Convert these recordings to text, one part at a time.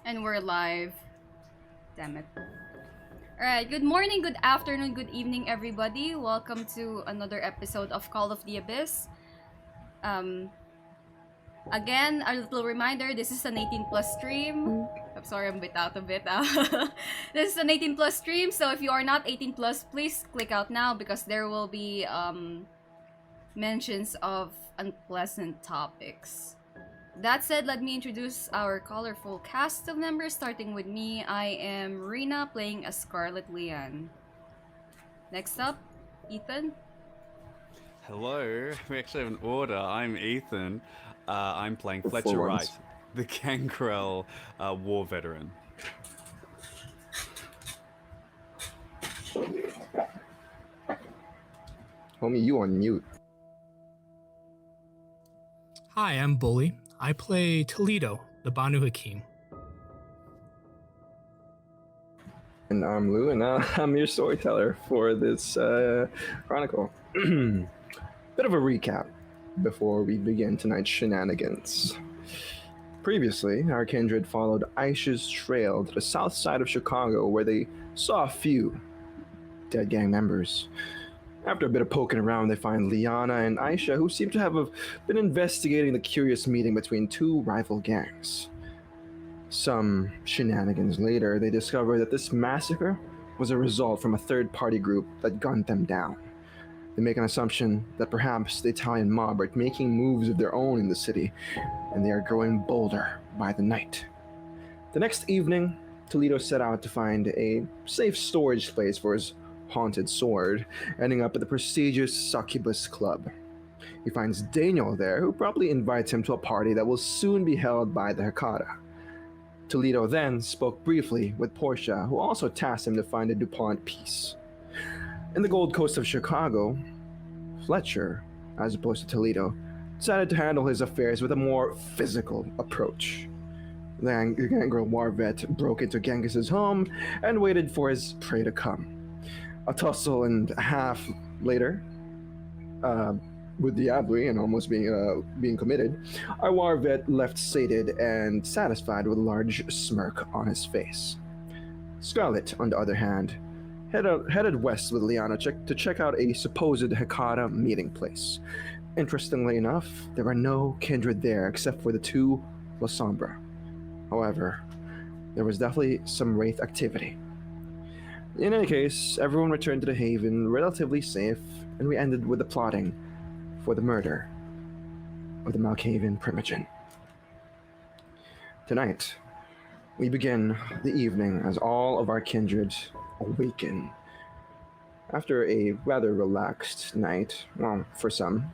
And we're live. Damn it. Alright, good morning, good afternoon, good evening, everybody. Welcome to another episode of Call of the Abyss. Again, a little reminder, this is an 18 plus stream. I'm sorry, I'm a bit out of it. This is an 18 plus stream, so if you are not 18 plus, please click out now because there will be mentions of unpleasant topics. That said, let me introduce our colorful cast of members, starting with me. I am Rena, playing as Scarlett Leanne. Next up, Ethan. Hello, we actually have an order. I'm Ethan. I'm playing For Fletcher once. Wright, the Camarilla war veteran. Homie, you on mute. Hi, I'm Bully. I play Toledo, the Banu Hakim. And I'm Lou, and I'm your storyteller for this chronicle. Bit of a recap before we begin tonight's shenanigans. Previously, our kindred followed Aisha's trail to the south side of Chicago, where they saw a few dead gang members. After a bit of poking around, they find Liana and Aisha, who seem to have been investigating the curious meeting between two rival gangs. Some shenanigans later, they discover that this massacre was a result from a third-party group that gunned them down. They make an assumption that perhaps the Italian mob are making moves of their own in the city, and they are growing bolder by the night. The next evening, Toledo set out to find a safe storage place for his haunted sword, ending up at the prestigious Succubus Club. He finds Daniel there, who promptly invites him to a party that will soon be held by the Hecata. Toledo then spoke briefly with Portia, who also tasked him to find a DuPont piece. In the Gold Coast of Chicago, Fletcher, as opposed to Toledo, decided to handle his affairs with a more physical approach. The gangrel war vet broke into Genghis's home and waited for his prey to come. A tussle and a half later, with Diabli and almost being committed, our war vet left sated and satisfied with a large smirk on his face. Scarlett, on the other hand, headed west with Liana to check out a supposed Hecata meeting place. Interestingly enough, there were no kindred there except for the two La Sombra. However, there was definitely some wraith activity. In any case, everyone returned to the haven relatively safe, and we ended with the plotting for the murder of the Malkavian Primogen. Tonight, we begin the evening as all of our kindred awaken. After a rather relaxed night, well, for some,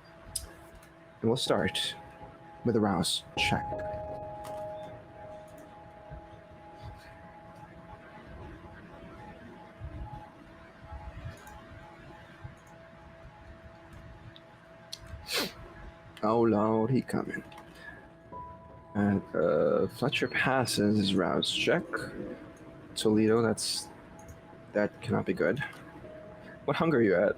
and we'll start with a rouse check. Oh Lord, he coming. And Fletcher passes his rouse check. Toledo, that cannot be good. What hunger are you at?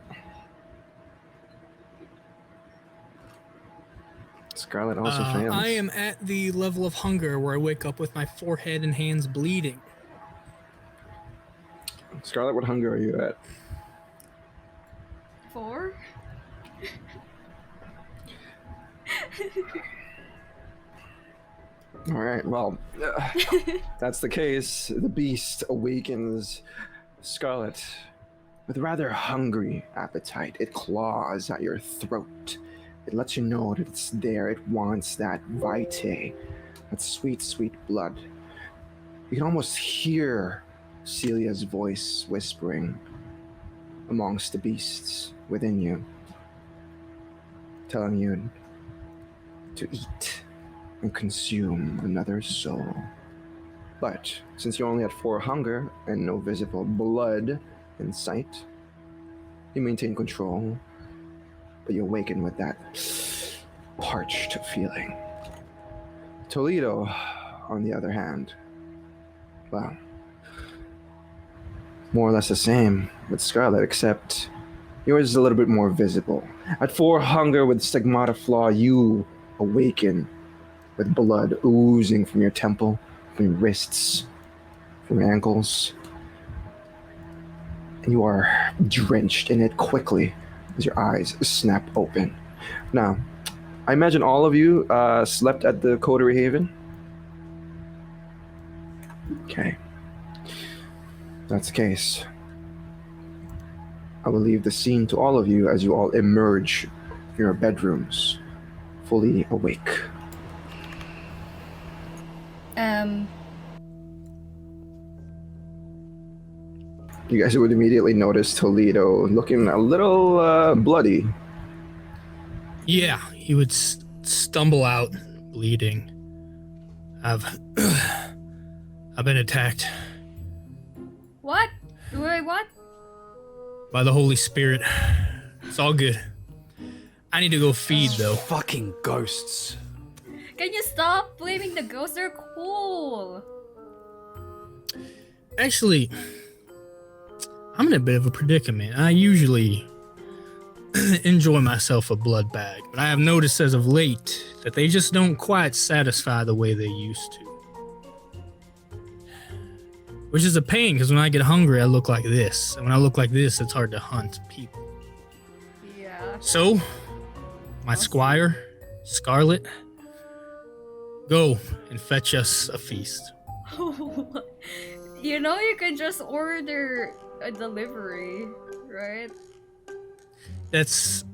Scarlett also fails. I am at the level of hunger where I wake up with my forehead and hands bleeding. Scarlett, what hunger are you at? 4? All right, well, that's the case. The beast awakens Scarlett with a rather hungry appetite. It claws at your throat. It lets you know that it's there. It wants that vitae, that sweet, sweet blood. You can almost hear Celia's voice whispering amongst the beasts within you, telling you to eat and consume another soul. But since you only had 4 hunger and no visible blood in sight, you maintain control, but you awaken with that parched feeling. Toledo, on the other hand, well, more or less the same with Scarlett, except yours is a little bit more visible. At 4 hunger with Stigmata Flaw, you awaken with blood oozing from your temple, from your wrists, from your ankles. And you are drenched in it quickly as your eyes snap open. Now, I imagine all of you slept at the Coterie Haven? Okay. That's the case. I will leave the scene to all of you as you all emerge from your bedrooms, fully awake. You guys would immediately notice Toledo looking a little bloody. Yeah, he would stumble out, bleeding. I've been attacked What? Wait, what? by the Holy Spirit. It's all good. I need to go feed, though. Fucking ghosts. Can you stop blaming the ghosts? They're cool. Actually, I'm in a bit of a predicament. I usually enjoy myself a blood bag, but I have noticed as of late that they just don't quite satisfy the way they used to. Which is a pain, because when I get hungry, I look like this. And when I look like this, it's hard to hunt people. Yeah. So, my squire, Scarlett, go and fetch us a feast. You know, you can just order a delivery, right? That's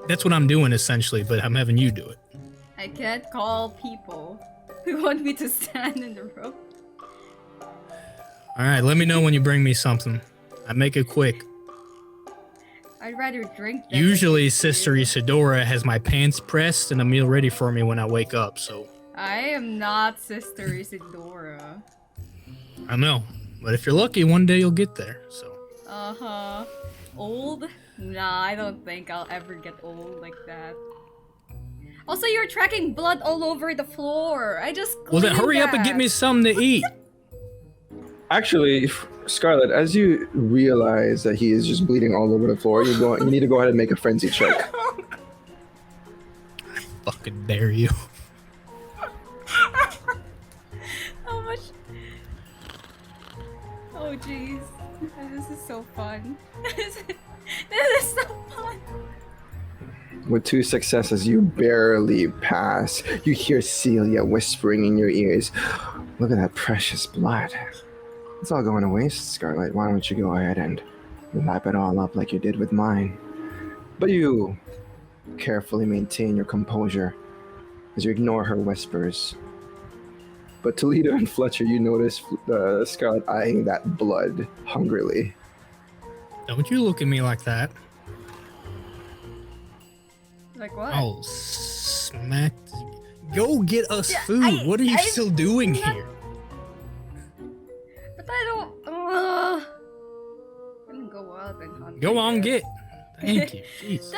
what I'm doing, essentially, but I'm having you do it. I can't call people who want me to stand in the road. All right, let me know when you bring me something. I make it quick. I'd rather drink than Usually, eat. Sister Isadora has my pants pressed and a meal ready for me when I wake up, so... I am not Sister Isadora. I know, but if you're lucky, one day you'll get there, so... Uh-huh. Old? Nah, I don't think I'll ever get old like that. Also, you're tracking blood all over the floor. I just Well, then cleaned hurry up and get that. me something to eat. Actually, Scarlett, as you realize that he is just bleeding all over the floor, you need to go ahead and make a frenzy check. Fucking dare you. How much? Oh jeez, this is so fun. This is so fun. With 2 successes, you barely pass. You hear Celia whispering in your ears, "Look at that precious blood. It's all going to waste, Scarlett. Why don't you go ahead and lap it all up like you did with mine?" But you carefully maintain your composure as you ignore her whispers. But Toledo and Fletcher, you notice Scarlett eyeing that blood hungrily. Don't you look at me like that. Like what? I'll smack... Go get us Yeah, food. What are you I- still doing here? But I don't. I can go out and hunt. Go I on, guess. get. Thank you. Jeez.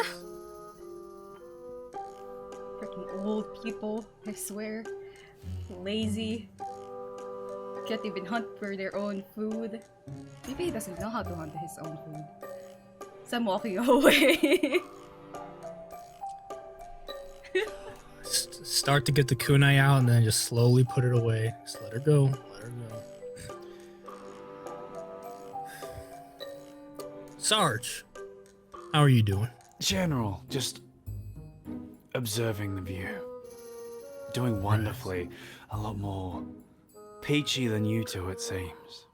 Freaking old people, I swear. Lazy. Can't even hunt for their own food. Maybe he doesn't know how to hunt his own food. So I'm walking away. Start to get the kunai out and then just slowly put it away. Just let her go. Let her go. Sarge, how are you doing? General, just observing the view. Doing wonderfully. A lot more peachy than you two, it seems.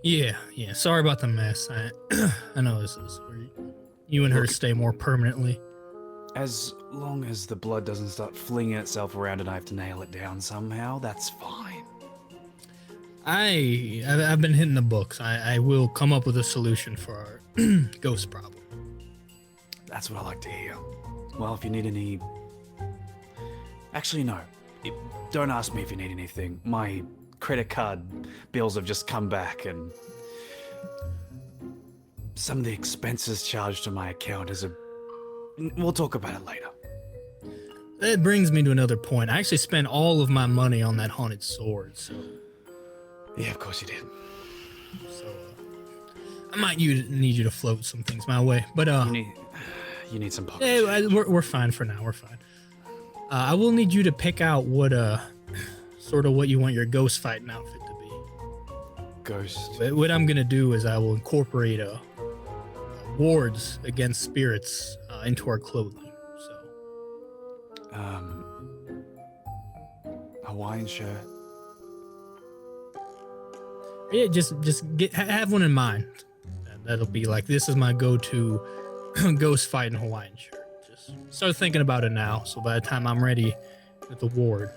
Yeah. Sorry about the mess. I know this is where you and her stay more permanently. As long as the blood doesn't start flinging itself around and I have to nail it down somehow, that's fine. I've been hitting the books. I will come up with a solution for our ghost problem. That's what I like to hear. Well, if you need any... Actually, no. Don't ask me if you need anything. My credit card bills have just come back and... Some of the expenses charged to my account is a... We'll talk about it later. That brings me to another point. I actually spent all of my money on that haunted sword, so... Yeah, of course you did. So, I might need you to float some things my way, but You need some pocket yeah, change. we're fine for now. We're fine. I will need you to pick out what sort of what you want your ghost fighting outfit to be. Ghost. But what I'm gonna do is I will incorporate wards against spirits into our clothing. So Hawaiian shirt. yeah, just have one in mind. That'll be like, this is my go-to ghost fighting Hawaiian shirt. Just start thinking about it now, so by the time I'm ready with the ward.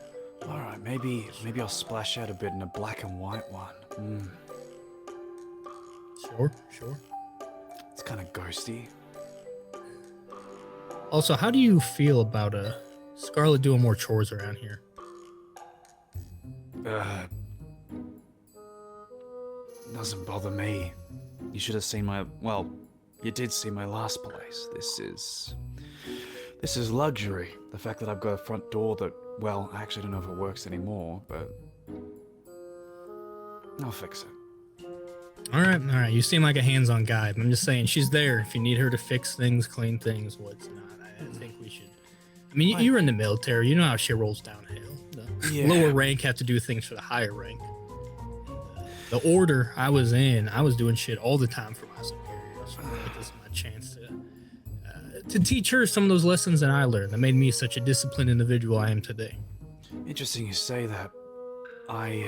All right, maybe I'll splash out a bit in a black and white one. Sure. It's kind of ghosty. Also, how do you feel about Scarlett doing more chores around here? Doesn't bother me. You should have seen my... Well, you did see my last place. This is luxury. The fact that I've got a front door that... Well, I actually don't know if it works anymore, but... I'll fix it. All right. You seem like a hands-on guy. I'm just saying, she's there if you need her to fix things, clean things, what's not. I think we should... I mean, you were in the military. You know how shit rolls downhill. The lower rank have to do things for the higher rank. The order I was in, I was doing shit all the time for my superiors. So this is my chance to teach her some of those lessons that I learned that made me such a disciplined individual I am today. Interesting you say that. I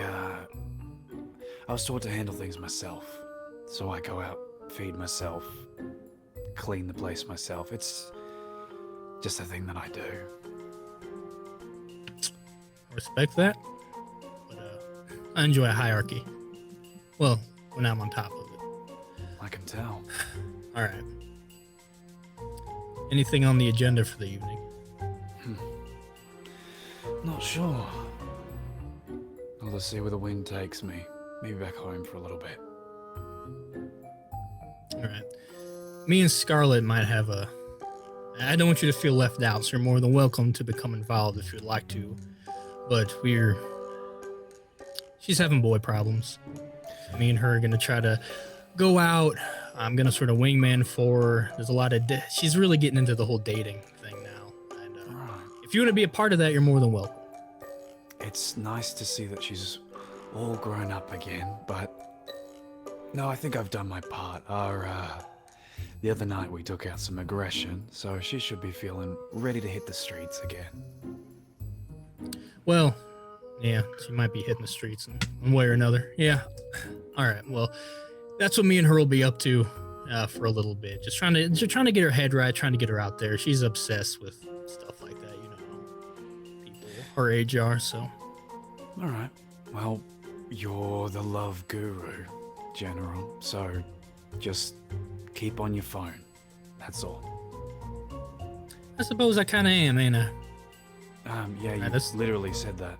was taught to handle things myself. So I go out, feed myself, clean the place myself. It's just a thing that I do. I respect that, but I enjoy a hierarchy. Well, when I'm on top of it. I can tell. All right. Anything on the agenda for the evening? Not sure. I'll just see where the wind takes me. Maybe back home for a little bit. All right. Me and Scarlett might have I don't want you to feel left out, so you're more than welcome to become involved if you'd like to. But she's having boy problems. Me and her are gonna try to go out. I'm gonna sort of wingman for her. There's a lot of she's really getting into the whole dating thing now. And if you want to be a part of that, you're more than welcome. It's nice to see that she's all grown up again, but no, I think I've done my part. The other night we took out some aggression, so she should be feeling ready to hit the streets again. Well, yeah, she might be hitting the streets in one way or another. Yeah. All right. Well, that's what me and her will be up to for a little bit. Just trying to get her head right, trying to get her out there. She's obsessed with stuff like that, you know. People her age are, so. All right. Well, you're the love guru, General. So just keep on your phone. That's all. I suppose I kind of am, ain't I? Yeah, you literally said that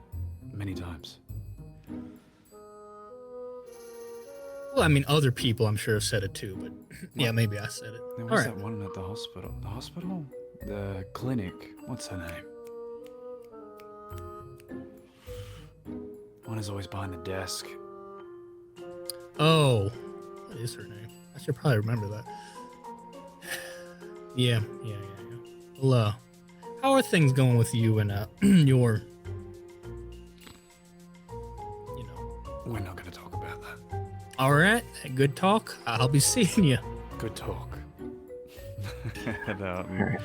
many times. Well, I mean, other people I'm sure have said it too, but yeah, maybe I said it. There All was right. that one at the hospital. The hospital? The clinic. What's her name? One is always behind the desk. Oh, what is her name? I should probably remember that. Yeah. Well, how are things going with you and your, We're not going to talk about that. All right, good talk. I'll be seeing you. Good talk. And Alright.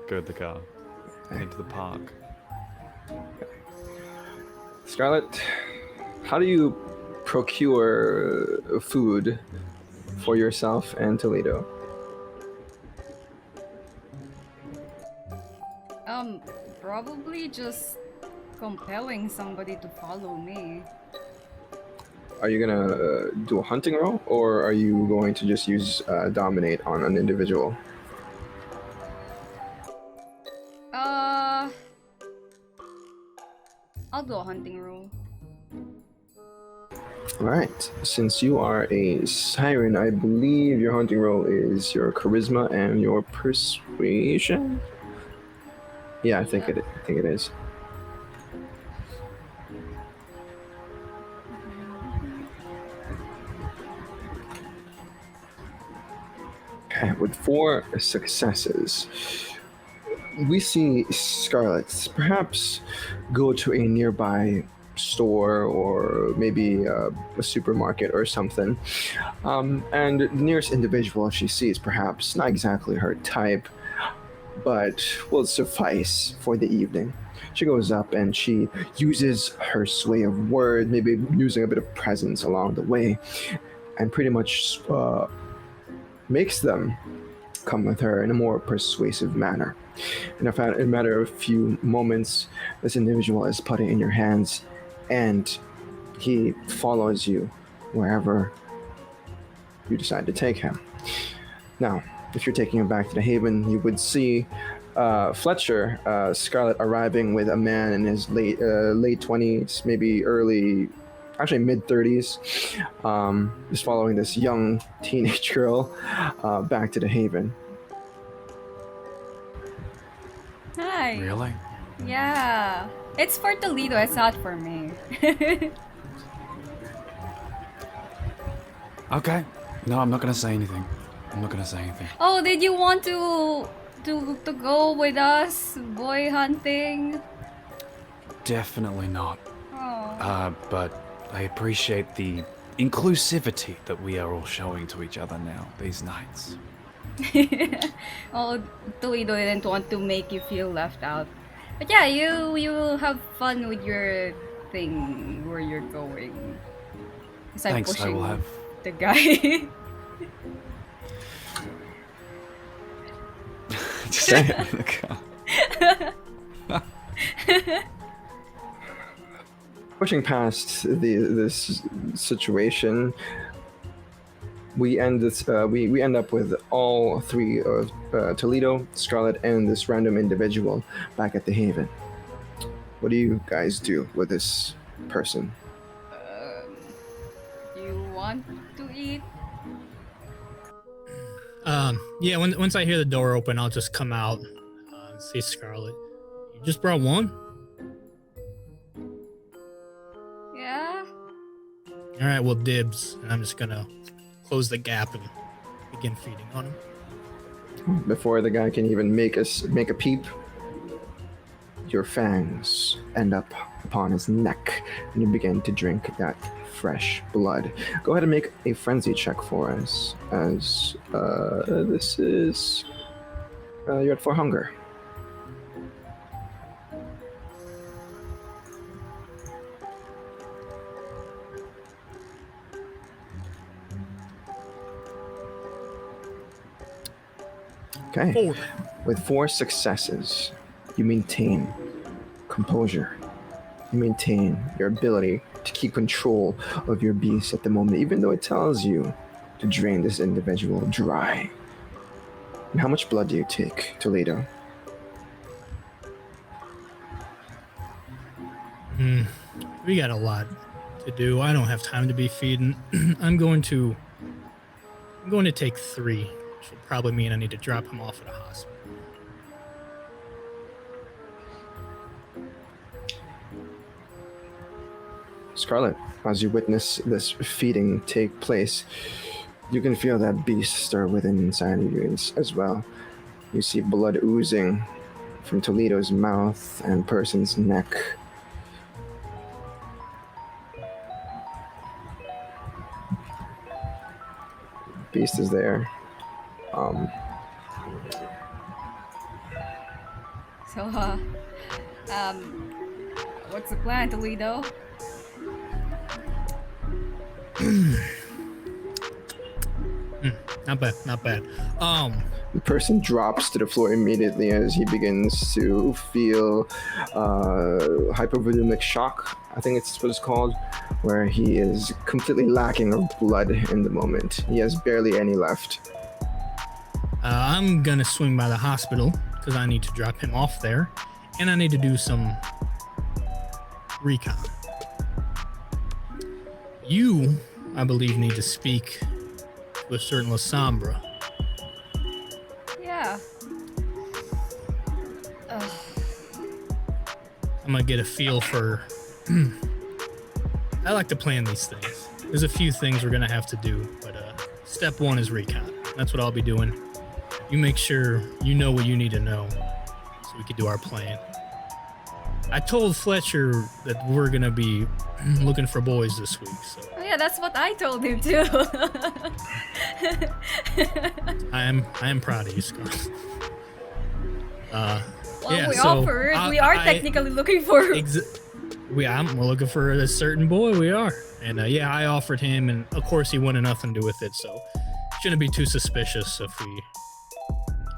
go to the car. Head to the park. Scarlett, how do you procure food for yourself and Toledo? Probably just compelling somebody to follow me. Are you gonna do a hunting roll, or are you going to just use dominate on an individual? I'll do a hunting roll. Alright, since you are a siren, I believe your hunting roll is your charisma and your persuasion? Yeah, I think it is. Okay, with 4 successes, we see Scarlett perhaps go to a nearby store or maybe a supermarket or something. And the nearest individual she sees, perhaps not exactly her type, but will suffice for the evening. She goes up and she uses her sway of word, maybe using a bit of presence along the way, and pretty much makes them come with her in a more persuasive manner. And in a matter of a few moments, this individual is put in your hands, and he follows you wherever you decide to take him. Now, if you're taking him back to the Haven, you would see Fletcher, Scarlett, arriving with a man in his late 20s, maybe actually mid 30s, is following this young teenage girl back to the Haven. Hi. Really? Yeah. It's for Toledo, it's not for me. Okay. No, I'm not gonna say anything. Oh, did you want to go with us boy hunting? Definitely not. Oh. But I appreciate the inclusivity that we are all showing to each other now these nights. Oh, Toledo didn't want to make you feel left out. But yeah, you will have fun with your thing where you're going. 'Cause I'm Thanks, I pushing will have. the guy. Just say it in the car. Pushing past this situation, we end up with all 3 of Toledo, Scarlett, and this random individual back at the Haven. What do you guys do with this person? You want to eat? Yeah, once I hear the door open, I'll just come out and see Scarlett. You just brought one? Yeah. All right, well, dibs. And I'm just gonna close the gap and begin feeding on him. Before the guy can even make a peep, your fangs end up upon his neck, and you begin to drink that fresh blood. Go ahead and make a frenzy check for us, as this is you're at 4 hunger. Okay. 4. With 4 successes, you maintain composure. You maintain your ability to keep control of your beast at the moment, even though it tells you to drain this individual dry. And how much blood do you take, Toledo? We got a lot to do. I don't have time to be feeding. I'm going to take 3, which will probably mean I need to drop him off at a hospital. Scarlett, as you witness this feeding take place, you can feel that beast stir within inside of you as well. You see blood oozing from Toledo's mouth and person's neck. Beast is there. Um, So, what's the plan, Toledo? Not bad, not bad. the person drops to the floor immediately as he begins to feel hypovolumic shock. I think it's what it's called, where he is completely lacking of blood in the moment. He has barely any left. I'm gonna swing by the hospital because I need to drop him off there, and I need to do some recon. You, I believe, need to speak to a certain Lasombra. Yeah. Ugh. I'm gonna get a feel for. I like to plan these things. There's a few things we're gonna have to do, but step one is recon. That's what I'll be doing. You make sure you know what you need to know, so we can do our plan. I told Fletcher that we're gonna be looking for boys this week, so Oh yeah, that's what I told him too. I am proud of you, Scarlett. Well, Yeah, we so offered. We are technically looking for. We're looking for a certain boy. We are, and yeah, I offered him, and of course he wanted nothing to do with it. So shouldn't be too suspicious if we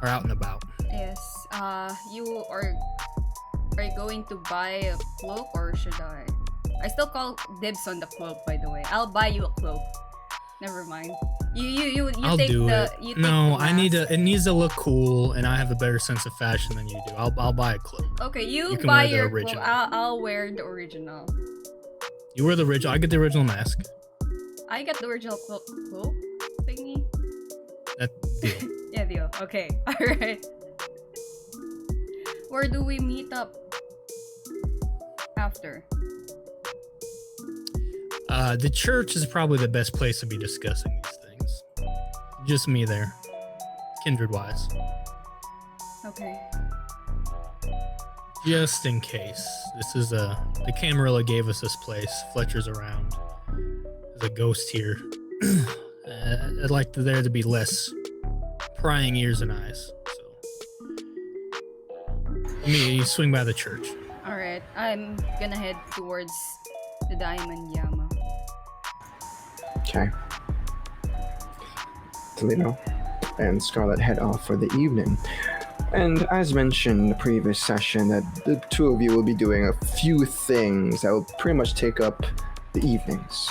are out and about. Yes. You are you going to buy a cloak or should I? I still call dibs on the cloak, by the way. I'll buy you a cloak. Never mind. You I'll take do the. it. You take No, the I need mask. to. It needs to look cool, and I have a better sense of fashion than you do. I'll buy a cloak. Okay, you You can buy wear the your cloak. original. I'll wear the original. You wear the original. I get the original mask. I got the original cloak thingy. That deal. Yeah, deal. Okay. Alright. Where do we meet up after? The church is probably the best place to be discussing these things. Just me there, kindred wise. Okay. Just in case. This is the Camarilla gave us this place. Fletcher's around. There's a ghost here. I'd like there to be less prying ears and eyes. So let me swing by the church. Alright. I'm gonna head towards the Diamond Yama. Okay. Toledo and Scarlett head off for the evening. And as mentioned in the previous session, that the two of you will be doing a few things that will pretty much take up the evenings.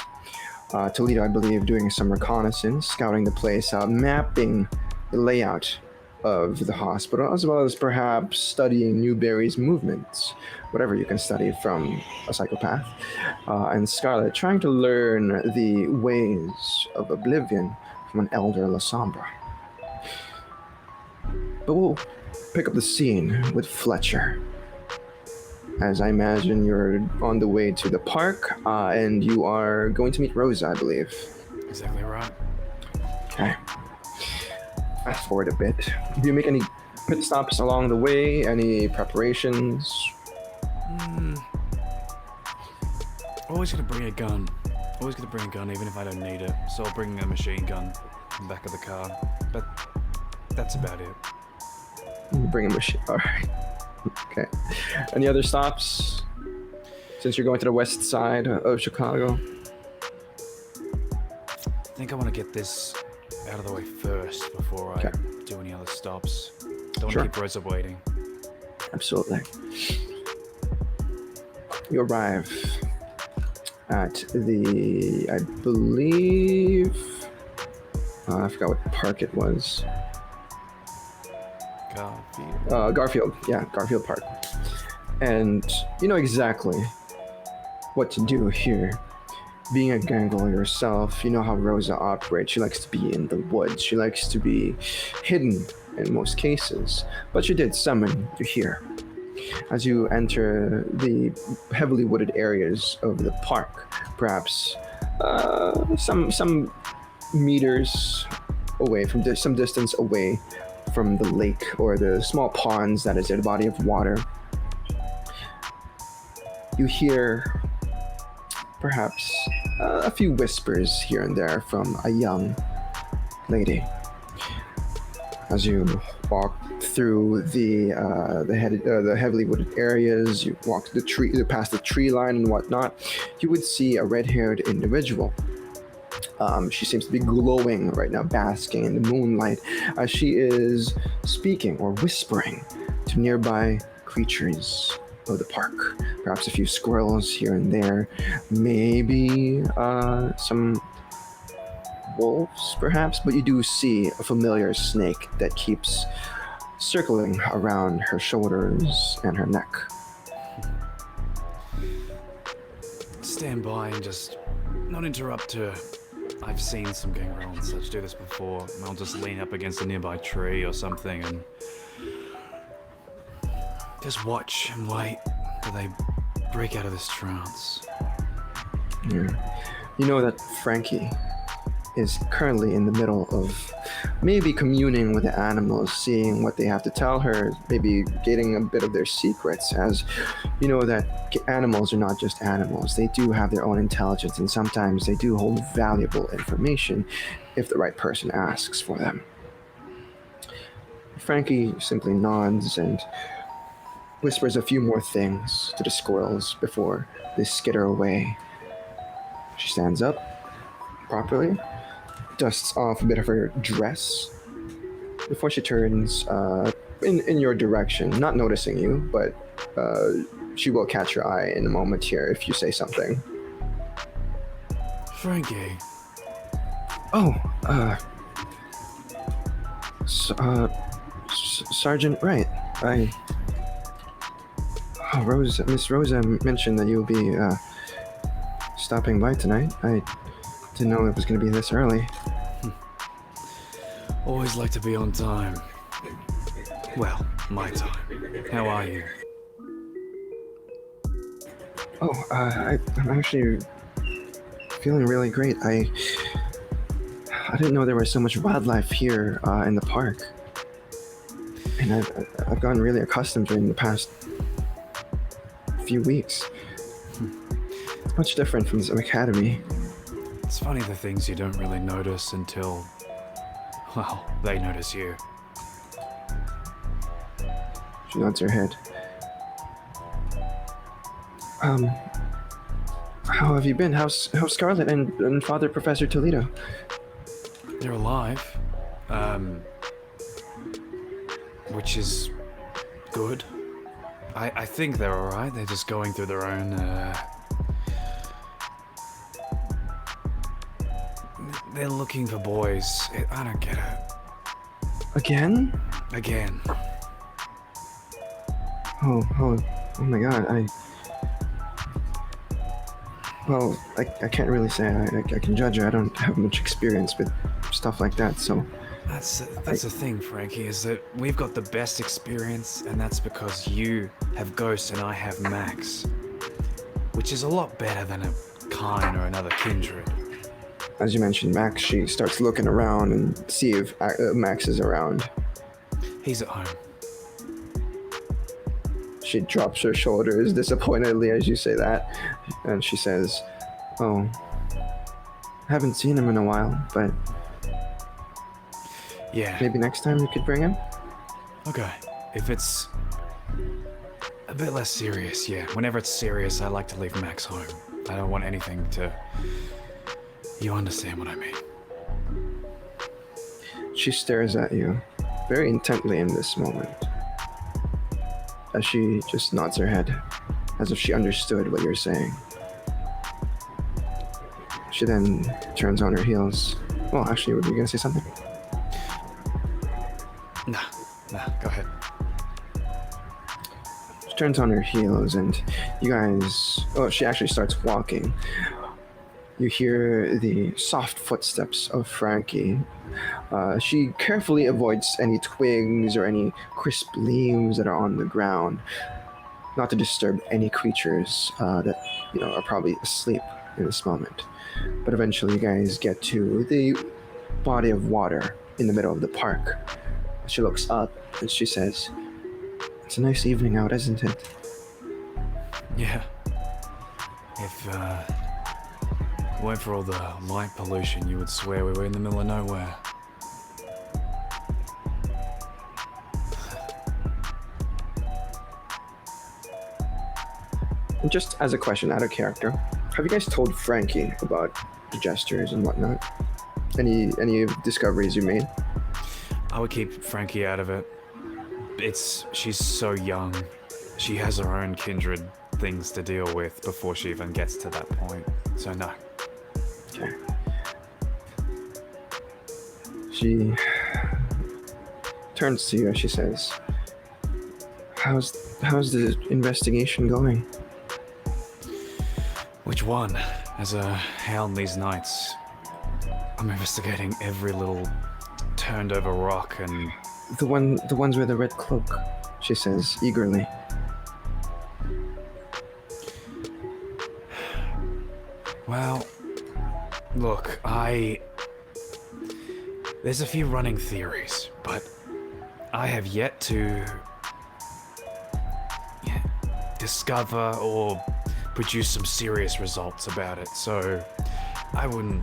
Toledo, I believe, doing some reconnaissance, scouting the place out, mapping the layout of the hospital, as well as perhaps studying Newberry's movements, whatever you can study from a psychopath. And Scarlett trying to learn the ways of oblivion from an elder Lasombra. But we'll pick up the scene with Fletcher. As I imagine you're on the way to the park, and you are going to meet Rosa, I believe. Exactly right. Okay. Fast forward a bit. Do you make any pit stops along the way? Any preparations? Always gonna bring a gun. Always gonna bring a gun even if I don't need it. So I'll bring a machine gun in the back of the car. But that's about it. You bring a machine. Alright. Okay. Any other stops? Since you're going to the west side of Chicago? I think I want to get this out of the way first before I Okay. do any other stops. Don't want Sure. to keep Rosa waiting. Absolutely. You arrive at the, I believe, I forgot what park it was. Garfield. Yeah, Garfield Park. And you know exactly what to do here. Being a gangrel yourself, you know how Rosa operates. She likes to be in the woods. She likes to be hidden in most cases. But she did summon you here. As you enter the heavily wooded areas of the park, perhaps some meters away from some distance away from the lake or the small ponds that is a body of water, you hear perhaps a few whispers here and there from a young lady. As you walk through the heavily wooded areas, you walk past the tree line and whatnot, you would see a red-haired individual. She seems to be glowing right now, basking in the moonlight, as she is speaking or whispering to nearby creatures of the park. Perhaps a few squirrels here and there, maybe some wolves, perhaps, but you do see a familiar snake that keeps circling around her shoulders and her neck. Stand by and just not interrupt her. I've seen some gangrel and such do this before. I'll just lean up against a nearby tree or something and just watch and wait till they break out of this trance. Yeah. You know that Frankie is currently in the middle of maybe communing with the animals, seeing what they have to tell her, maybe getting a bit of their secrets, as you know that animals are not just animals. They do have their own intelligence, and sometimes they do hold valuable information if the right person asks for them. Frankie simply nods and whispers a few more things to the squirrels before they skitter away. She stands up properly, dusts off a bit of her dress before she turns in your direction, not noticing you, but she will catch your eye in a moment here if you say something. Frankie. Oh, Sergeant Wright. Miss Rosa mentioned that you'll be stopping by tonight. I didn't know it was going to be this early. Always like to be on time. Well, my time. How are you? Oh, I'm actually feeling really great. I didn't know there was so much wildlife here in the park. And I've gotten really accustomed during the past few weeks. It's much different from the academy. It's funny the things you don't really notice until, well, they notice you. She nods her head. How have you been? How's Scarlett and Father Professor Toledo? They're alive. Which is good. I think they're alright. They're just going through their own, They're looking for boys. I don't get it. Again? Again. Oh my god, Well, I can't really say I can judge her. I don't have much experience with stuff like that, so... That's the thing, Frankie, is that we've got the best experience, and that's because you have Ghost and I have Max. Which is a lot better than a Kine or another kindred. As you mentioned, Max, she starts looking around and see if Max is around. He's at home. She drops her shoulders disappointedly as you say that, and she says, "Oh, haven't seen him in a while, but Yeah. maybe next time you could bring him?" Okay. If it's a bit less serious, yeah. Whenever it's serious, I like to leave Max home. I don't want anything to... You understand what I mean. She stares at you very intently in this moment, as she just nods her head, as if she understood what you're saying. She then turns on her heels. Well, actually, were you gonna say something? Nah, go ahead. She turns on her heels and you guys... Oh, she actually starts walking. You hear the soft footsteps of Frankie. She carefully avoids any twigs or any crisp leaves that are on the ground, not to disturb any creatures that are probably asleep in this moment. But eventually you guys get to the body of water in the middle of the park. She looks up and she says, "It's a nice evening out, isn't it?" Yeah. If, it weren't for all the light pollution, you would swear we were in the middle of nowhere. Just as a question, out of character, have you guys told Frankie about the gestures and whatnot? Any discoveries you made? I would keep Frankie out of it. She's so young. She has her own kindred things to deal with before she even gets to that point. So no. Okay. She turns to you as she says, How's the investigation going? Which one? As a hound these nights, I'm investigating every little turned over rock and... The ones with the red cloak, she says eagerly. Well, look, there's a few running theories, but I have yet to discover or produce some serious results about it, so I wouldn't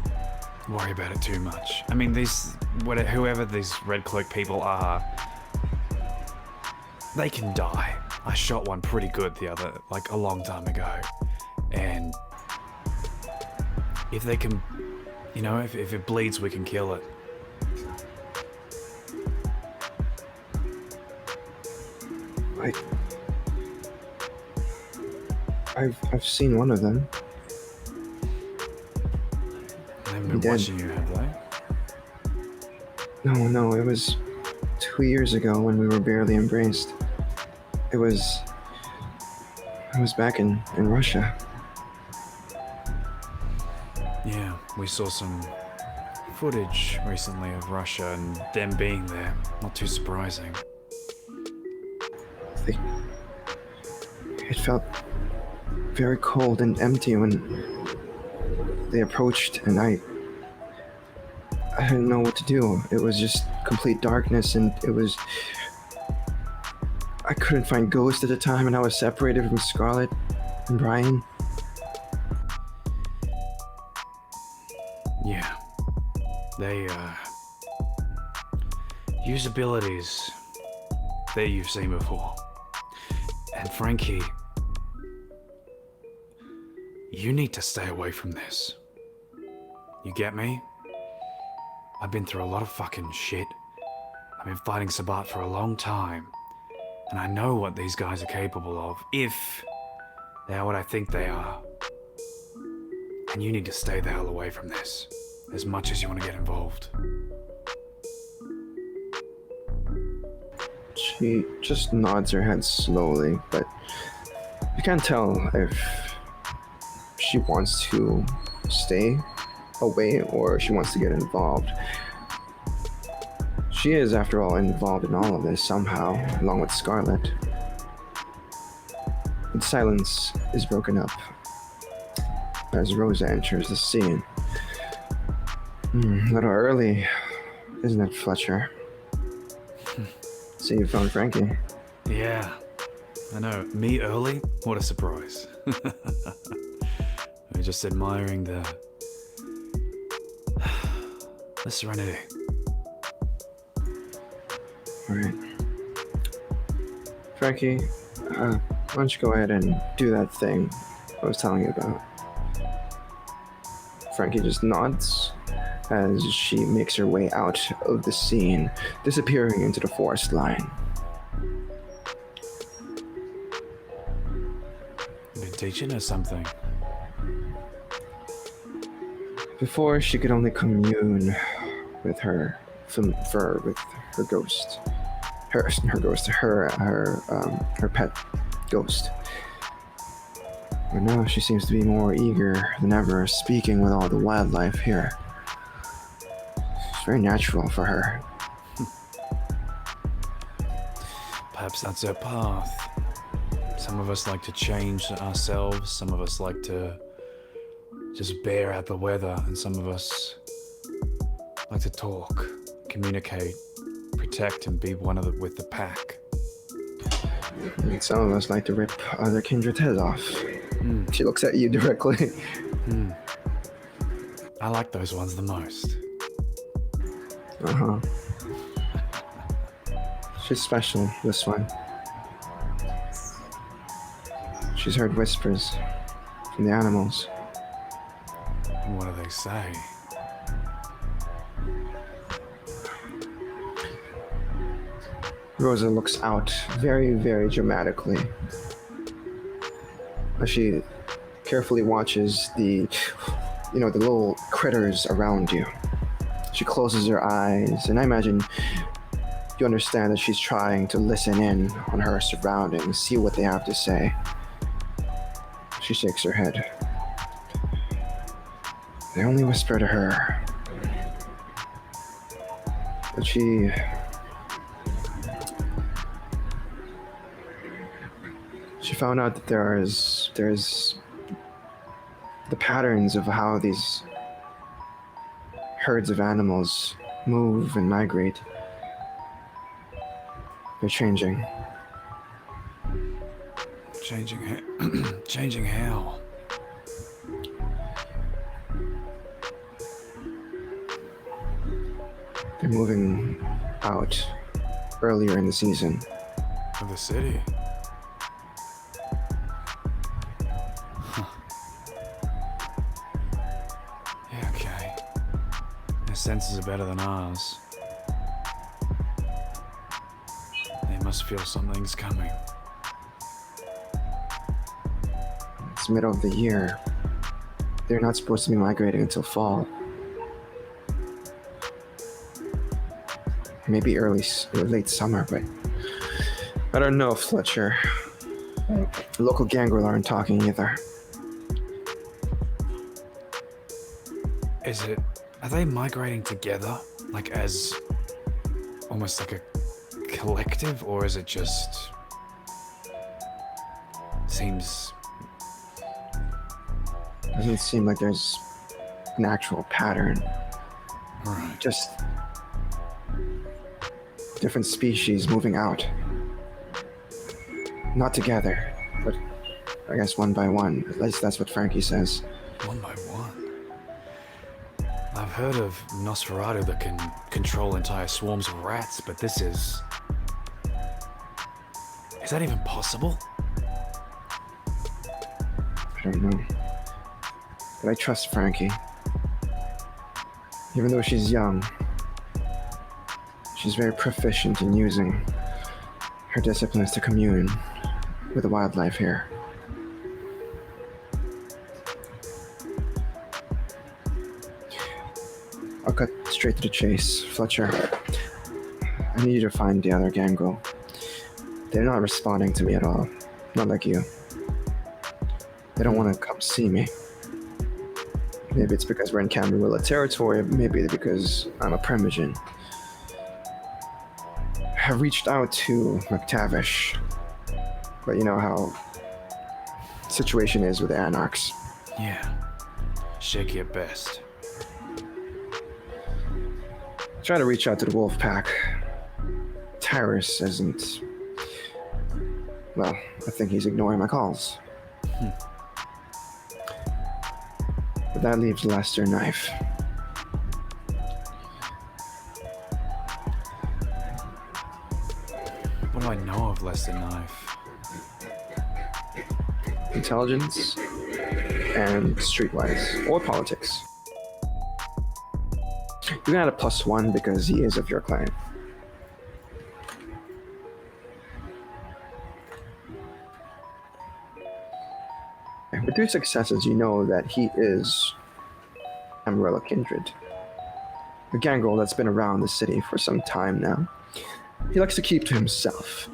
worry about it too much. I mean, whoever these red cloak people are, they can die. I shot one pretty good a long time ago, and if they can, if it bleeds, we can kill it. I've seen one of them. They've been watching you, have they? No, it was 2 years ago when we were barely embraced. It was back in Russia. Yeah, we saw some footage recently of Russia and them being there. Not too surprising. It felt very cold and empty when they approached, and I didn't know what to do. It was just complete darkness, and I couldn't find Ghost at the time, and I was separated from Scarlett and Brian. Yeah. They, use abilities that you've seen before. And Frankie, you need to stay away from this. You get me? I've been through a lot of fucking shit. I've been fighting Sabat for a long time. And I know what these guys are capable of, if they are what I think they are. And you need to stay the hell away from this, as much as you want to get involved. She just nods her head slowly, but you can't tell if she wants to stay away or she wants to get involved. She is, after all, involved in all of this somehow, along with Scarlett. The silence is broken up as Rosa enters the scene. A little early, isn't it, Fletcher? See, you found Frankie. Yeah, I know. Me early? What a surprise. I'm just admiring the serenity. Alright. Frankie, why don't you go ahead and do that thing I was telling you about? Frankie just nods as she makes her way out of the scene, disappearing into the forest line. Been teaching her something. Before, she could only commune with her ghost. Her pet ghost. But now she seems to be more eager than ever, speaking with all the wildlife here. It's very natural for her. Perhaps that's her path. Some of us like to change ourselves, some of us like to just bear out the weather, and some of us like to talk, communicate, protect, and be with the pack. And some of us like to rip other kindred's heads off. She looks at you directly. I like those ones the most. Uh-huh. She's special, this one. She's heard whispers from the animals. What do they say? Rosa looks out very, very dramatically as she carefully watches the little critters around you. She closes her eyes, and I imagine you understand that she's trying to listen in on her surroundings, see what they have to say. She shakes her head. They only whisper to her that she found out that there's the patterns of how these herds of animals move and migrate. They're changing. Changing how? They're moving out earlier in the season. Of the city? Yeah, okay. Their senses are better than ours. They must feel something's coming. It's middle of the year. They're not supposed to be migrating until fall. Maybe late summer, but I don't know, Fletcher. The local gangrel aren't talking either. Are they migrating together? Like as almost like a collective, or is it just seems... Doesn't seem like there's an actual pattern. Right. Just different species moving out. Not together, but I guess one by one. At least that's what Frankie says. One by one. I've heard of Nosferatu that can control entire swarms of rats, but this is... Is that even possible? I don't know. But I trust Frankie. Even though she's young, she's very proficient in using her disciplines to commune with the wildlife here. I'll cut straight to the chase. Fletcher, I need you to find the other gangrel. They're not responding to me at all. Not like you. They don't want to come see me. Maybe it's because we're in Camarilla territory, maybe because I'm a primogen. I reached out to McTavish, but you know how the situation is with the Anarchs. Yeah. Shaky at best. Try to reach out to the wolf pack. Tyrus isn't... Well, I think he's ignoring my calls. But that leaves Lester Knife. What do I know of Lester Knife? Intelligence and streetwise, or politics. You can add a +1 because he is of your clan. And with 2 successes, you know that he is Camarilla kindred. A gangrel that's been around the city for some time now. He likes to keep to himself.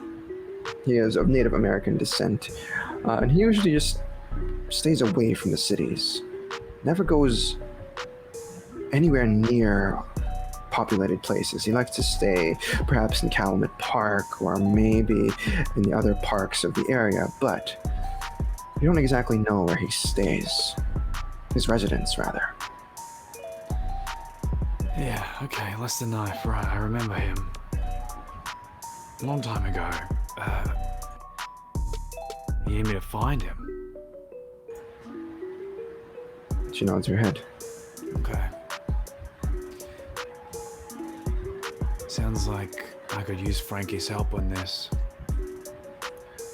He is of Native American descent, and he usually just stays away from the cities. Never goes anywhere near populated places. He likes to stay perhaps in Calumet Park or maybe in the other parks of the area, but you don't exactly know where he stays. His residence, rather. Yeah, okay, Lester Knife, right, I remember him. A long time ago. You need me to find him? She nods her head. Okay. Sounds like I could use Frankie's help on this.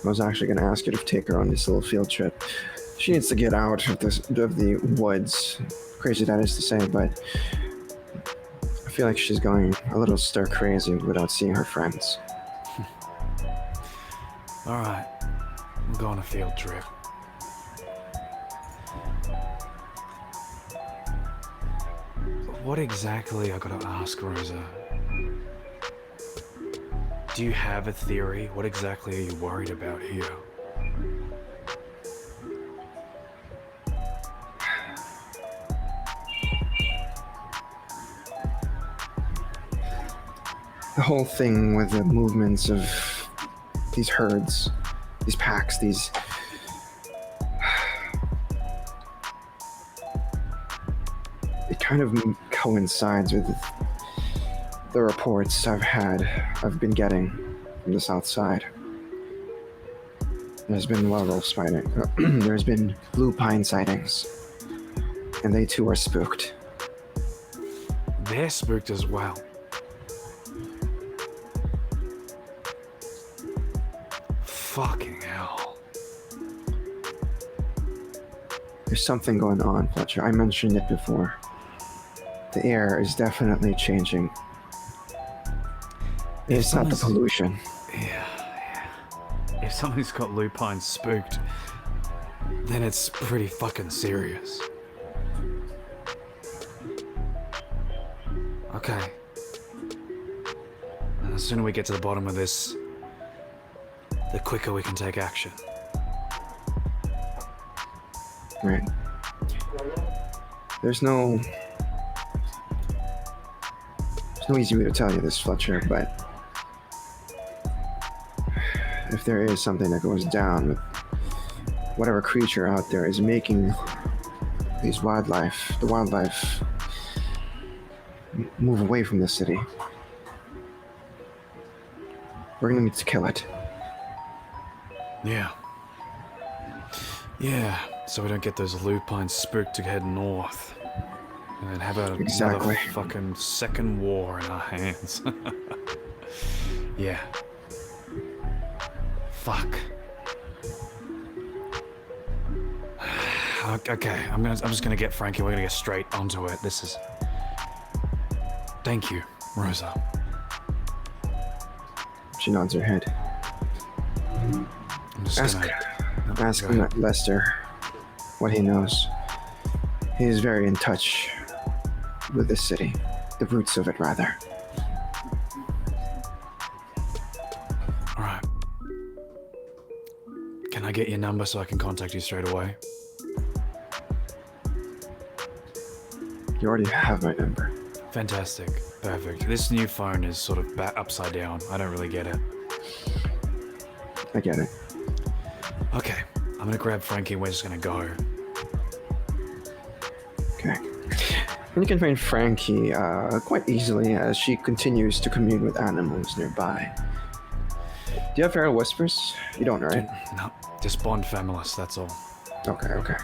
I was actually going to ask you to take her on this little field trip. She needs to get out of the woods. Crazy that is to say, but I feel like she's going a little stir crazy without seeing her friends. All right, we'll go on a field trip. What exactly, I gotta ask, Rosa? Do you have a theory? What exactly are you worried about here? The whole thing with the movements of these herds, these packs, these... It kind of coincides with the reports I've been getting from the south side. There's been werewolf sighting. There's been blue pine sightings. And they too are spooked. They're spooked as well. Fucking hell. There's something going on, Fletcher. I mentioned it before. The air is definitely changing. It's not the pollution. Yeah. If somebody's got lupine spooked, then it's pretty fucking serious. Okay. And the sooner we get to the bottom of this, the quicker we can take action. Right. There's no easy way to tell you this, Fletcher, but if there is something that goes down with whatever creature out there is making the wildlife move away from the city, we're gonna need to kill it. Yeah. Yeah, so we don't get those lupines spooked to head north. And then have another fucking second war in our hands. Yeah. Fuck. Okay, I'm just gonna get Frankie. We're gonna get straight onto it. This is. Thank you, Rosa. She nods her head. I'm just Ask Lester what he knows. He is very in touch with the city, the roots of it, rather. All right. Can I get your number so I can contact you straight away? You already have my number. Fantastic. Perfect. This new phone is sort of upside down. I don't really get it. I get it. Okay. I'm gonna grab Frankie and we're just gonna go. Okay. And you can find Frankie quite easily as she continues to commune with animals nearby. Do you have feral whispers? You don't, right? No, just Bond Familist, that's all. Okay.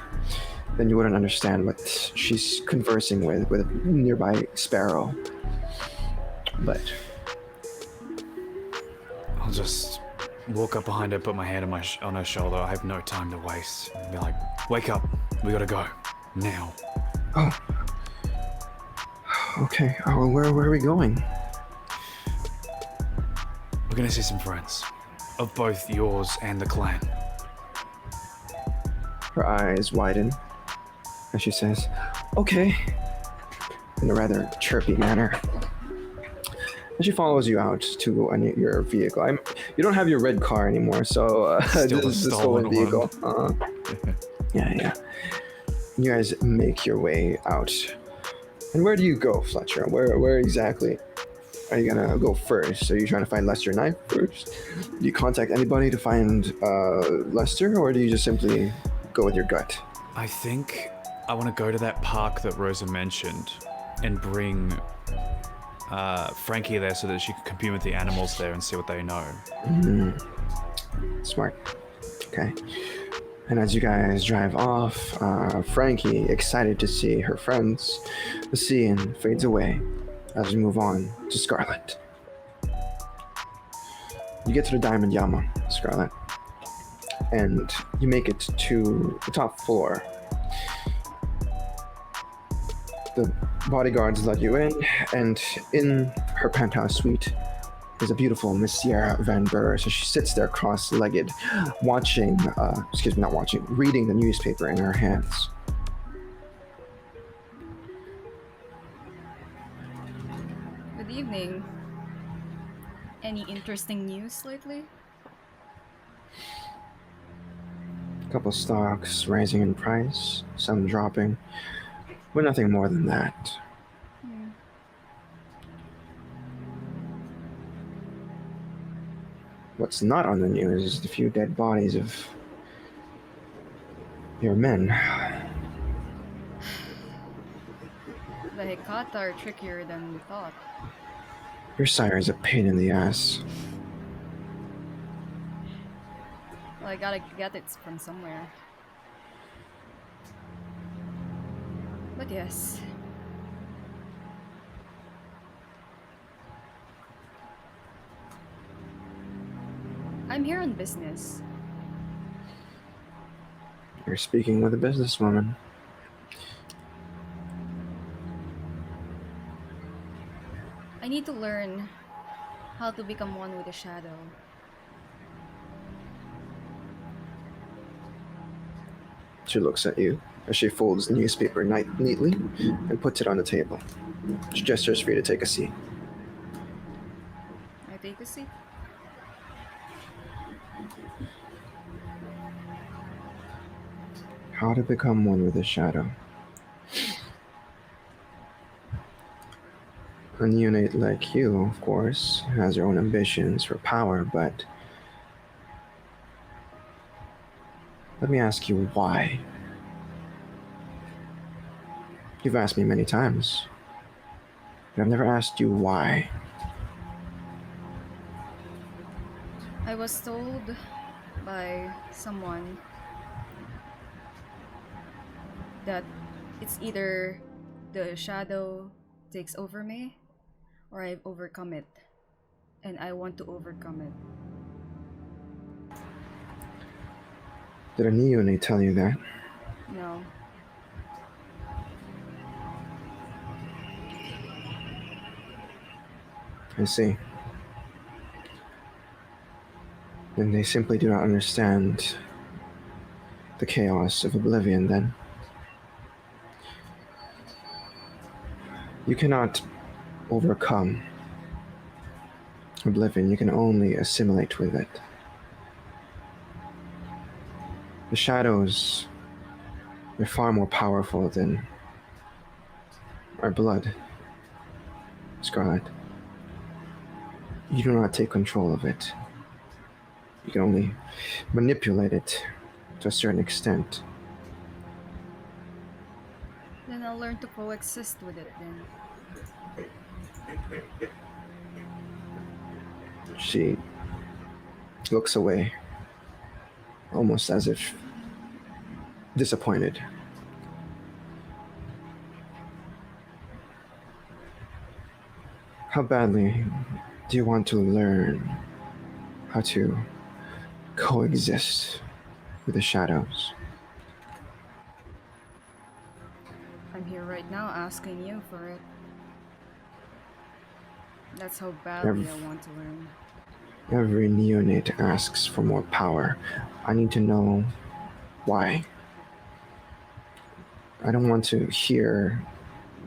Then you wouldn't understand what she's conversing with a nearby sparrow. But I'll just walk up behind her, put my hand on her shoulder. I have no time to waste. Be like, wake up, we gotta go. Now. oh. Okay, where are we going? We're gonna see some friends. Of both yours and the clan. Her eyes widen as she says, okay, in a rather chirpy manner. And she follows you out to your vehicle. You don't have your red car anymore, so this is a stolen vehicle. Yeah. You guys make your way out. And where do you go, Fletcher? Where exactly are you gonna go first? Are you trying to find Lester Knight first? Do you contact anybody to find Lester, or do you just simply go with your gut? I think I want to go to that park that Rosa mentioned and bring Frankie there so that she can commune with the animals there and see what they know. Smart. Okay. And as you guys drive off, Frankie, excited to see her friends, the scene fades away as we move on to Scarlett. You get to the Diamond Yama, Scarlett. and you make it to the top floor. The bodyguards let you in, and in her penthouse suite is a beautiful Miss Sierra Van Burr. So she sits there cross-legged, reading the newspaper in her hands. Good evening. Any interesting news lately? A couple stocks rising in price, some dropping, but nothing more than that. What's not on the news is the few dead bodies of your men. The Hecata are trickier than we thought. Your sire is a pain in the ass. Well, I gotta get it from somewhere. But yes. I'm here on business. You're speaking with a businesswoman. I need to learn how to become one with the shadow. She looks at you as she folds the newspaper neatly and puts it on the table. She gestures for you to take a seat. I take a seat. How to become one with the shadow. A neonate like you, of course, has your own ambitions for power, but let me ask you why. You've asked me many times, but I've never asked you why. I was told by someone that it's either the shadow takes over me or I've overcome it, and I want to overcome it. Did a neonate tell you that? No. I see. Then they simply do not understand the chaos of oblivion, then. You cannot overcome oblivion, you can only assimilate with it. The shadows are far more powerful than our blood, Scarlett. You do not take control of it. You can only manipulate it to a certain extent. Then I'll learn to coexist with it then. She looks away, almost as if disappointed. How badly do you want to learn how to coexist with the shadows? I'm here right now asking you for it. That's how badly I want to learn. Every neonate asks for more power. I need to know why. I don't want to hear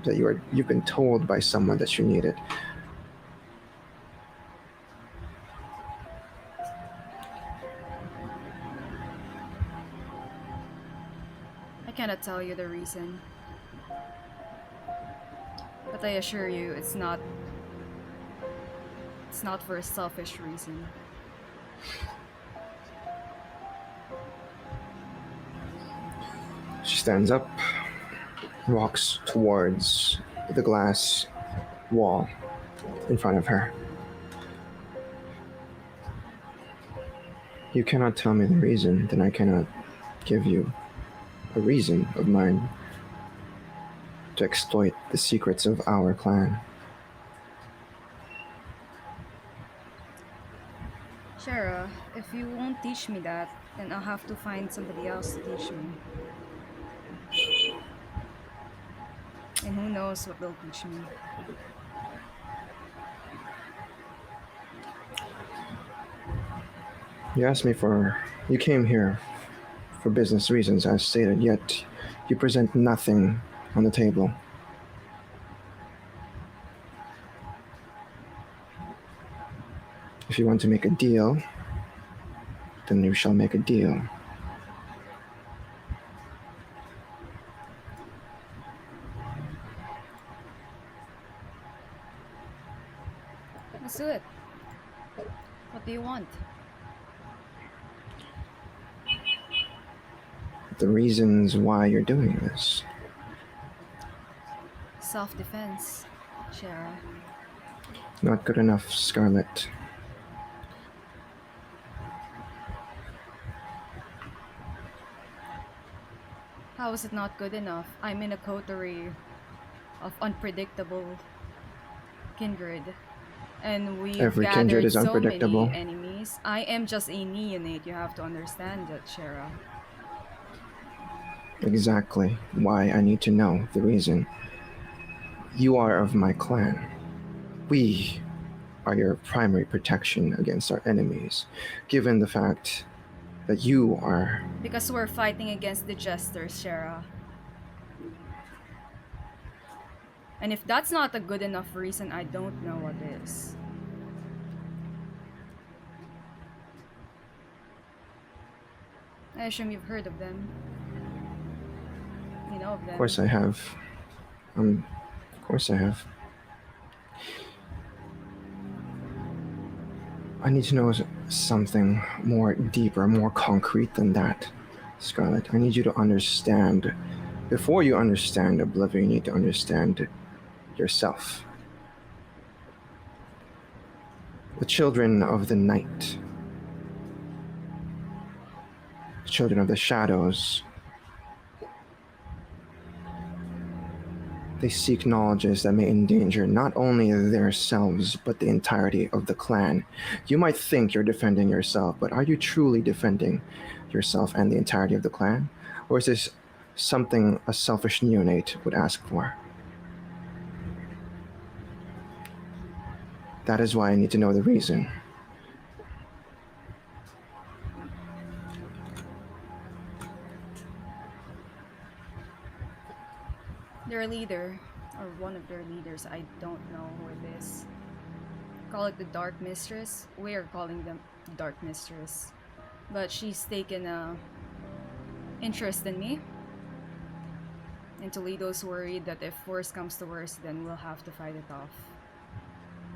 that you've been told by someone that you need it. I cannot tell you the reason. But I assure you, it's not for a selfish reason. She stands up, walks towards the glass wall in front of her. You cannot tell me the reason, then I cannot give you a reason of mine to exploit the secrets of our clan. Shara, if you won't teach me that, then I'll have to find somebody else to teach me. And who knows what they'll teach me. You asked me for. You came here for business reasons, as stated, yet you present nothing on the table. If you want to make a deal, then you shall make a deal. Let's do it. What do you want? The reasons why you're doing this. Self-defense, Shara. Not good enough, Scarlett. How is it not good enough? I'm in a coterie of unpredictable kindred. And we've Every gathered kindred is so unpredictable. many enemies. I am just a neonate, you have to understand that, Shara. Exactly why I need to know the reason. You are of my clan. We are your primary protection against our enemies, given the fact that you are. Because we're fighting against the jesters, Shara. And if that's not a good enough reason, I don't know what is. I assume you've heard of them. You know of them. Of course I have. Of course I have. I need to know something more deeper, more concrete than that, Scarlett. I need you to understand. Before you understand Oblivion, you need to understand yourself. The children of the night, the children of the shadows, they seek knowledges that may endanger not only themselves, but the entirety of the clan. You might think you're defending yourself, but are you truly defending yourself and the entirety of the clan? Or is this something a selfish neonate would ask for? That is why I need to know the reason. Their leader, or one of their leaders, I don't know who it is. Call it the Dark Mistress. We're calling them Dark Mistress. But she's taken a interest in me. And Toledo's worried that if worse comes to worse, then we'll have to fight it off.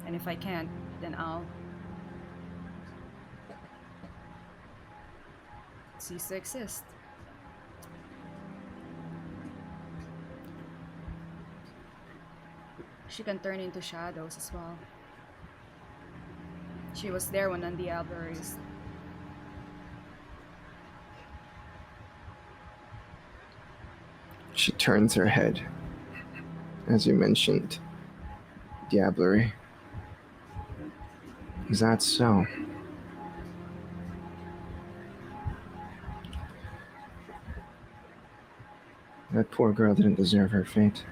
And if I can't, then I'll cease to exist. She can turn into shadows as well. She was there when Diablo raised. She turns her head, as you mentioned, diablerie. Is that so? That poor girl didn't deserve her fate.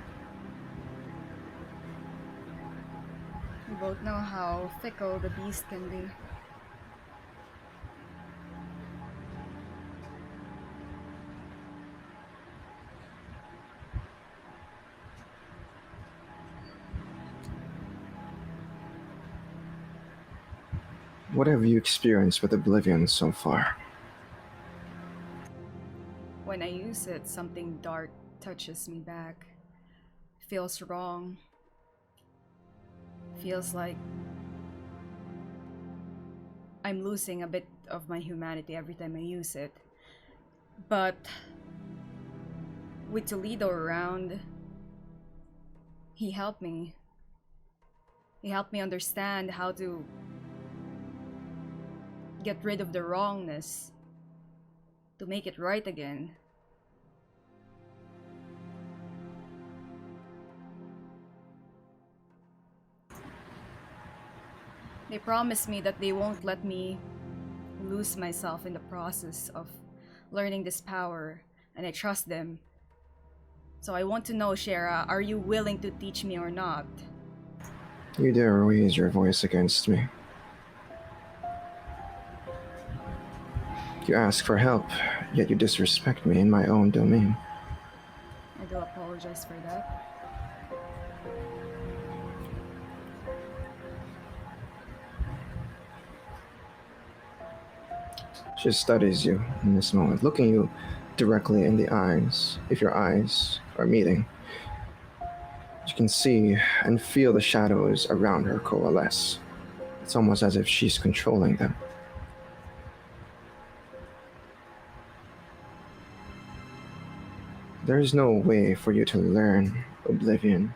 We both know how fickle the beast can be. What have you experienced with Oblivion so far? When I use it, something dark touches me back. Feels wrong. Feels like I'm losing a bit of my humanity every time I use it. But with Toledo around, he helped me. He helped me understand how to get rid of the wrongness, to make it right again. They promised me that they won't let me lose myself in the process of learning this power, and I trust them. So I want to know, Shara, are you willing to teach me or not? You dare raise your voice against me. You ask for help, yet you disrespect me in my own domain. I do apologize for that. She studies you in this moment, looking you directly in the eyes. If your eyes are meeting, you can see and feel the shadows around her coalesce. It's almost as if she's controlling them. There is no way for you to learn oblivion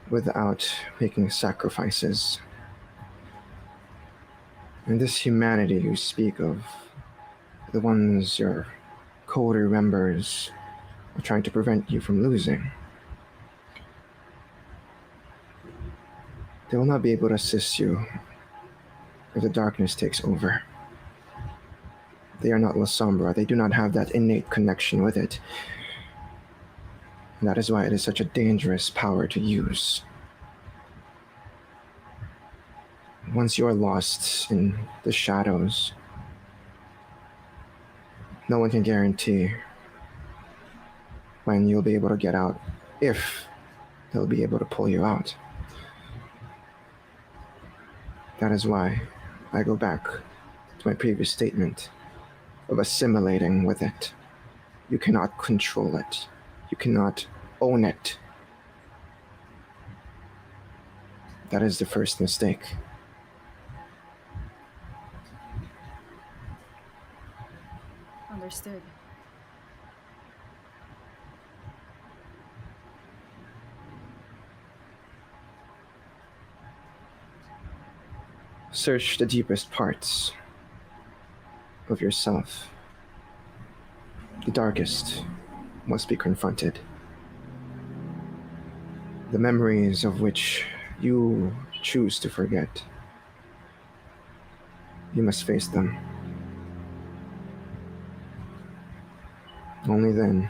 without making sacrifices. And this humanity you speak of, the ones your coterie members are trying to prevent you from losing, they will not be able to assist you if the darkness takes over. They are not La Sombra. They do not have that innate connection with it. And that is why it is such a dangerous power to use. Once you are lost in the shadows, no one can guarantee when you'll be able to get out, if they'll be able to pull you out. That is why I go back to my previous statement of assimilating with it. You cannot control it. You cannot own it. That is the first mistake. Understood. Search the deepest parts of yourself. The darkest must be confronted. The memories of which you choose to forget. You must face them. Only then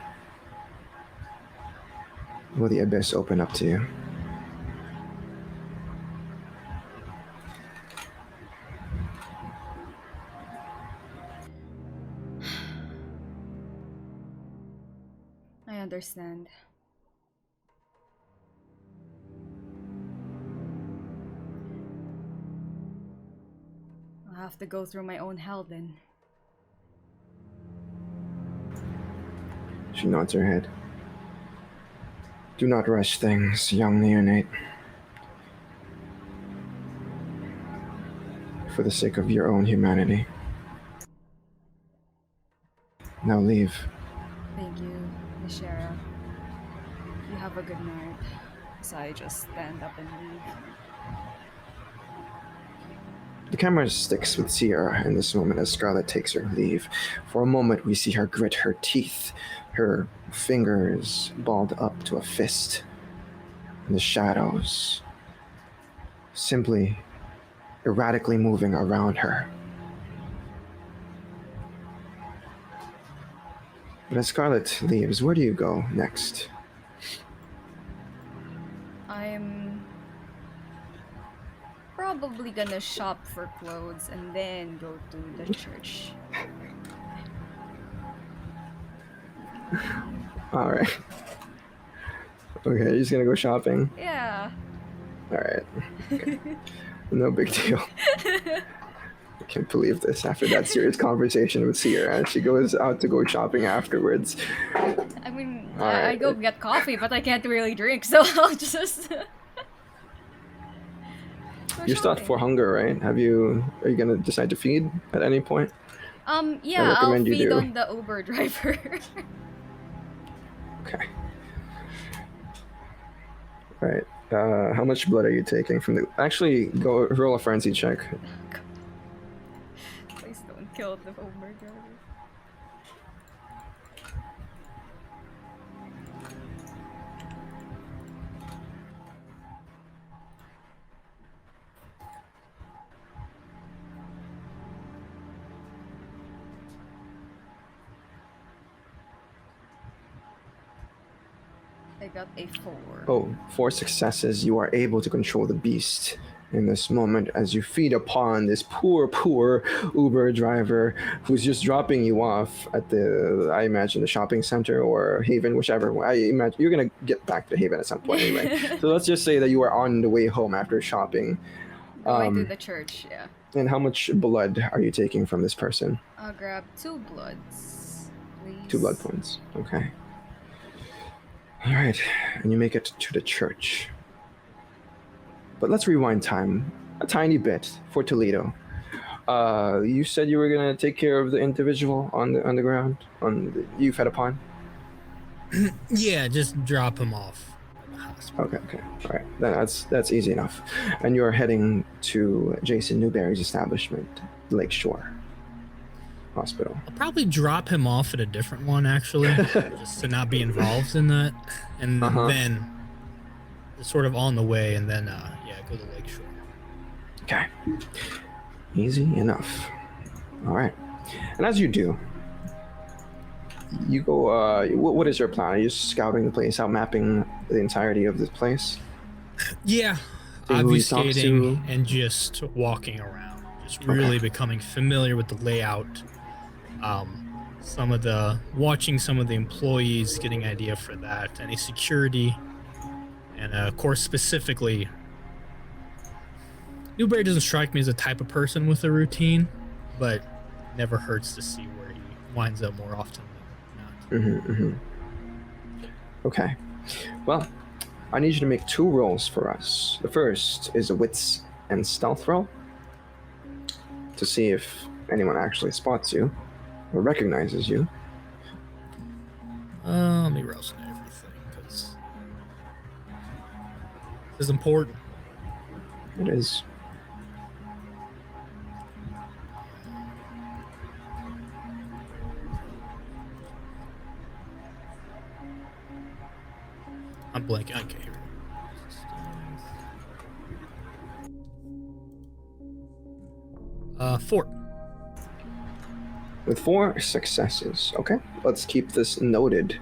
will the abyss open up to you. I understand. I'll have to go through my own hell then. She nods her head. Do not rush things, young neonate. For the sake of your own humanity. Now leave. Thank you, Miss Shara. You have a good night. So I just stand up and leave. The camera sticks with Sierra in this moment as Scarlett takes her leave. For a moment, we see her grit her teeth, her fingers balled up to a fist. In the shadows, simply erratically moving around her. But as Scarlett leaves, where do you go next? I'm probably gonna shop for clothes and then go to the church. Alright. Okay, you're just gonna go shopping? Yeah. Alright. Okay. No big deal. I can't believe this after that serious conversation with Sierra. She goes out to go shopping afterwards. I mean, I Alright. go get coffee, but I can't really drink, so I'll just go You're stopped shopping. for hunger, right? Are you gonna decide to feed at any point? Yeah, I'll recommend you feed do. on the Uber driver. Okay. Right. How much blood are you taking from the... Actually, go roll a frenzy check. Please don't kill the Uber driver. I got a 4. Oh, 4 successes. You are able to control the beast in this moment as you feed upon this poor Uber driver who's just dropping you off at I imagine, the shopping center or Haven, whichever. I imagine you're going to get back to Haven at some point anyway. So let's just say that you are on the way home after shopping. Going to the church, yeah. And how much blood are you taking from this person? I'll grab 2 bloods, please. 2 blood points. Okay. All right, and you make it to the church. But let's rewind time a tiny bit for Toledo. You said you were gonna take care of the individual on the ground, you fed upon. Yeah, just drop him off at the hospital. Okay, all right. Then that's easy enough. And you're heading to Jason Newberry's establishment, Lakeshore Hospital. I'll probably drop him off at a different one, actually, just to not be involved in that. And then sort of on the way, and then go to Lakeshore. Okay. Easy enough. All right. And as you do, you go, what is your plan? Are you just scouting the place out, mapping the entirety of this place? Yeah. Obfuscating and just walking around. Just really becoming familiar with the layout. Watching some of the employees, getting idea for that. Any security. And of course, specifically, Newberry doesn't strike me as a type of person with a routine, but never hurts to see where he winds up more often than not. Okay. Well, I need you to make 2 rolls for us. The first is a wits and stealth roll to see if anyone actually spots you or recognizes you. Let me roll some everything, because this is important. It is. I'm blanking. Okay. 4. With 4 successes. Okay, let's keep this noted.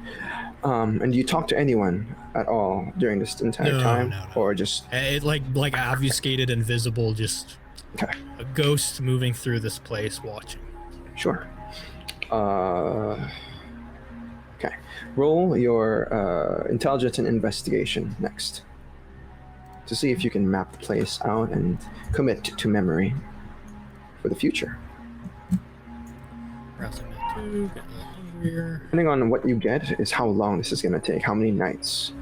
And do you talk to anyone at all during this entire time? No. Or just... It, like obfuscated, invisible, just a ghost moving through this place watching. Sure. Okay. Roll your intelligence and investigation next to see if you can map the place out and commit to memory for the future. Browsing that too, getting a little hungrier. Depending on what you get is how long this is going to take, how many nights.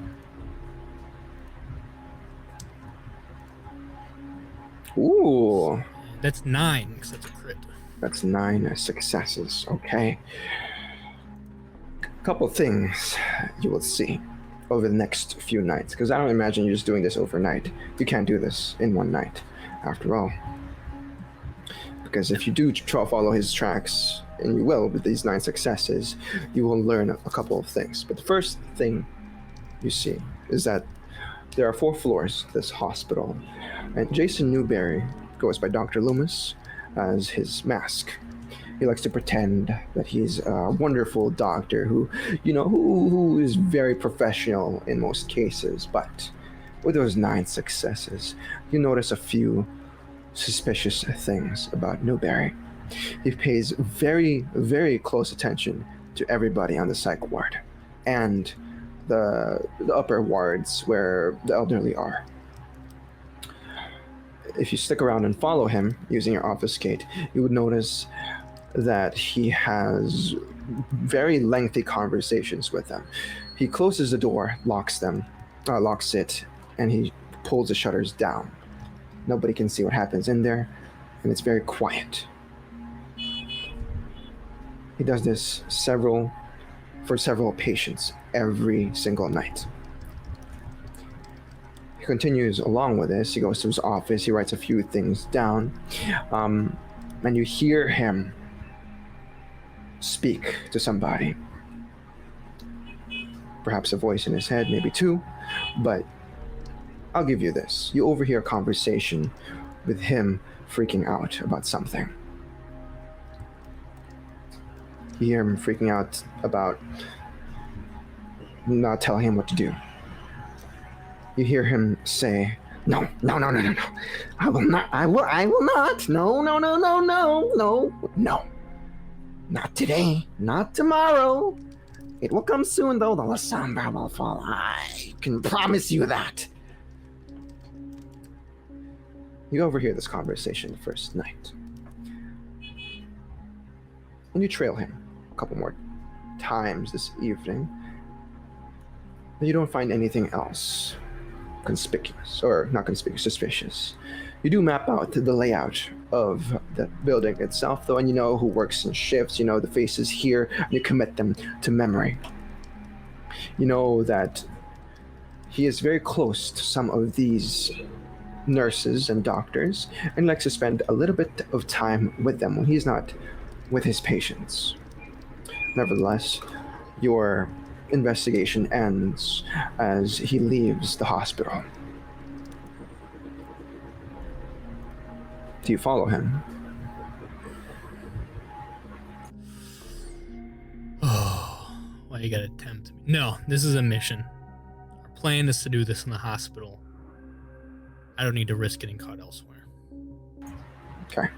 Ooh. That's 9, because that's a crit. That's 9 successes. Okay. Couple things you will see over the next few nights, because I don't imagine you're just doing this overnight. You can't do this in one night, after all. Because if you do follow his tracks, and you will with these 9 successes, you will learn a couple of things. But the first thing you see is that there are 4 floors to this hospital, and Jason Newberry goes by Dr. Loomis as his mask. He likes to pretend that he's a wonderful doctor who is very professional in most cases. But with those 9 successes, you notice a few suspicious things about Newberry. He pays very, very close attention to everybody on the psych ward and the upper wards where the elderly are. If you stick around and follow him using your obfuscate, you would notice that he has very lengthy conversations with them. He closes the door, locks it, and he pulls the shutters down. Nobody can see what happens in there, and it's very quiet. He does this for several patients every single night. He continues along with this. He goes to his office, he writes a few things down, and you hear him speak to somebody. Perhaps a voice in his head, maybe 2, but I'll give you this. You overhear a conversation with him freaking out about something. You hear him freaking out about not telling him what to do. You hear him say, "No, no, no, no, no, no. I will not. I will not. No, no, no, no, no, no, no. Not today. Not tomorrow. It will come soon, though. The Lasombra will fall. I can promise you that." You overhear this conversation the first night. And you trail him a couple more times this evening. But you don't find anything else conspicuous, or not conspicuous, suspicious. You do map out the layout of the building itself, though, and you know who works in shifts, you know the faces here, and you commit them to memory. You know that he is very close to some of these nurses and doctors, and likes to spend a little bit of time with them when he's not with his patients. Nevertheless, your investigation ends as he leaves the hospital. Do you follow him? Oh, why you gotta tempt me? No, this is a mission. Our plan is to do this in the hospital. I don't need to risk getting caught elsewhere. Okay.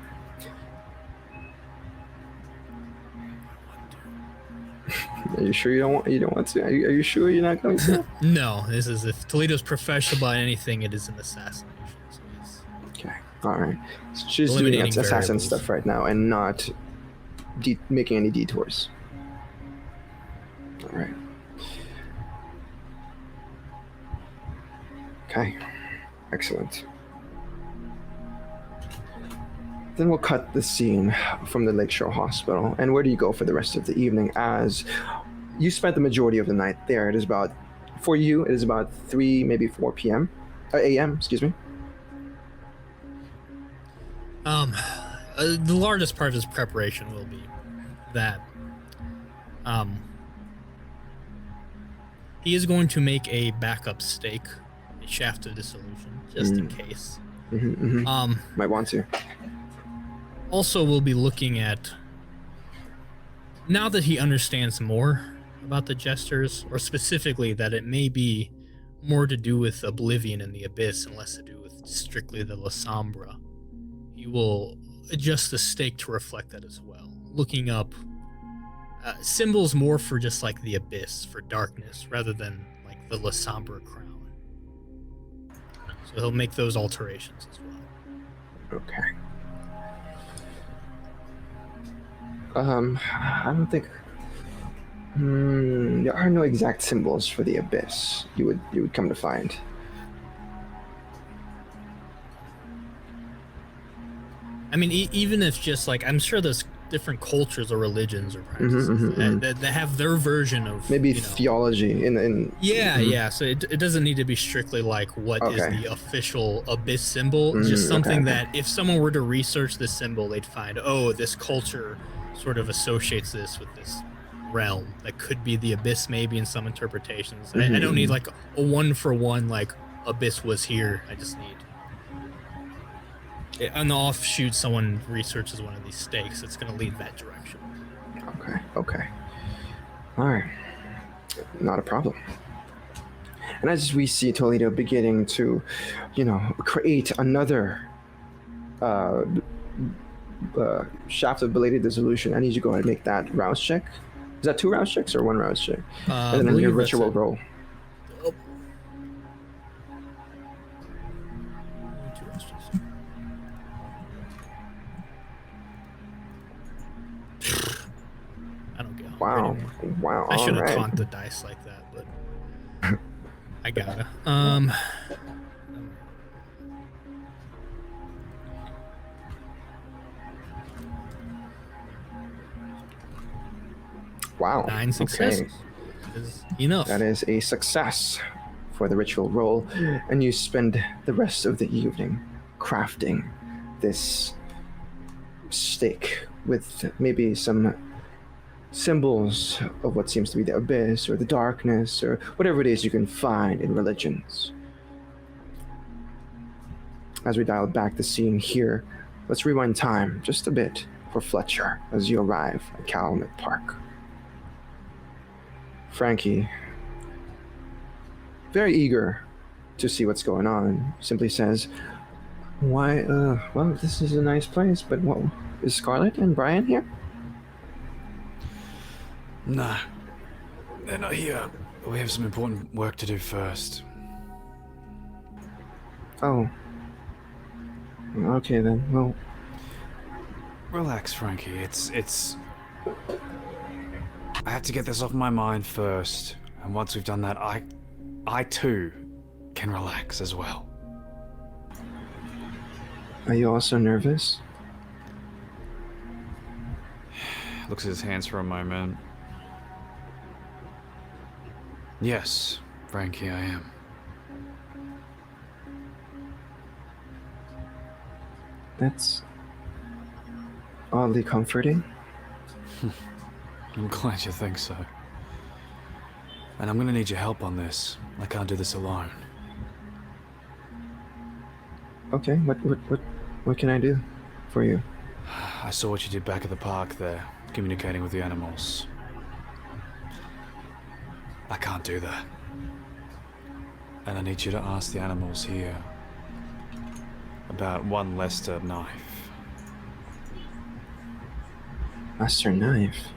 Are you sure you don't want to? Are you sure you're not going to? No, this is, if Toledo's professional about anything, it is an assassination. So he's Okay. All right. So she's doing eliminating assassin variables. stuff right now and not making any detours. All right. Okay. Excellent. Then we'll cut the scene from the Lakeshore Hospital. And where do you go for the rest of the evening? As you spent the majority of the night there, it is about, for you, it is about 3, maybe 4 p.m. A.m., excuse me. The largest part of his preparation will be that he is going to make a backup stake, a shaft of dissolution, just in case. Mm-hmm, mm-hmm. Might want to. Also, we'll be looking at, now that he understands more about the Jesters, or specifically that it may be more to do with Oblivion and the Abyss and less to do with strictly the Lasombra, he will adjust the stake to reflect that as well. Looking up symbols more for just like the Abyss, for darkness, rather than like the Lasombra crown. So he'll make those alterations as well. Okay. I don't think there are no exact symbols for the Abyss. You would come to find. I mean, even if just like, I'm sure there's different cultures or religions or practices that have their version of maybe you know, theology in yeah. So it doesn't need to be strictly like what is Okay. the official Abyss symbol. It's just something that if someone were to research this symbol, they'd find, oh, this culture sort of associates this with this realm that could be the Abyss maybe in some interpretations. I don't need like a one-for-one like Abyss was here. I just need on the offshoot someone researches one of these stakes, it's going to lead that direction. Okay. All right. Not a problem. And as we see Toledo beginning to, create another shaft of belated dissolution, I need you to go ahead and make that rouse check. Is that 2 rouse checks or 1 rouse check? And then your ritual roll. Oh. I don't get hungry Wow. anymore. Wow. I should have alright. conked the dice like that, but I gotta. Wow. 9 successes. Okay. Is enough. That is a success for the ritual roll, and you spend the rest of the evening crafting this stake with maybe some symbols of what seems to be the abyss or the darkness or whatever it is you can find in religions. As we dial back the scene here, let's rewind time just a bit for Fletcher as you arrive at Calumet Park. Frankie, very eager to see what's going on, simply says, "Why? Well, this is a nice place, but what is Scarlett and Brian here?" No, they're not here. We have some important work to do first. Oh. Okay then. Well, Relax, Frankie. It's... I have to get this off my mind first. And once we've done that, I too can relax as well. are you also nervous? Looks at his hands for a moment. Yes, Frankie, I am. That's oddly comforting. I'm glad you think so. And I'm gonna need your help on this. I can't do this alone. Okay, what can I do for you? I saw what you did back at the park there, communicating with the animals. I can't do that. And I need you to ask the animals here about one Lester knife. Master Knife?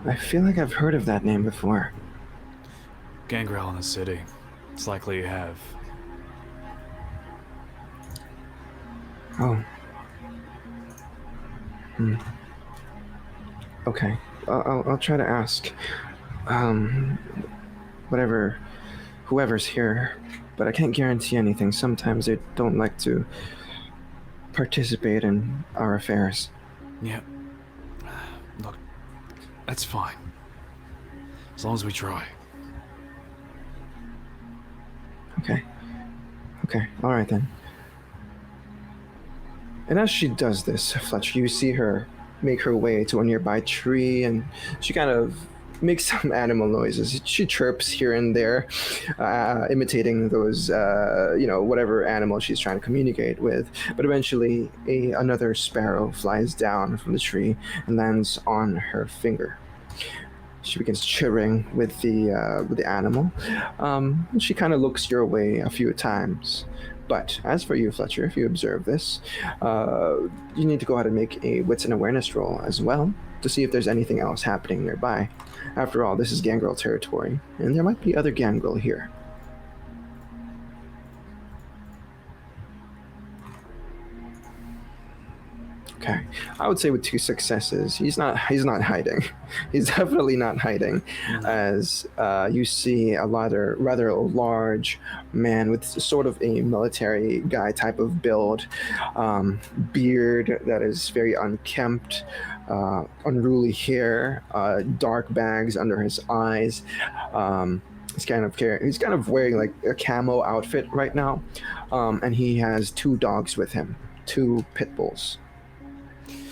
I feel like I've heard of that name before. Gangrel in the city. It's likely you have. Oh. Okay. I'll try to ask. Whoever's here, but I can't guarantee anything. Sometimes they don't like to participate in our affairs. Yeah. Look, that's fine. As long as we try. Okay. All right then. And as she does this, Fletcher, you see her make her way to a nearby tree, and she kind of makes some animal noises. She chirps here and there, imitating those, whatever animal she's trying to communicate with. But eventually, another sparrow flies down from the tree and lands on her finger. She begins chirping with the animal. She kind of looks your way a few times. But as for you, Fletcher, if you observe this, you need to go ahead and make a wits and awareness roll as well to see if there's anything else happening nearby. After all, this is Gangrel territory, and there might be other Gangrel here. Okay, I would say with 2 successes, he's not hiding. He's definitely not hiding, as you see a rather large man with sort of a military guy type of build, beard that is very unkempt, unruly hair, dark bags under his eyes. He's kind of wearing like a camo outfit right now, and he has 2 dogs with him, 2 pit bulls.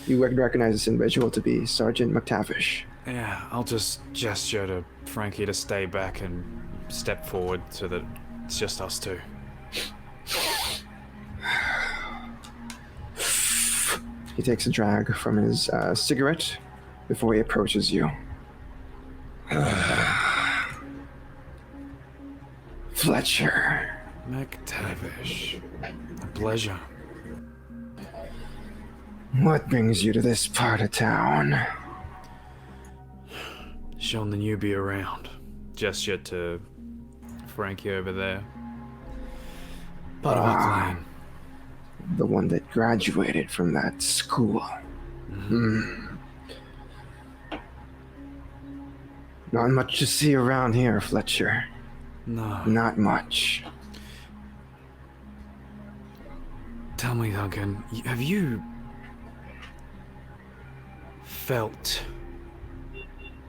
You recognize this individual to be Sergeant McTavish. Yeah, I'll just gesture to Frankie to stay back and step forward so that it's just us two. He takes a drag from his cigarette before he approaches you. Fletcher. McTavish. A pleasure. What brings you to this part of town? Shown the newbie around. Gesture to Frankie over there. Part of our clan. The one that graduated from that school. Not much to see around here, Fletcher. No. Not much. Tell me, Duncan, have you felt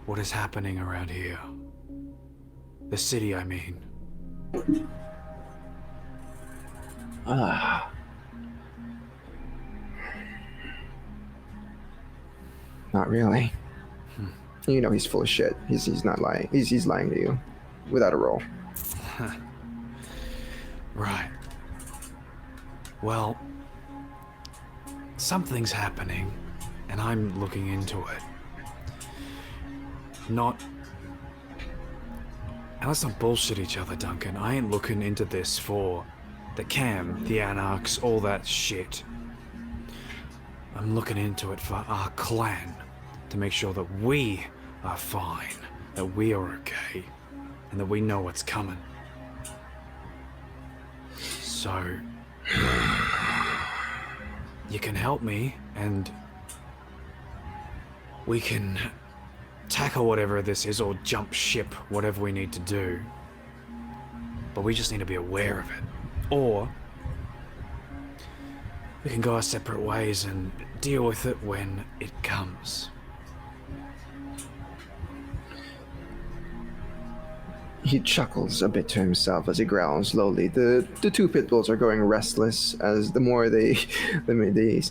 what is happening around here? The city, I mean. Not really. You know he's full of shit. He's not lying. He's lying to you, without a roll. Right. Well, something's happening, and I'm looking into it. Not And let's not bullshit each other, Duncan. I ain't looking into this for the Cam, the Anarchs, all that shit. I'm looking into it for our clan, to make sure that we are fine, that we are okay, and that we know what's coming. So, you can help me, and we can tackle whatever this is, or jump ship, whatever we need to do. But we just need to be aware of it. Or we can go our separate ways and deal with it when it comes. He chuckles a bit to himself as he growls slowly. The two pit bulls are going restless as the more they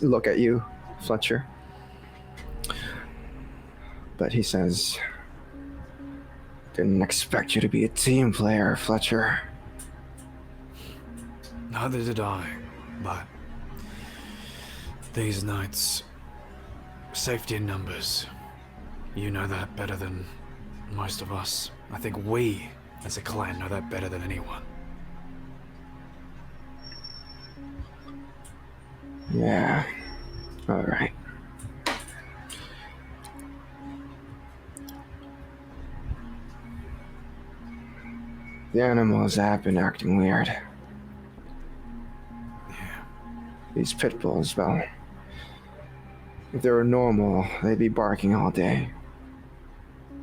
look at you, Fletcher. But he says, "Didn't expect you to be a team player, Fletcher." Neither did I, but these nights, safety in numbers. You know that better than most of us. I think we, as a clan, know that better than anyone. Yeah. All right. The animals have been acting weird. Yeah. These pit bulls, well, if they were normal, they'd be barking all day.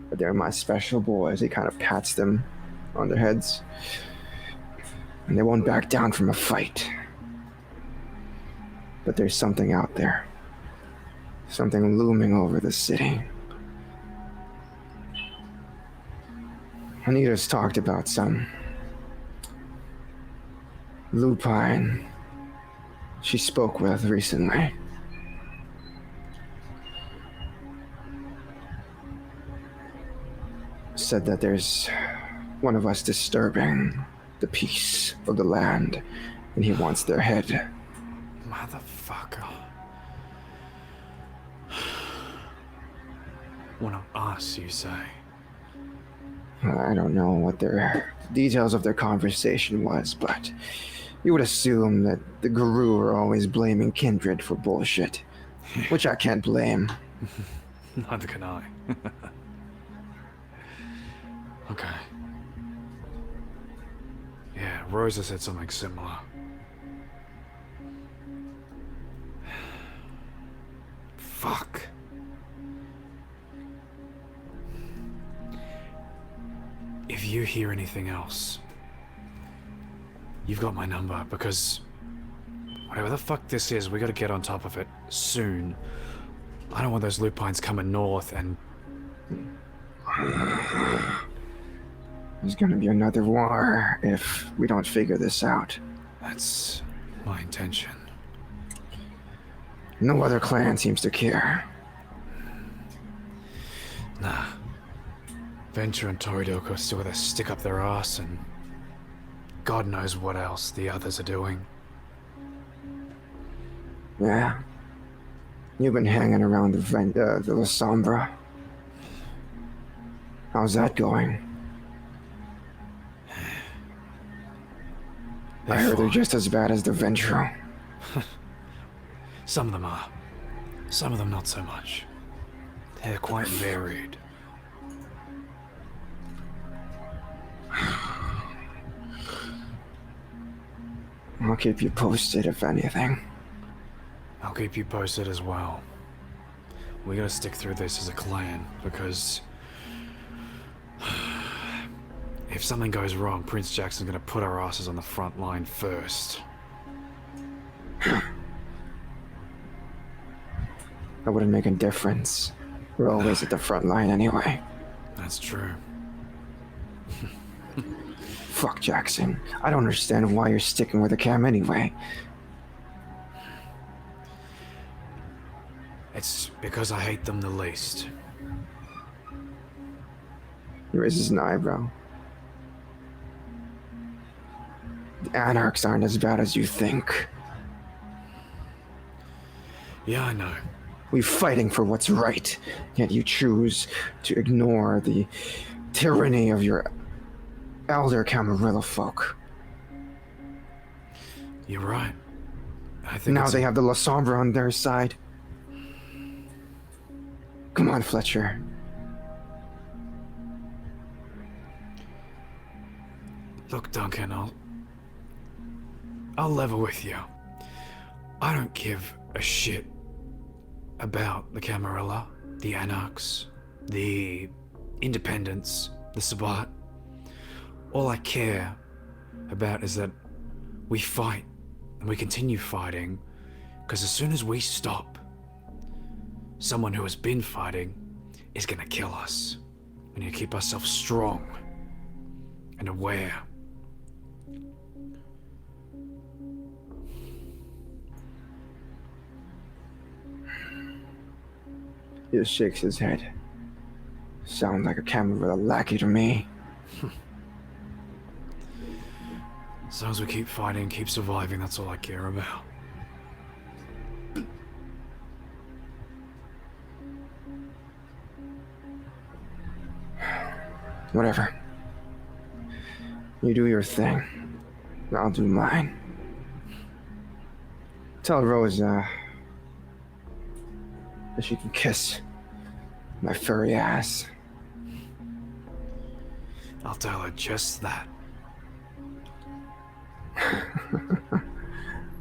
But they're my special boys. He kind of pats them on their heads. And they won't back down from a fight. But there's something out there. Something looming over the city. Anita's talked about some lupine she spoke with recently. Said that there's one of us disturbing the peace of the land, and he wants their head. Motherfucker. One of us, you say? I don't know what their details of their conversation was, but you would assume that the guru are always blaming kindred for bullshit, which I can't blame. Neither can I. Okay. Yeah, Rosa said something similar. Fuck. If you hear anything else, you've got my number, because whatever the fuck this is, we gotta get on top of it soon. I don't want those lupines coming north and... There's gonna be another war if we don't figure this out. That's my intention. No other clan seems to care. Nah. Venture and Toledo could still with a stick up their ass, and God knows what else the others are doing. Yeah. You've been hanging around the La Sombra. How's that going? I heard they're just as bad as the Ventro. Some of them are. Some of them not so much. They're quite varied. I'll keep you posted if anything. I'll keep you posted as well. We gotta stick through this as a clan, because if something goes wrong, Prince Jackson's gonna put our asses on the front line first. That wouldn't make a difference. We're always at the front line anyway. That's true. Fuck Jackson. I don't understand why you're sticking with the Cam anyway. It's because I hate them the least. He raises an eyebrow. The Anarchs aren't as bad as you think. Yeah, I know. We're fighting for what's right, yet you choose to ignore the tyranny of your elder Camarilla folk. You're right. I think Now it's they have the La Sombra on their side. Come on, Fletcher. Look, Duncan, I'll level with you. I don't give a shit about the Camarilla, the Anarchs, the Independents, the Sabbat. All I care about is that we fight, and we continue fighting, because as soon as we stop, someone who has been fighting is gonna kill us. We need to keep ourselves strong and aware. He just shakes his head. Sounds like a Camarilla lackey to me. As long as we keep fighting, keep surviving, that's all I care about. Whatever. You do your thing. I'll do mine. Tell Rose, that she can kiss my furry ass. I'll tell her just that.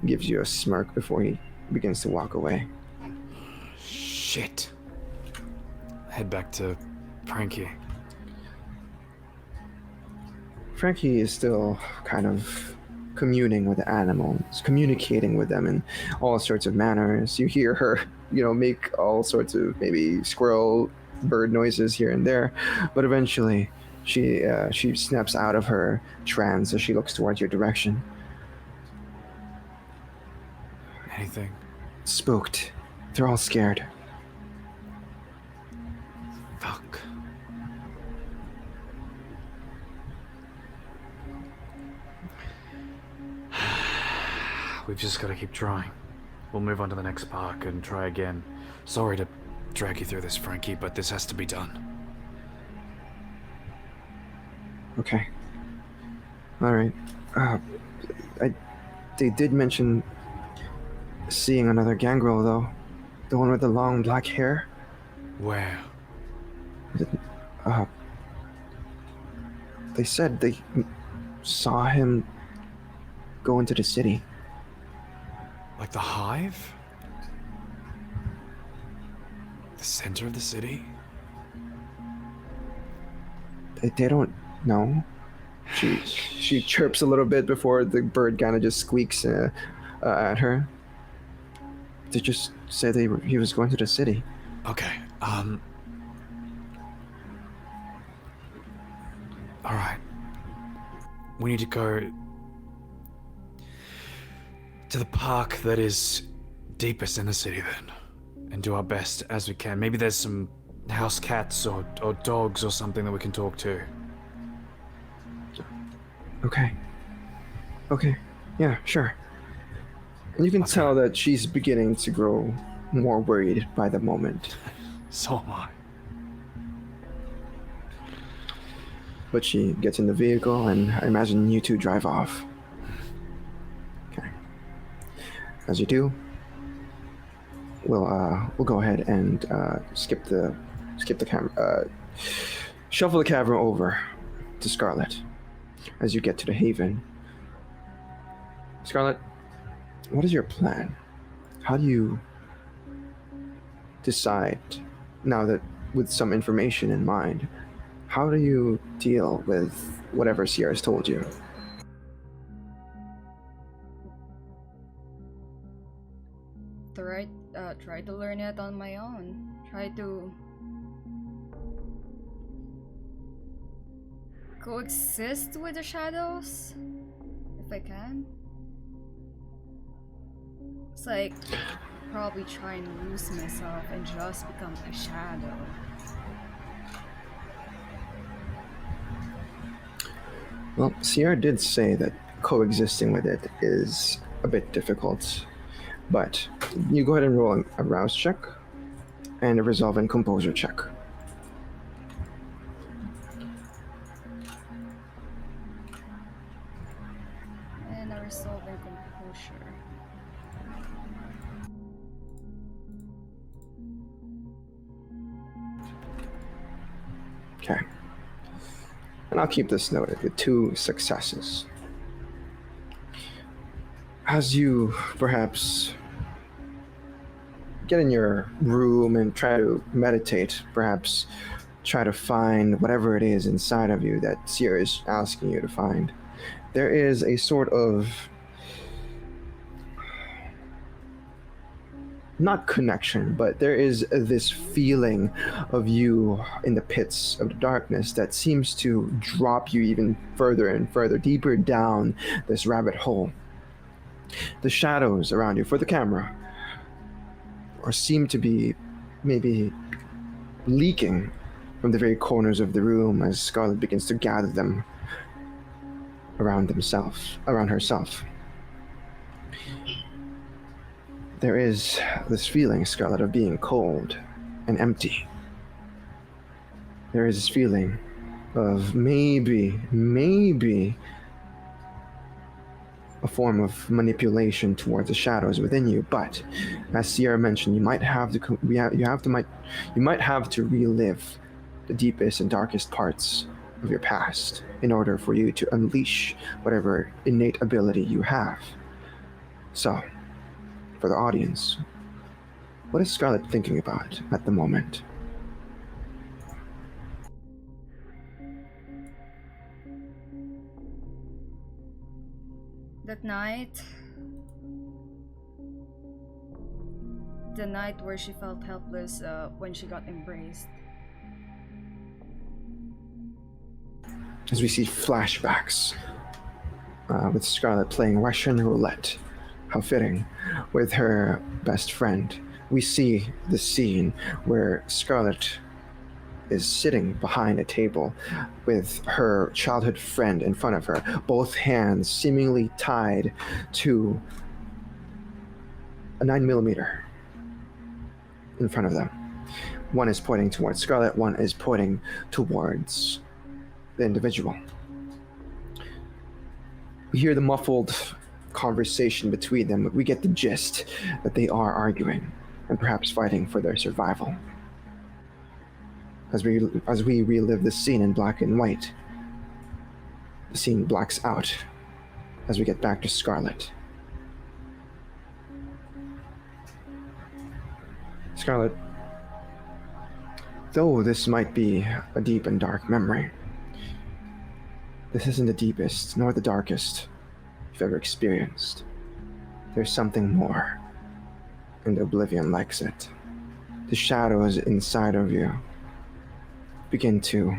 Gives you a smirk before he begins to walk away. Shit. Head back to Frankie. Frankie is still kind of communing with the animals, communicating with them in all sorts of manners. You hear her, make all sorts of maybe squirrel, bird noises here and there, but eventually she snaps out of her trance as she looks towards your direction. Anything? Spooked. They're all scared. Fuck. We've just got to keep trying. We'll move on to the next park and try again. Sorry to drag you through this, Frankie, but this has to be done. Okay. Alright. They did mention seeing another gangrel, though. The one with the long black hair. Where? They said they saw him go into the city. Like the Hive? The center of the city? They don't know. She chirps a little bit before the bird kind of just squeaks at her. They just said he was going to the city. Okay, alright. We need to go to the park that is deepest in the city then, and do our best as we can. Maybe there's some house cats or dogs or something that we can talk to. Okay. Yeah, sure. And you can tell that she's beginning to grow more worried by the moment. So am I. But she gets in the vehicle, and I imagine you two drive off. Okay. As you do, we'll go ahead and skip the camera, shuffle the camera over to Scarlett as you get to the Haven. Scarlett, what is your plan? How do you decide, now that with some information in mind, how do you deal with whatever Sierra's told you? Try to learn it on my own. Try to coexist with the shadows, if I can. It's like probably try and lose myself and just become a shadow. Well, Sierra did say that coexisting with it is a bit difficult, but you go ahead and roll a rouse check and a resolve and composure check. resolve and composure. Okay. And I'll keep this noted with 2 successes. As you perhaps get in your room and try to meditate, perhaps try to find whatever it is inside of you that Sierra is asking you to find, there is a sort of not connection, but there is this feeling of you in the pits of the darkness that seems to drop you even further and further, deeper down this rabbit hole. The shadows around you, for the camera, or seem to be maybe leaking from the very corners of the room as Scarlett begins to gather them around herself. There is this feeling, Scarlett, of being cold and empty. There is this feeling of maybe a form of manipulation towards the shadows within you, but as Sierra mentioned, you might have to relive the deepest and darkest parts of your past in order for you to unleash whatever innate ability you have. So, for the audience, what is Scarlett thinking about at the moment? That night, the night where she felt helpless when she got embraced. As we see flashbacks with Scarlett playing Russian roulette, how fitting, with her best friend. We see the scene where Scarlett is sitting behind a table with her childhood friend in front of her, both hands seemingly tied to a 9mm in front of them. One is pointing towards Scarlett, one is pointing towards the individual. We hear the muffled conversation between them, but we get the gist that they are arguing and perhaps fighting for their survival. As we relive the scene in black and white, the scene blacks out as we get back to Scarlett. Scarlett, though this might be a deep and dark memory, this isn't the deepest nor the darkest you've ever experienced. There's something more, and oblivion likes it. The shadows inside of you begin to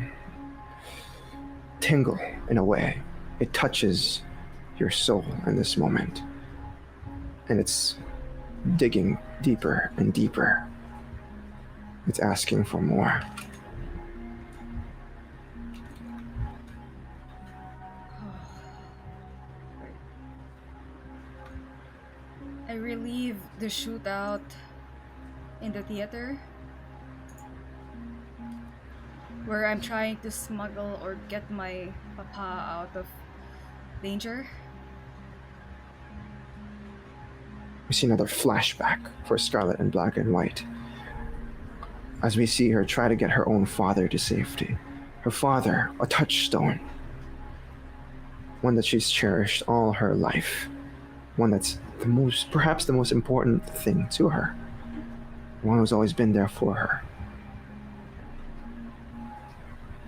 tingle in a way. It touches your soul in this moment, and it's digging deeper and deeper. It's asking for more. I relive the shootout in the theater where I'm trying to smuggle or get my papa out of danger. We see another flashback for Scarlett in black and white, as we see her try to get her own father to safety. Her father, a touchstone, one that she's cherished all her life, one that's perhaps the most important thing to her, one who's always been there for her.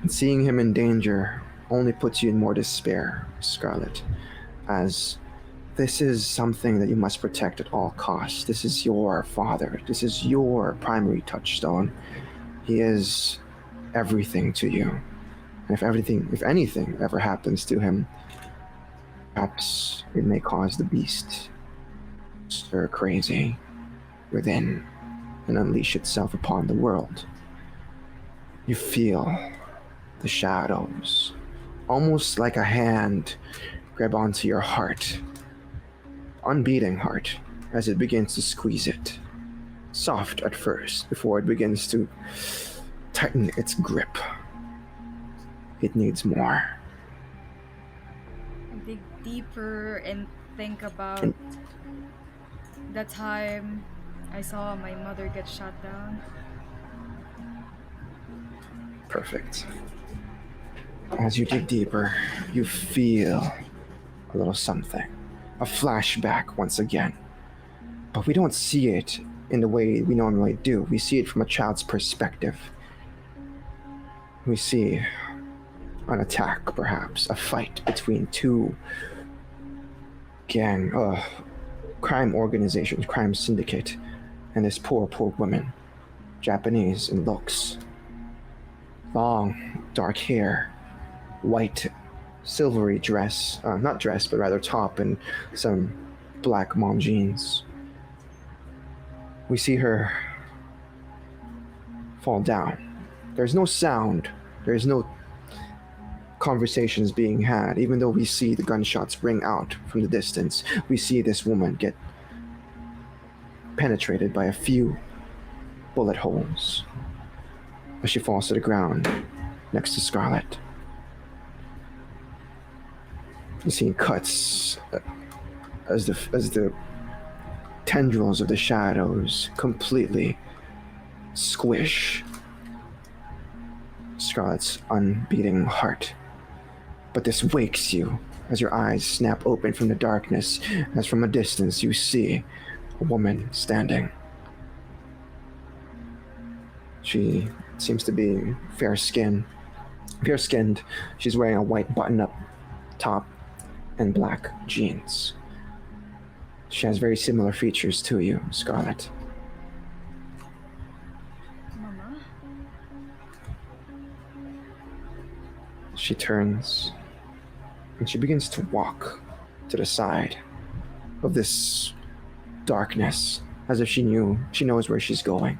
And seeing him in danger only puts you in more despair, Scarlett, as this is something that you must protect at all costs. This is your father. This is your primary touchstone. He is everything to you. And if anything ever happens to him, perhaps it may cause the beast to stir crazy within and unleash itself upon the world. You feel the shadows, almost like a hand grab onto your heart, unbeating heart, as it begins to squeeze it. Soft at first, before it begins to tighten its grip. It needs more. I dig deeper and think about And- the time I saw my mother get shot down. Perfect. As you dig deeper, you feel a little something. A flashback once again. But we don't see it in the way we normally do. We see it from a child's perspective. We see an attack, perhaps, a fight between two crime organizations, crime syndicate, and this poor woman, Japanese in looks. Long, dark hair, white, silvery dress, not dress, but rather top, and some black mom jeans. We see her fall down. There's no sound, there's no conversations being had, even though we see the gunshots ring out from the distance. We see this woman get penetrated by a few bullet holes as she falls to the ground next to Scarlett. You see cuts as the tendrils of the shadows completely squish Scarlett's unbeating heart. But this wakes you as your eyes snap open from the darkness, as from a distance you see a woman standing. She seems to be fair-skinned. She's wearing a white button-up top and black jeans. She has very similar features to you, Scarlett. Mama? She turns and she begins to walk to the side of this darkness as if she knows where she's going.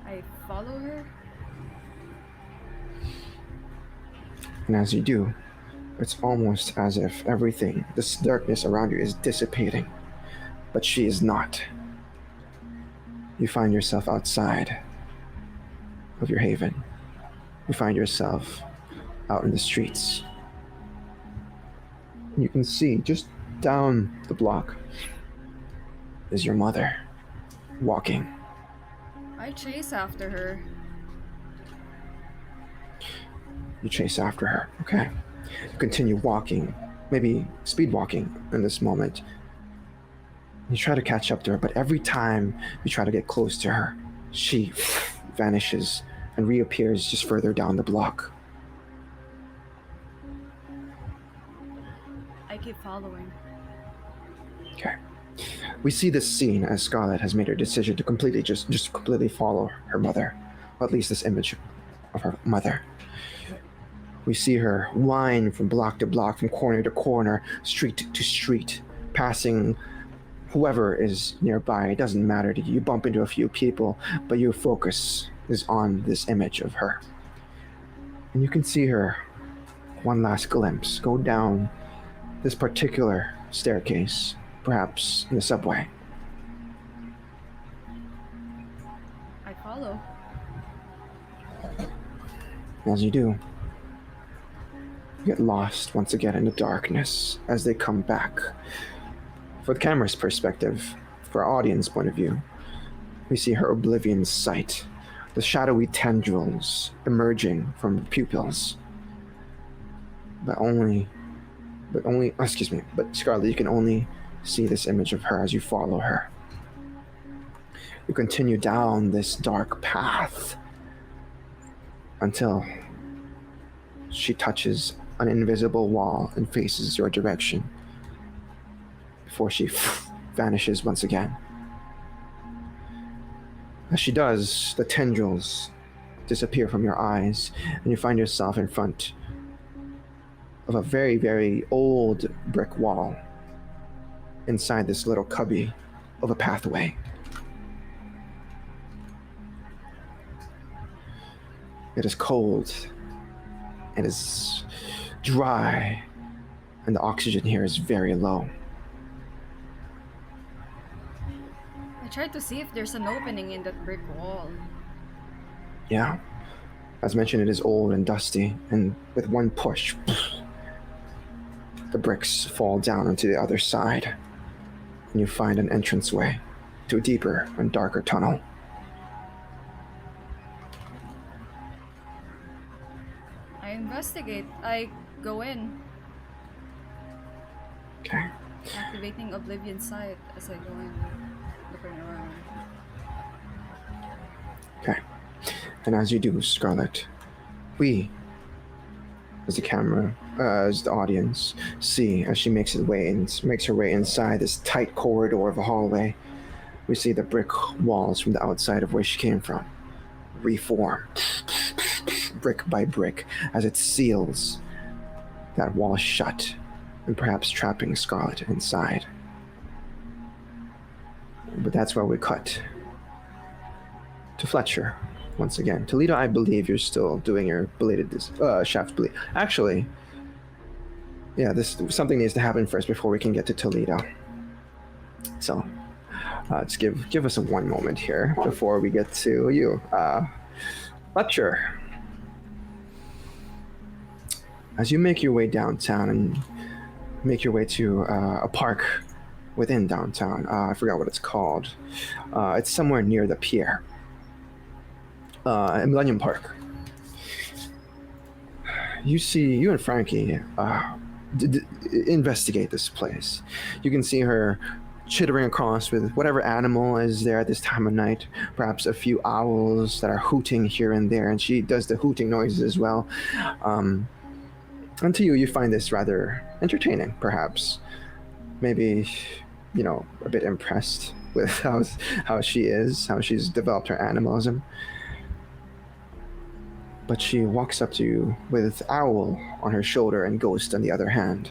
I follow her? And as you do, it's almost as if everything, this darkness around you, is dissipating. But she is not. You find yourself outside of your haven. You find yourself out in the streets. You can see just down the block is your mother walking. I chase after her. You chase after her, okay? You continue walking, maybe speed walking in this moment. You try to catch up to her, but every time you try to get close to her, she vanishes and reappears just further down the block. I keep following. Okay. We see this scene as Scarlett has made her decision to completely just completely follow her mother, or at least this image of her mother. We see her whine from block to block, from corner to corner, street to street, passing whoever is nearby. It doesn't matter to you. You bump into a few people, but your focus is on this image of her. And you can see her, one last glimpse, go down this particular staircase, perhaps in the subway. I follow. As you do, you get lost once again in the darkness as they come back. For the camera's perspective, for our audience point of view, we see her oblivion sight, the shadowy tendrils emerging from the pupils. But Scarlett, you can only see this image of her as you follow her. You continue down this dark path until she touches an invisible wall and faces your direction before she vanishes once again. As she does, the tendrils disappear from your eyes and you find yourself in front of a very, very old brick wall inside this little cubby of a pathway. It is cold. It is dry, and the oxygen here is very low. I tried to see if there's an opening in that brick wall. Yeah. As mentioned, it is old and dusty, and with one push, The bricks fall down onto the other side, and you find an entranceway to a deeper and darker tunnel. I investigate. I go in, Okay. activating Oblivion Sight as I go in, looking around. Okay. And as you do, Scarlett, we, as the camera, as the audience, see as she makes her way inside this tight corridor of a hallway. We see the brick walls from the outside of where she came from reform, brick by brick, as it seals that wall shut, and perhaps trapping Scarlett inside. But that's where we cut to Fletcher once again. Toledo, I believe you're still doing your belated shaft bleed. Actually, yeah, something needs to happen first before we can get to Toledo. So, let's give us a one moment here before we get to you, Fletcher. As you make your way downtown and make your way to a park within downtown, I forgot what it's called. It's somewhere near the pier. In Millennium Park. You and Frankie investigate this place. You can see her chittering across with whatever animal is there at this time of night. Perhaps a few owls that are hooting here and there, and she does the hooting noises as well. And to you find this rather entertaining, perhaps. Maybe, a bit impressed with how she's developed her animalism. But she walks up to you with Owl on her shoulder and Ghost on the other hand.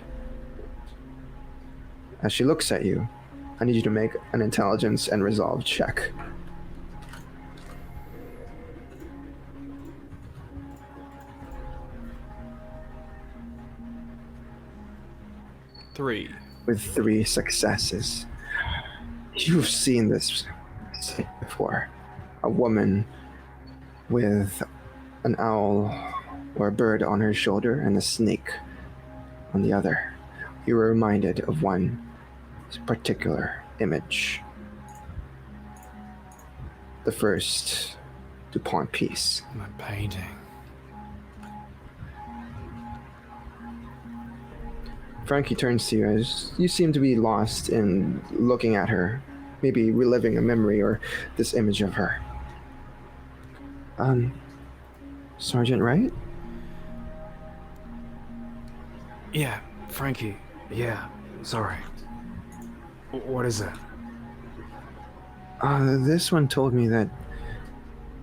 As she looks at you, I need you to make an intelligence and resolve check. Three. With 3 successes. You've seen this before. A woman with an owl or a bird on her shoulder and a snake on the other. You were reminded of one particular image. The first DuPont piece. My painting. Frankie turns to you as you seem to be lost in looking at her, maybe reliving a memory or this image of her. Sergeant Wright? Yeah, Frankie. Yeah, sorry. What is it? This one told me that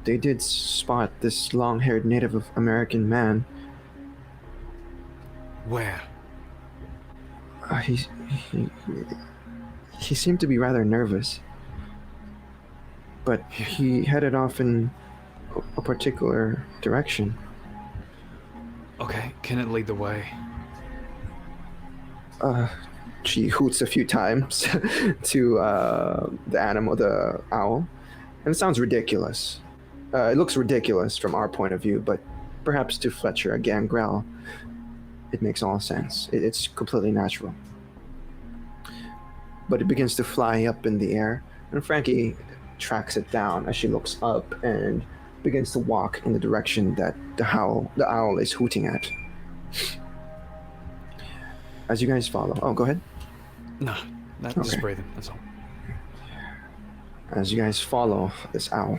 they did spot this long-haired Native American man. Where? He seemed to be rather nervous, but he headed off in a particular direction. Okay, can it lead the way? She hoots a few times to the owl, and it sounds ridiculous. It looks ridiculous from our point of view, but perhaps to Fletcher, a gangrel, it makes all sense. It's completely natural. But it begins to fly up in the air, and Frankie tracks it down as she looks up and begins to walk in the direction that the owl is hooting at. As you guys follow. Oh, go ahead. No, just breathing, that's all. As you guys follow this owl,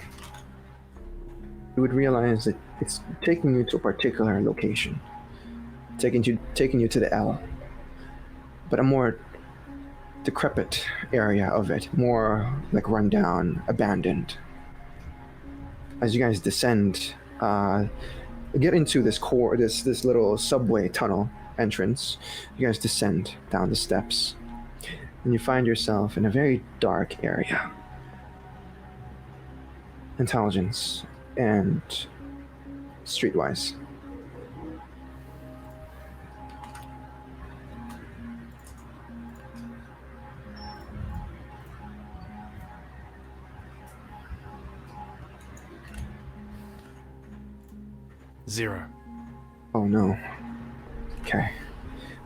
you would realize that it's taking you to a particular location. Taking you to the L. But a more decrepit area of it, more like rundown, abandoned. As you guys descend, get into this little subway tunnel entrance, you guys descend down the steps, and you find yourself in a very dark area. Intelligence and streetwise. Zero. Oh no. Okay.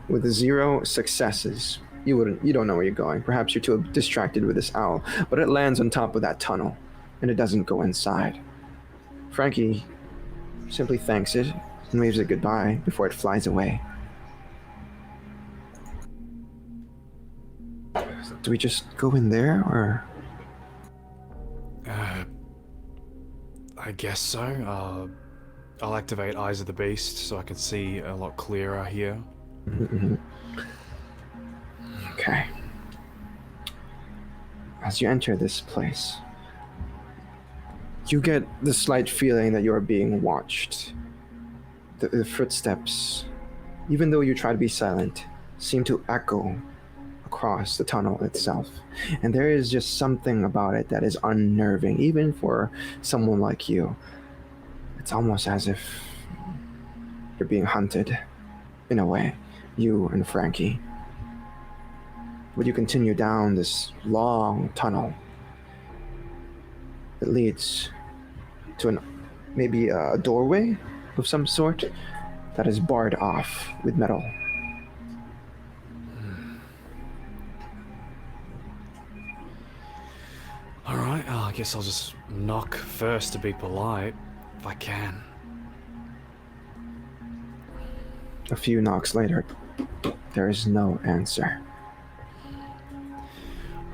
With 0 successes, you don't know where you're going. Perhaps you're too distracted with this owl, but it lands on top of that tunnel, and it doesn't go inside. Frankie simply thanks it and waves it goodbye before it flies away. Do we just go in there, or? I guess so. I'll activate Eyes of the Beast so I can see a lot clearer here. Mm-hmm. Okay. As you enter this place, you get the slight feeling that you are being watched. The footsteps, even though you try to be silent, seem to echo across the tunnel itself. And there is just something about it that is unnerving, even for someone like you. It's almost as if you're being hunted, in a way, you and Frankie. Would you continue down this long tunnel that leads to maybe a doorway of some sort that is barred off with metal? Alright, I guess I'll just knock first to be polite, if I can. A few knocks later, there is no answer.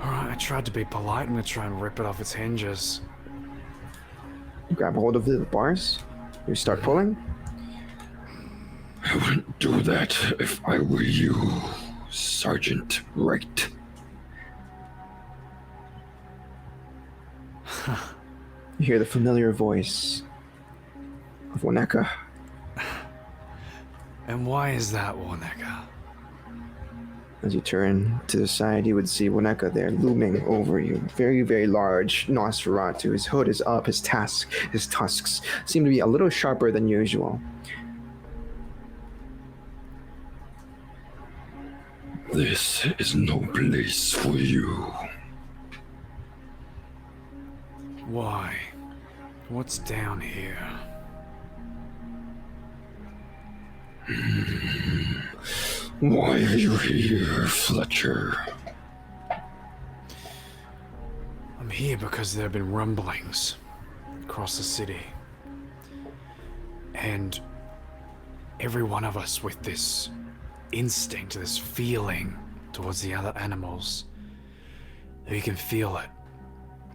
Alright, I tried to be polite. I'm gonna try and rip it off its hinges. You grab hold of the bars, you start pulling. I wouldn't do that if I were you, Sergeant Wright. You hear the familiar voice of Waneka. And why is that, Warneka? As you turn to the side, you would see Waneka there looming over you. Very, very large Nosferatu. His hood is up, his tusks seem to be a little sharper than usual. This is no place for you. Why? What's down here? Why are you here, Fletcher? I'm here because there have been rumblings across the city. And every one of us with this instinct, this feeling towards the other animals, you can feel it.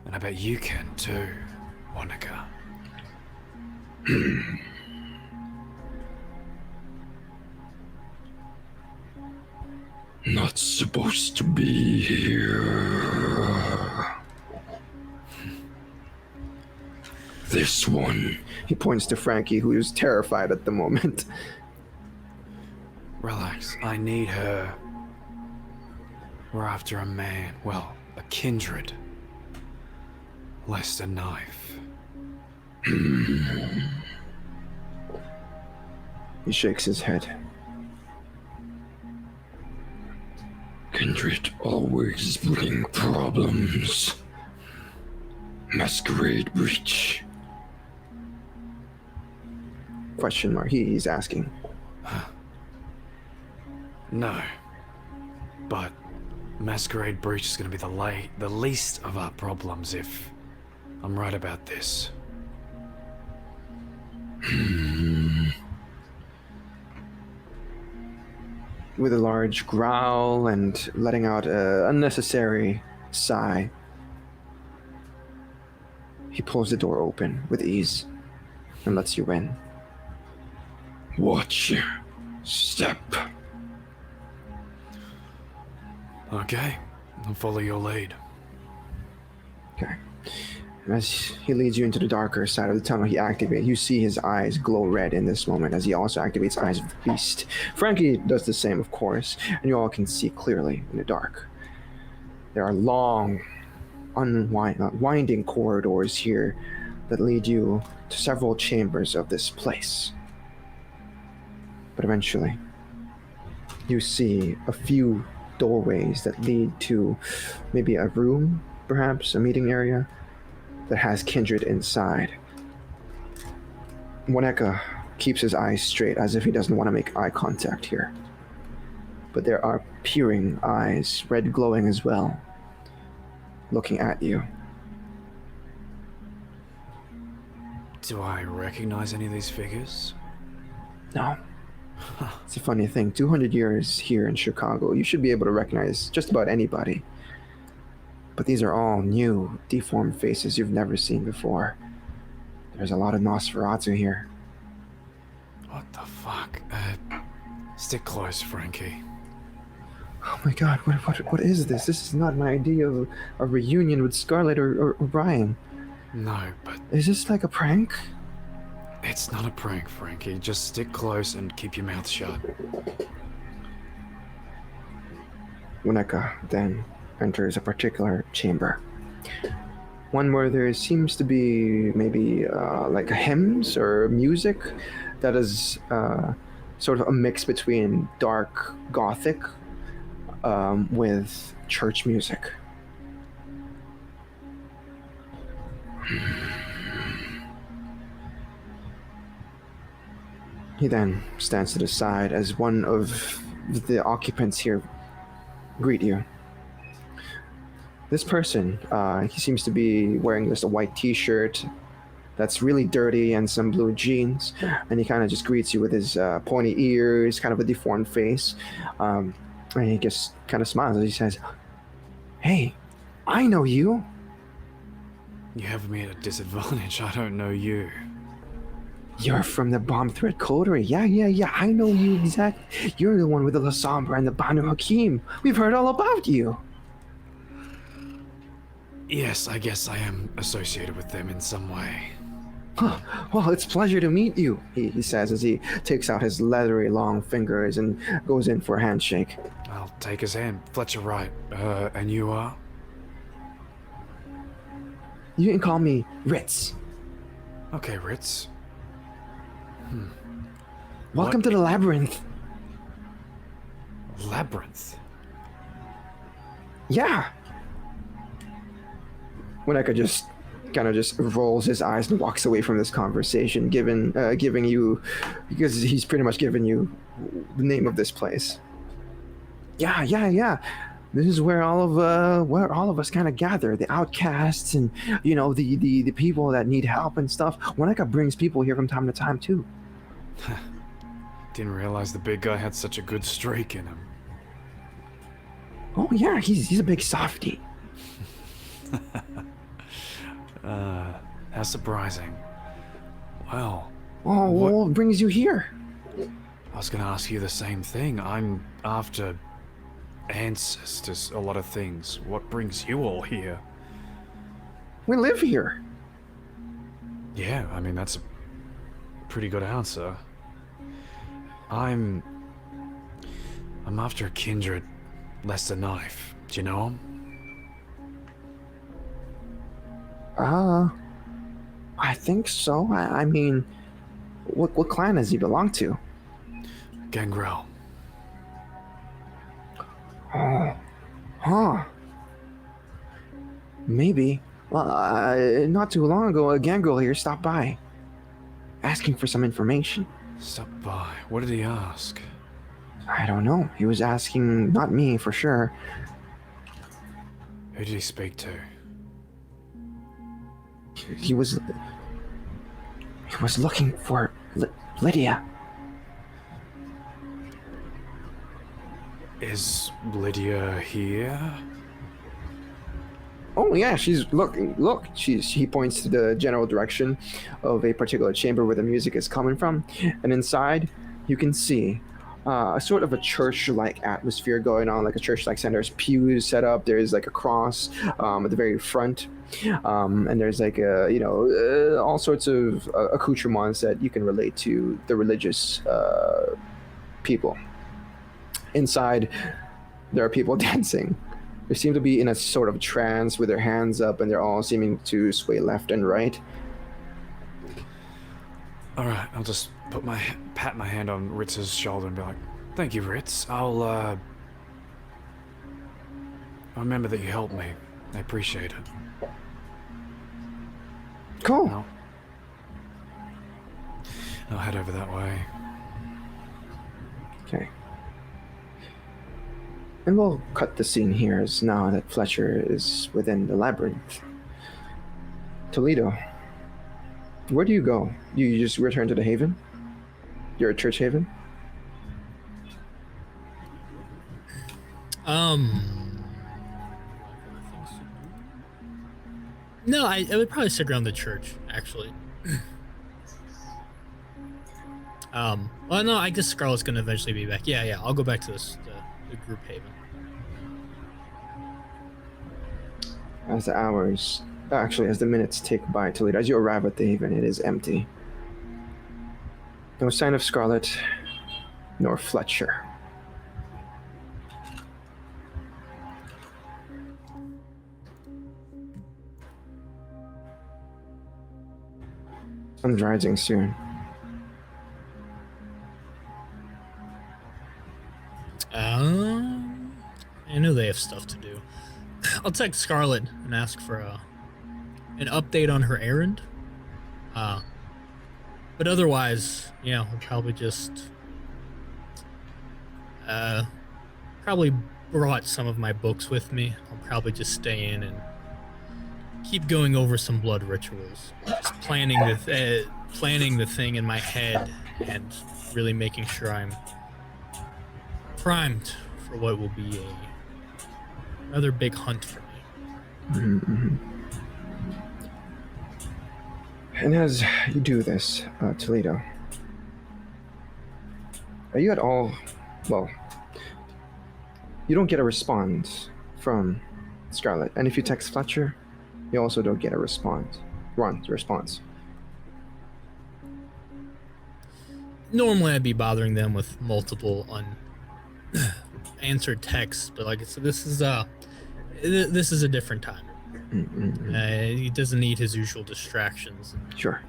And I bet you can too, Waneka. Not supposed to be here. This one. He points to Frankie, who is terrified at the moment. Relax, I need her. We're after a man, well, a kindred. Less a knife. He shakes his head. Kindred always bring problems. Masquerade breach. Question mark. He's asking. No. But Masquerade breach is going to be the least of our problems if I'm right about this. With a large growl and letting out an unnecessary sigh, he pulls the door open with ease and lets you in. Watch your step. Okay, I'll follow your lead. Okay. And as he leads you into the darker side of the tunnel, he activates. You see his eyes glow red in this moment as he also activates Eyes of the Beast. Frankie does the same, of course, and you all can see clearly in the dark. There are long, winding corridors here that lead you to several chambers of this place. But eventually, you see a few doorways that lead to maybe a room, perhaps a meeting area, that has kindred inside. Waneka keeps his eyes straight as if he doesn't want to make eye contact here. but there are peering eyes, red glowing as well, looking at you. Do I recognize any of these figures? No. It's a funny thing. 200 years here in Chicago, you should be able to recognize just about anybody. But these are all new, deformed faces you've never seen before. There's a lot of Nosferatu here. What the fuck? Stick close, Frankie. Oh my god, what is this? This is not my idea of a reunion with Scarlett or Brian. No, but Is this like a prank? it's not a prank, Frankie. Just stick close and keep your mouth shut. Wineka then enters a particular chamber. One where there seems to be maybe like hymns or music that is sort of a mix between dark gothic with church music. He then stands to the side as one of the occupants here greet you. This person, he seems to be wearing just a white t-shirt that's really dirty and some blue jeans, and he kind of just greets you with his pointy ears, kind of a deformed face, and he just kind of smiles as he says, "Hey, I know you." You have me at a disadvantage. I don't know you. "You're from the Bomb Threat Coterie. Yeah, I know you exactly. You're the one with the La Sombra and the Banu Hakim. We've heard all about you." Yes, I guess I am associated with them in some way. "Huh. Well, it's a pleasure to meet you," he says as he takes out his leathery long fingers and goes in for a handshake. I'll take his hand. Fletcher, right. And you are? "You can call me Ritz. Okay, Ritz. Welcome to the Labyrinth." Labyrinth? "Yeah." Wineka just kind of just rolls his eyes and walks away from this conversation, giving you, because he's pretty much given you the name of this place. Yeah. This is where all of us kind of gather, the outcasts and the people that need help and stuff. Wineka brings people here from time to time too. Didn't realize the big guy had such a good streak in him. Oh yeah, he's a big softie. How surprising. Well, Oh, what brings you here? I was gonna ask you the same thing. I'm after answers to a lot of things. What brings you all here? We live here. Yeah, I mean, that's a pretty good answer. I'm after a kindred, less a knife. Do you know him? I think so. I mean, what clan does he belong to? Gangrel. Oh, huh. Maybe. Well, not too long ago, a Gangrel here stopped by, asking for some information. Stop by. What did he ask? I don't know. He was asking, not me for sure. Who did he speak to? He was looking for Lydia. Is Lydia here? Oh yeah, she's looking. Look, he points to the general direction of a particular chamber where the music is coming from, and inside you can see a sort of a church-like atmosphere going on, like a church-like center. There's pews set up. There's like a cross at the very front, and there's like all sorts of accoutrements that you can relate to the religious people. Inside, there are people dancing. They seem to be in a sort of trance with their hands up, and they're all seeming to sway left and right. All right, I'll just pat my hand on Ritz's shoulder and be like, "Thank you, Ritz. I'll remember that you helped me. I appreciate it." Cool. I'll head over that way. Okay. And we'll cut the scene here as now that Fletcher is within the labyrinth. Toledo, where do you go? You just return to the Haven? You're at Church Haven? No, I would probably stick around the church, actually. Well, no, I guess Scarlett's gonna eventually be back. Yeah, I'll go back to the group haven. As the minutes tick by, Toledo, as you arrive at the Haven, it is empty. No sign of Scarlett, nor Fletcher. Sun's rising soon. I know they have stuff to do. I'll text Scarlett and ask for an update on her errand. But otherwise, yeah, we'll probably just probably brought some of my books with me. I'll probably just stay in and keep going over some blood rituals, just planning the thing in my head and really making sure I'm primed for what will be a rather big hunt for me. Mm-hmm. And as you do this, Toledo, are you at all, well, you don't get a response from Scarlett, and if you text Fletcher, you also don't get a response. Normally I'd be bothering them with multiple unanswered texts, but like I said, this is a different time. He doesn't need his usual distractions. Sure.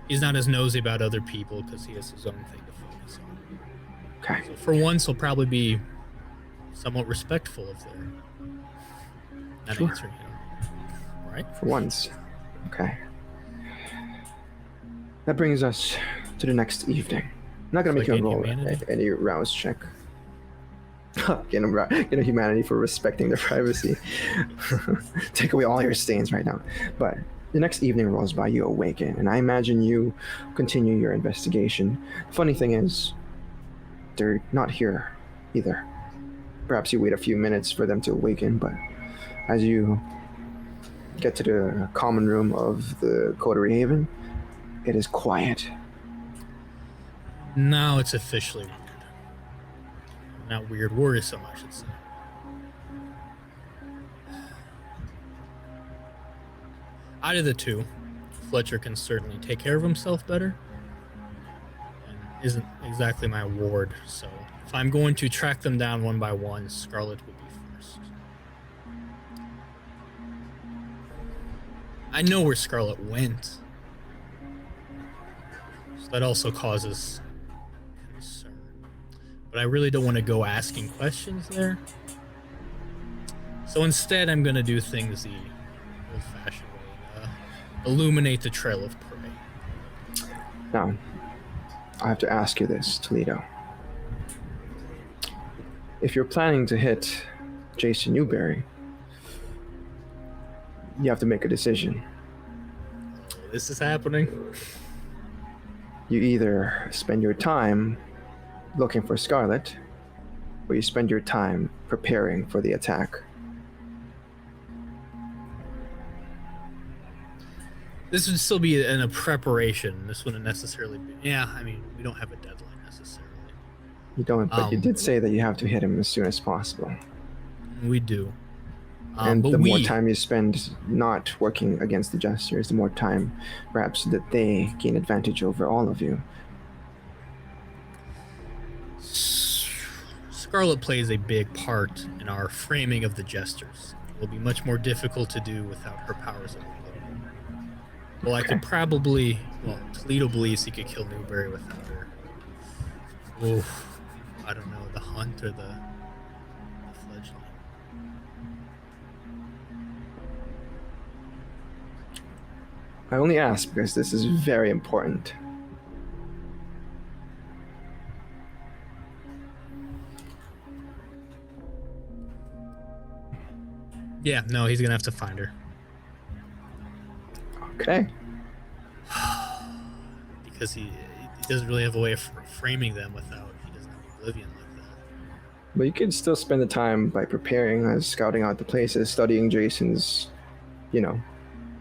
He's not as nosy about other people because he has his own thing to focus on. Okay. So for once, he'll probably be somewhat respectful of their not answering him. Right? For once. Okay. That brings us to the next evening. I'm not gonna make you roll any rouse check. Get a humanity for respecting their privacy. Take away all your stains right now. But the next evening rolls by, you awaken, and I imagine you continue your investigation. Funny thing is, they're not here either. Perhaps you wait a few minutes for them to awaken, but as you get to the common room of the coterie haven, it is quiet. Now it's officially weird. Not weird, worrisome, I should say. Out of the two, Fletcher can certainly take care of himself better and isn't exactly my ward, so if I'm going to track them down one by one, Scarlett would be first. I know where Scarlett went, so that also causes concern. But I really don't want to go asking questions there. So instead, I'm going to do things the old-fashioned way. Illuminate the trail of prey. Now, I have to ask you this, Toledo. If you're planning to hit Jason Newberry, you have to make a decision. This is happening. You either spend your time looking for Scarlett, or you spend your time preparing for the attack. This would still be in a preparation. This wouldn't necessarily be... Yeah, I mean, we don't have a deadline necessarily. You don't, but you did say that you have to hit him as soon as possible. We do. And but the more time you spend not working against the Jesters, the more time perhaps that they gain advantage over all of you. Scarlett plays a big part in our framing of the Jesters. It will be much more difficult to do without her powers of will. Well, I could probably... Well, Toledo believes he could kill Newberry without her. Oof. I don't know, the hunt or the fledgling. I only ask because this is very important. Yeah, no, he's gonna have to find her. Okay. Because he doesn't really have a way of framing them without he doesn't have oblivion like that. But you could still spend the time by preparing, scouting out the places, studying Jason's,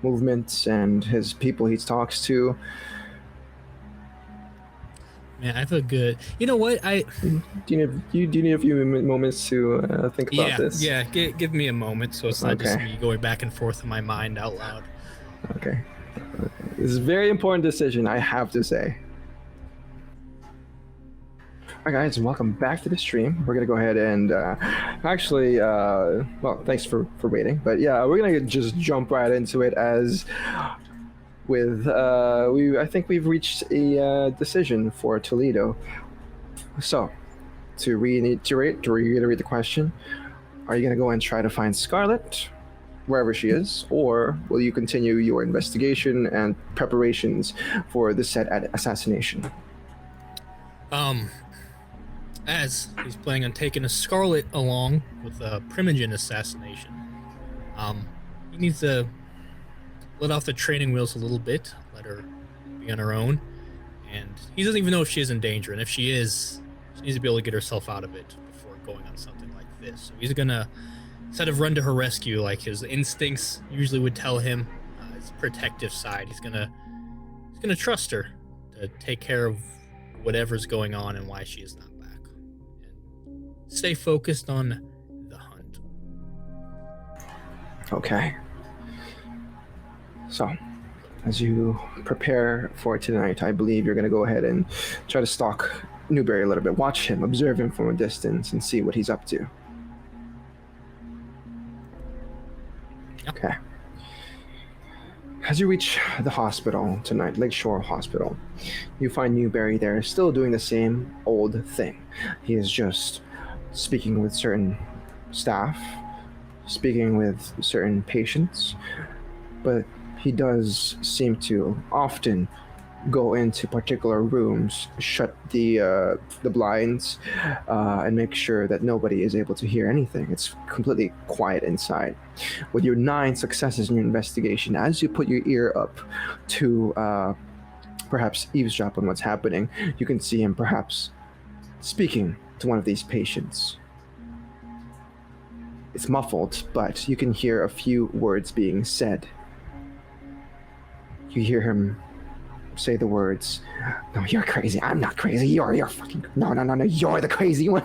movements and his people he talks to. Man, I feel good. You know what? Do you need a few moments to think about this? Yeah, give me a moment so it's not just Okay. me going back and forth in my mind out loud. Okay. This is a very important decision, I have to say. Hi guys, and welcome back to the stream. We're gonna go ahead and well, thanks for waiting. But yeah, we're gonna just jump right into it I think we've reached a decision for Toledo. So, to reiterate the question, are you gonna go and try to find Scarlett, wherever she is, or will you continue your investigation and preparations for the said assassination? As he's planning on taking a Scarlett along with a Primogen assassination, he needs to let off the training wheels a little bit, let her be on her own, and he doesn't even know if she is in danger, and if she is, she needs to be able to get herself out of it before going on something like this. So he's gonna, instead of run to her rescue like his instincts usually would tell him, his protective side, he's gonna trust her to take care of whatever's going on and why she is not back. And stay focused on the hunt. Okay. So, as you prepare for tonight, I believe you're going to go ahead and try to stalk Newberry a little bit. Watch him, observe him from a distance, and see what he's up to. Yep. Okay. As you reach the hospital tonight, Lakeshore Hospital, you find Newberry there, still doing the same old thing. He is just speaking with certain staff, speaking with certain patients, but he does seem to often go into particular rooms, shut the blinds, and make sure that nobody is able to hear anything. It's completely quiet inside. With your 9 successes in your investigation, as you put your ear up to perhaps eavesdrop on what's happening, you can see him perhaps speaking to one of these patients. It's muffled, but you can hear a few words being said. You hear him say the words, "No, you're crazy. I'm not crazy. You're fucking no. You're the crazy one."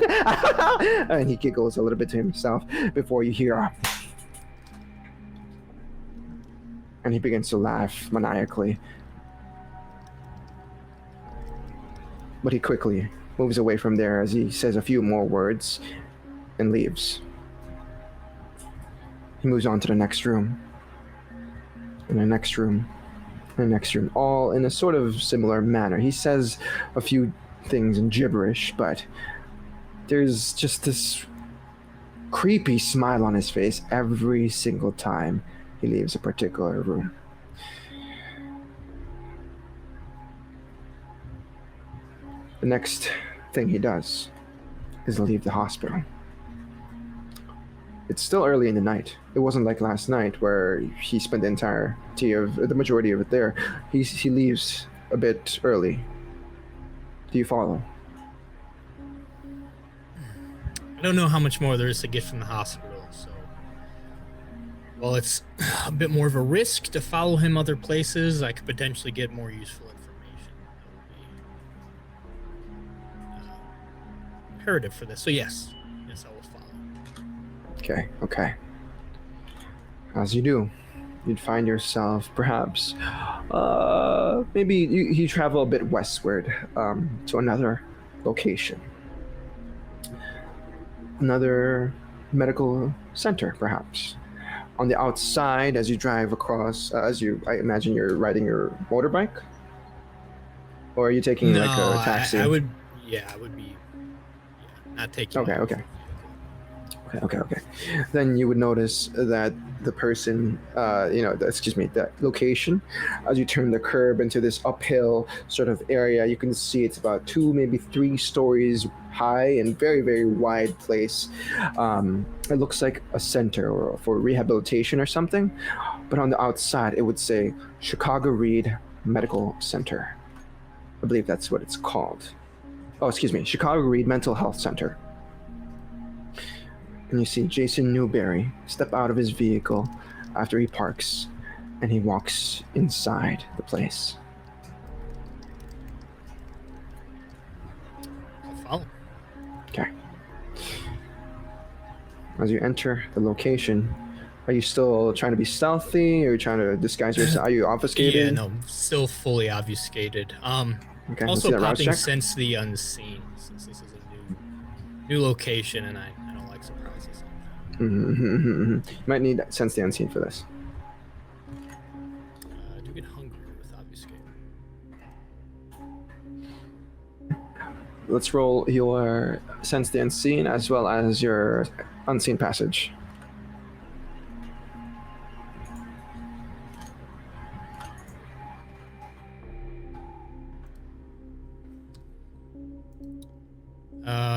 And he giggles a little bit to himself before you hear, and he begins to laugh maniacally. But he quickly moves away from there as he says a few more words and leaves. He moves on to the next room, and the next room, and the next room, all in a sort of similar manner. He says a few things in gibberish, but there's just this creepy smile on his face every single time he leaves a particular room. The next thing he does is leave the hospital. It's still early in the night. It wasn't like last night where he spent the majority of it there. He leaves a bit early. Do you follow? I don't know how much more there is to get from the hospital, so while it's a bit more of a risk to follow him other places, I could potentially get more useful information that would be imperative for this. So yes, I will follow. Okay. As you do, you'd find yourself perhaps, maybe you travel a bit westward to another location. Another medical center, perhaps. On the outside, as you drive across, I imagine you're riding your motorbike? Or are you taking like a taxi? I would be not taking. Okay. Okay. Then you would notice that the person, that location, as you turn the curb into this uphill sort of area, you can see it's about 2, maybe 3 stories high and very, very wide place. It looks like a center or for rehabilitation or something, but on the outside it would say Chicago Reed Medical Center. I believe that's what it's called. Oh, excuse me, Chicago Reed Mental Health Center. And you see Jason Newberry step out of his vehicle after he parks, and he walks inside the place. I'll follow. Okay. As you enter the location, are you still trying to be stealthy? Or are you trying to disguise yourself? Are you obfuscated? Yeah, no, still fully obfuscated. Okay, let's see Also that rouse popping check. Sense the Unseen, since this is a new location, and I don't like surprises. You might need Sense the Unseen for this. I do get hungry with obfuscate. Let's roll your Sense the Unseen as well as your Unseen Passage.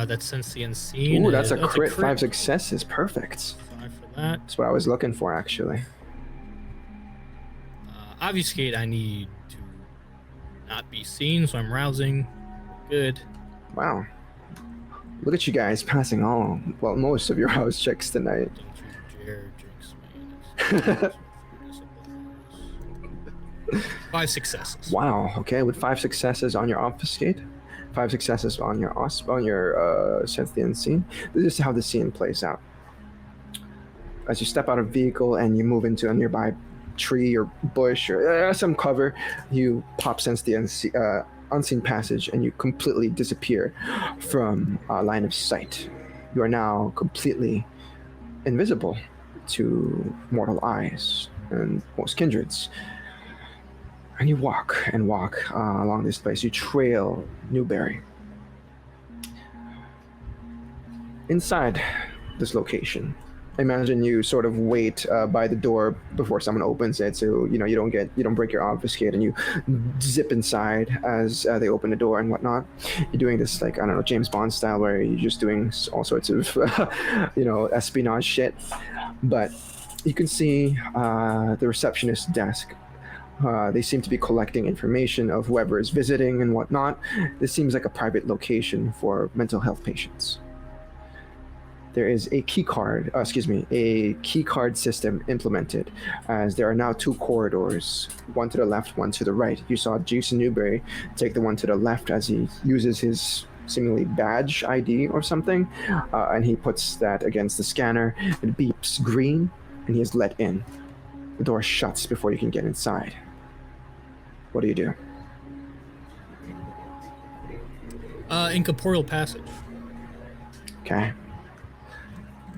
That's Sense the Unseen. Ooh, that's a a crit. 5 successes. Perfect. 5 for that. That's what I was looking for, actually. Obfuscate, I need to not be seen, so I'm rousing. Good. Wow. Look at you guys passing most of your house checks tonight. Don't you dare jinx me. 5 successes. Wow. Okay, with 5 successes on your obfuscate, 5 successes on your Sense the Unseen. This is how the scene plays out. As you step out of vehicle and you move into a nearby tree or bush or some cover, you pop Sense the Unseen Passage and you completely disappear from line of sight. You are now completely invisible to mortal eyes and most kindreds. And you walk along this place. You trail Newberry. Inside this location, imagine you sort of wait by the door before someone opens it, so you don't break your obfuscate, and you zip inside as they open the door and whatnot. You're doing this like, I don't know, James Bond style, where you're just doing all sorts of espionage shit. But you can see the receptionist's desk. They seem to be collecting information of whoever is visiting and whatnot. This seems like a private location for mental health patients. There is a key card system implemented, as there are now 2 corridors, one to the left, one to the right. You saw Jason Newberry take the one to the left as he uses his seemingly badge ID or something, and he puts that against the scanner. It beeps green, and he is let in. The door shuts before you can get inside. What do you do? Incorporeal passage. Okay.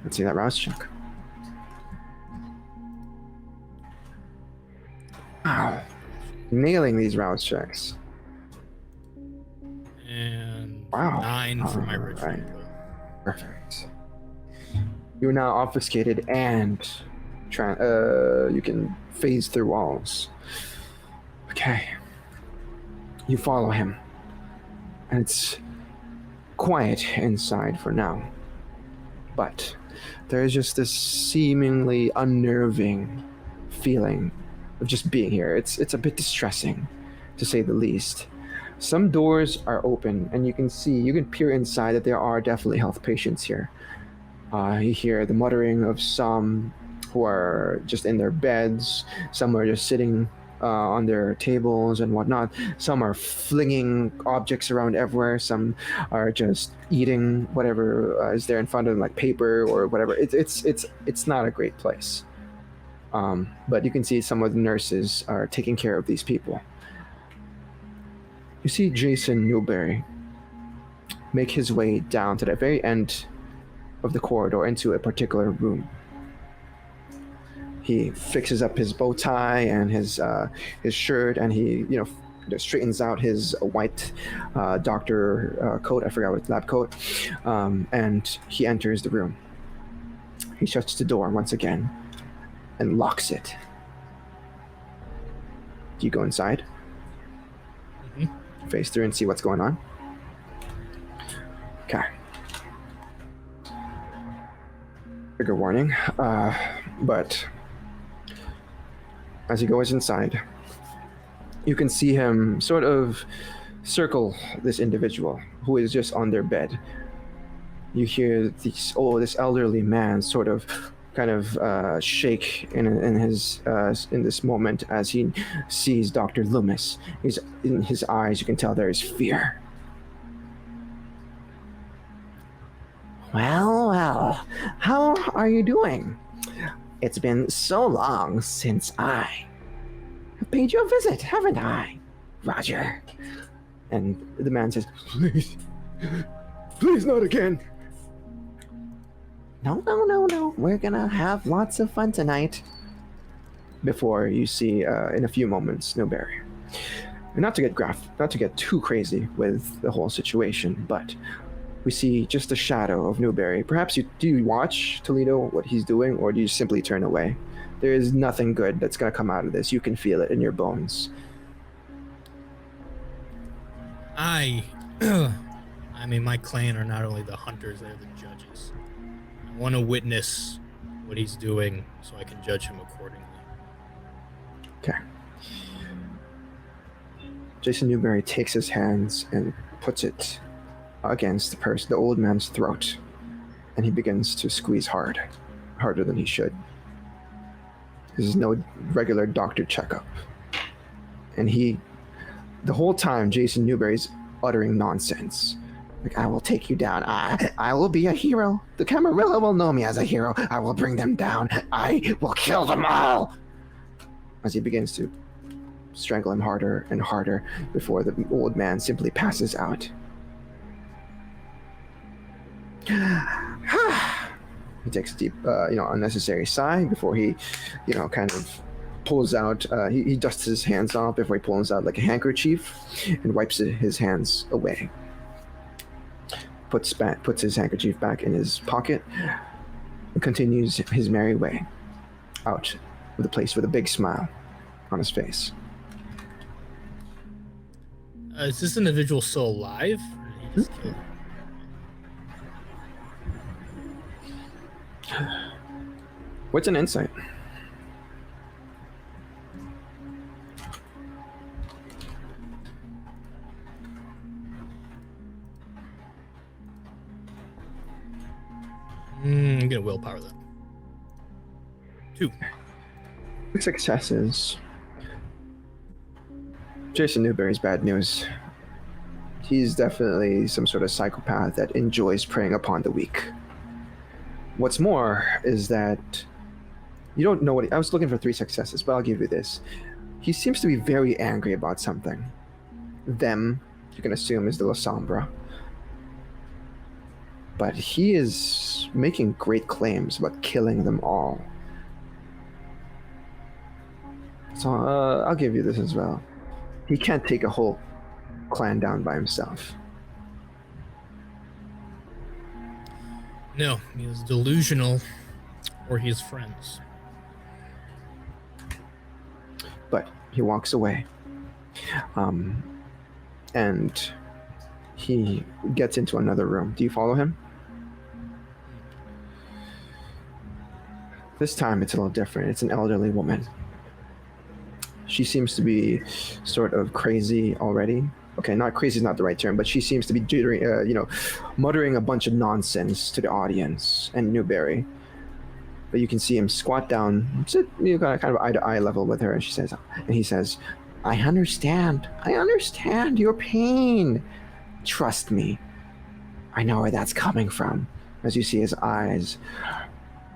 Let's see that rouse check. Wow. Nailing these rouse checks. And Wow. 9 for my All ritual. right. Perfect. You're now obfuscated and you can phase through walls. Okay. You follow him. And it's quiet inside for now. But there is just this seemingly unnerving feeling of just being here. It's a bit distressing, to say the least. Some doors are open, and you can peer inside that there are definitely health patients here. You hear the muttering of some who are just in their beds. Some are just sitting on their tables and whatnot. Some are flinging objects around everywhere. Some are just eating whatever is there in front of them, like paper or whatever. It's not a great place. But you can see some of the nurses are taking care of these people. You see Jason Newberry make his way down to the very end of the corridor into a particular room. He fixes up his bow tie and his shirt, and he straightens out his white doctor coat. I forgot what lab coat. And he enters the room. He shuts the door once again and locks it. Do you go inside? Face through and see what's going on? Okay. Trigger warning. But as he goes inside, you can see him sort of circle this individual who is just on their bed. You hear this elderly man sort of kind of shake in this moment as he sees Dr. Loomis. In his eyes, you can tell there is fear. Well, how are you doing? It's been so long since I have paid you a visit, haven't I, Roger? And the man says, please not again. No. We're gonna have lots of fun tonight. Before you see, in a few moments, Newberry. Not to get too crazy with the whole situation, but we see just a shadow of Newberry. Perhaps do you watch Toledo, what he's doing, or do you simply turn away? There is nothing good that's gonna come out of this. You can feel it in your bones. I mean, my clan are not only the hunters, they're the judges. I want to witness what he's doing so I can judge him accordingly. Okay. Jason Newberry takes his hands and puts it against the old man's throat, and he begins to squeeze harder than he should. This is no regular doctor checkup. And the whole time, Jason Newberry's uttering nonsense. Like, I will take you down. I will be a hero. The Camarilla will know me as a hero. I will bring them down. I will kill them all. As he begins to strangle him harder and harder before the old man simply passes out. He takes a deep, unnecessary sigh before he, kind of pulls out. He dusts his hands off before he pulls out like a handkerchief and wipes his hands away. Puts his handkerchief back in his pocket and continues his merry way out of the place with a big smile on his face. Is this individual still alive? Or did he just kill him? What's an insight? I'm gonna willpower that. 2. 6 successes. Jason Newberry's bad news. He's definitely some sort of psychopath that enjoys preying upon the weak. What's more is that you don't know I was looking for 3 successes, but I'll give you this. He seems to be very angry about something. Them, you can assume, is the La Sombra. But he is making great claims about killing them all. So I'll give you this as well. He can't take a whole clan down by himself. No, he is delusional, or he is friends. But he walks away. And he gets into another room. Do you follow him? This time it's a little different. It's an elderly woman. She seems to be sort of crazy already. Okay, not crazy is not the right term, but she seems to be jittering, muttering a bunch of nonsense to the audience and Newberry. But you can see him squat down, sit, kind of eye to eye level with her, and he says, I understand your pain. Trust me. I know where that's coming from. As you see his eyes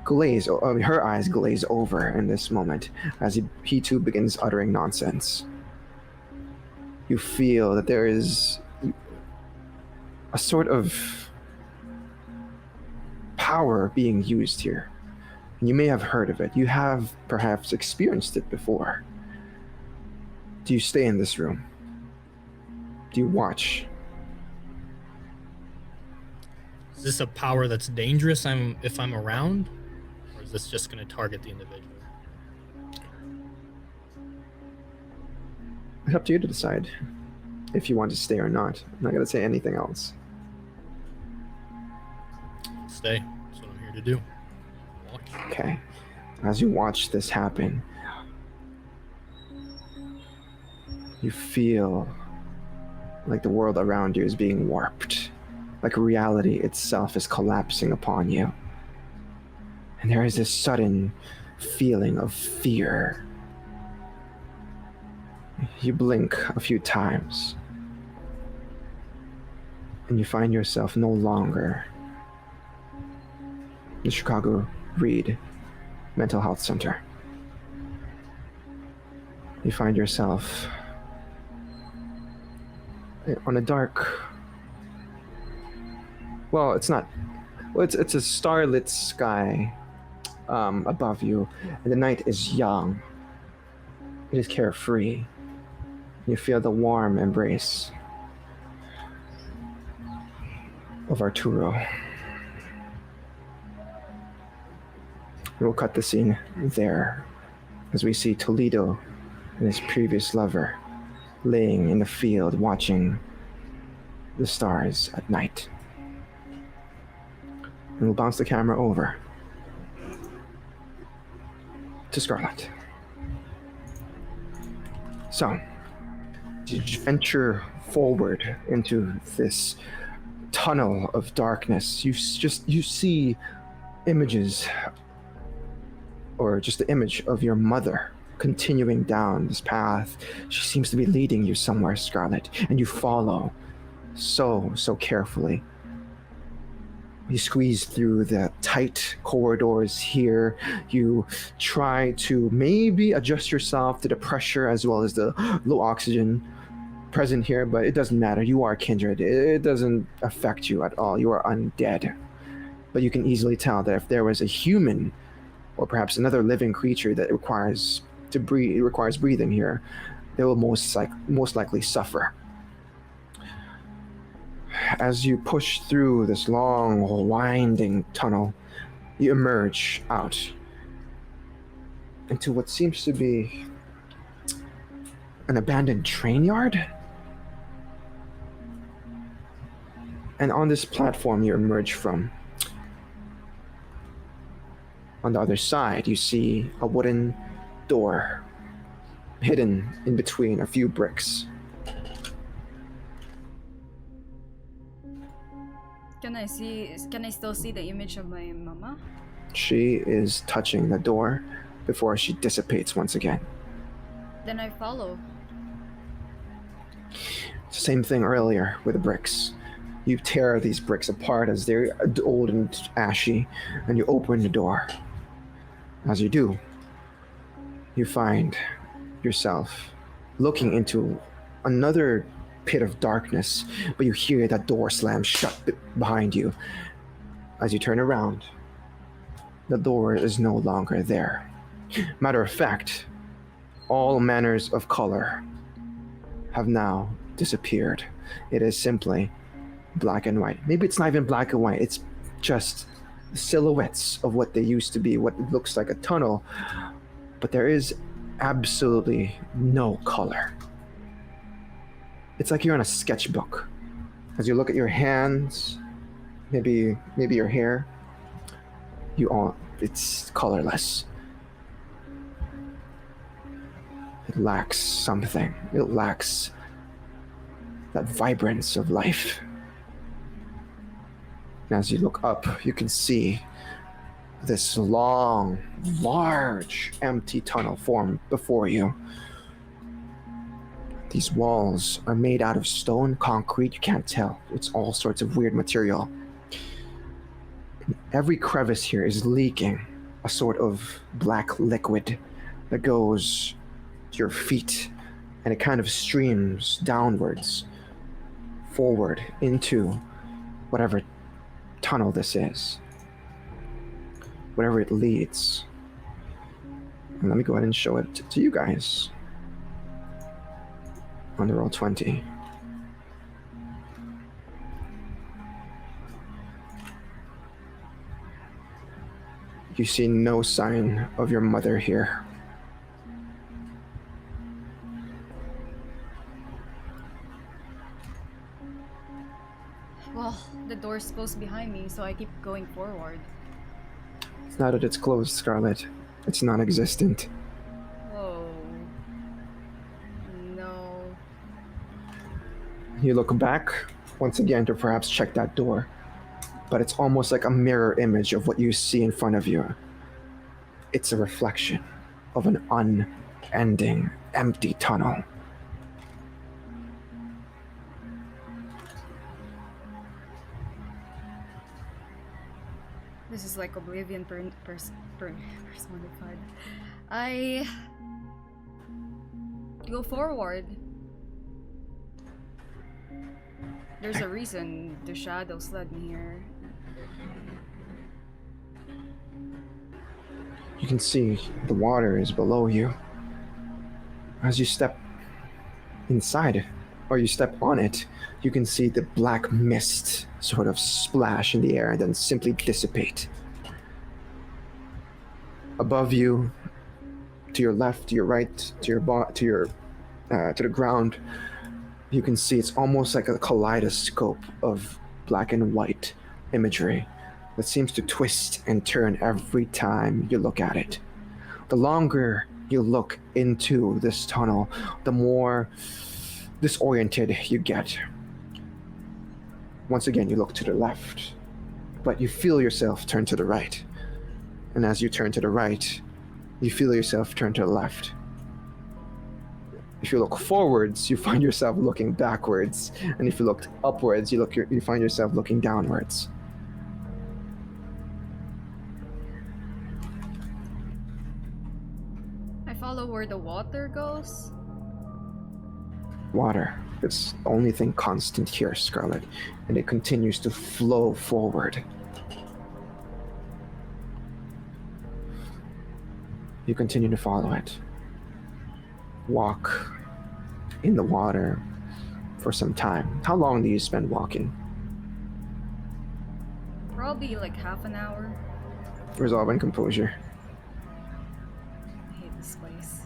her eyes glaze over in this moment as he too begins uttering nonsense. You feel that there is a sort of power being used here. You may have heard of it. You have perhaps experienced it before. Do you stay in this room? Do you watch? Is this a power that's dangerous if I'm around? Is this just going to target the individual? It's up to you to decide if you want to stay or not. I'm not going to say anything else. Stay. That's what I'm here to do. Watch. Okay. As you watch this happen, you feel like the world around you is being warped, like reality itself is collapsing upon you. And there is this sudden feeling of fear. You blink a few times, and you find yourself no longer in the Chicago Reed Mental Health Center. You find yourself on a dark, well, it's not, well, it's a starlit sky above you, and the night is young. It is carefree. You feel the warm embrace of Arturo. We'll cut the scene there as we see Toledo and his previous lover laying in the field watching the stars at night. And we'll bounce the camera over to Scarlett. So, you venture forward into this tunnel of darkness. You see images, or just the image of your mother continuing down this path. She seems to be leading you somewhere, Scarlett, and you follow so carefully. You squeeze through the tight corridors here. You try to maybe adjust yourself to the pressure as well as the low oxygen present here, but it doesn't matter. You are kindred. It doesn't affect you at all. You are undead. But you can easily tell that if there was a human or perhaps another living creature that requires breathing here, they will most likely suffer. As you push through this long, winding tunnel, you emerge out into what seems to be an abandoned train yard. And on this platform you emerge from, on the other side, you see a wooden door hidden in between a few bricks. Can I still see the image of my mama? She is touching the door before she dissipates once again. Then I follow. Same thing earlier with the bricks. You tear these bricks apart as they're old and ashy, and you open the door. As you do, you find yourself looking into another pit of darkness, but you hear that door slam shut behind you. As you turn around, the door is no longer there. Matter of fact, all manners of color have now disappeared. It is simply black and white. Maybe it's not even black and white, it's just silhouettes of what they used to be, what looks like a tunnel, but there is absolutely no color. It's like you're on a sketchbook. As you look at your hands, maybe your hair, it's colorless. It lacks something. It lacks that vibrance of life. And as you look up, you can see this long, large, empty tunnel form before you. These walls are made out of stone, concrete, you can't tell. It's all sorts of weird material. And every crevice here is leaking a sort of black liquid that goes to your feet, and it kind of streams downwards, forward into whatever tunnel this is, whatever it leads. And let me go ahead and show it to you guys on the roll 20. You see no sign of your mother here. Well, the door's closed behind me, so I keep going forward. It's not that it's closed, Scarlett. It's non-existent. Whoa. No. You look back once again to perhaps check that door, but it's almost like a mirror image of what you see in front of you. It's a reflection of an unending, empty tunnel. This is like Oblivion personified. I go forward. There's a reason the shadows led me here. You can see the water is below you. As you step inside, or you step on it, you can see the black mist sort of splash in the air and then simply dissipate. Above you, to your left, to your right, to the ground, you can see it's almost like a kaleidoscope of black and white imagery that seems to twist and turn every time you look at it. The longer you look into this tunnel, the more disoriented you get. Once again, you look to the left, but you feel yourself turn to the right. And as you turn to the right, you feel yourself turn to the left. If you look forwards, you find yourself looking backwards. And if you look upwards, you find yourself looking downwards. I follow where the water goes. Water. It's the only thing constant here, Scarlett, and it continues to flow forward. You continue to follow it. Walk in the water for some time. How long do you spend walking? Probably like half an hour. Resolve and composure. I hate this place.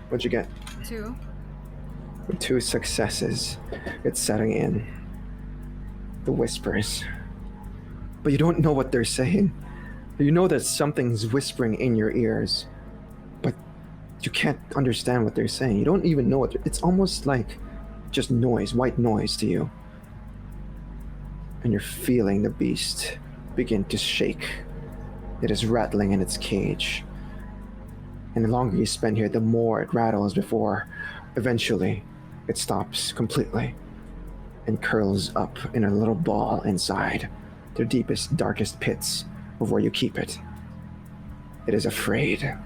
What'd you get? 2. With 2 successes, it's setting in. The whispers. But you don't know what they're saying. You know that something's whispering in your ears, but you can't understand what they're saying. You don't even know what it's almost like just noise, white noise to you. And you're feeling the beast begin to shake. It is rattling in its cage. And the longer you spend here, the more it rattles before eventually it stops completely and curls up in a little ball inside the deepest, darkest pits of where you keep it. It is afraid.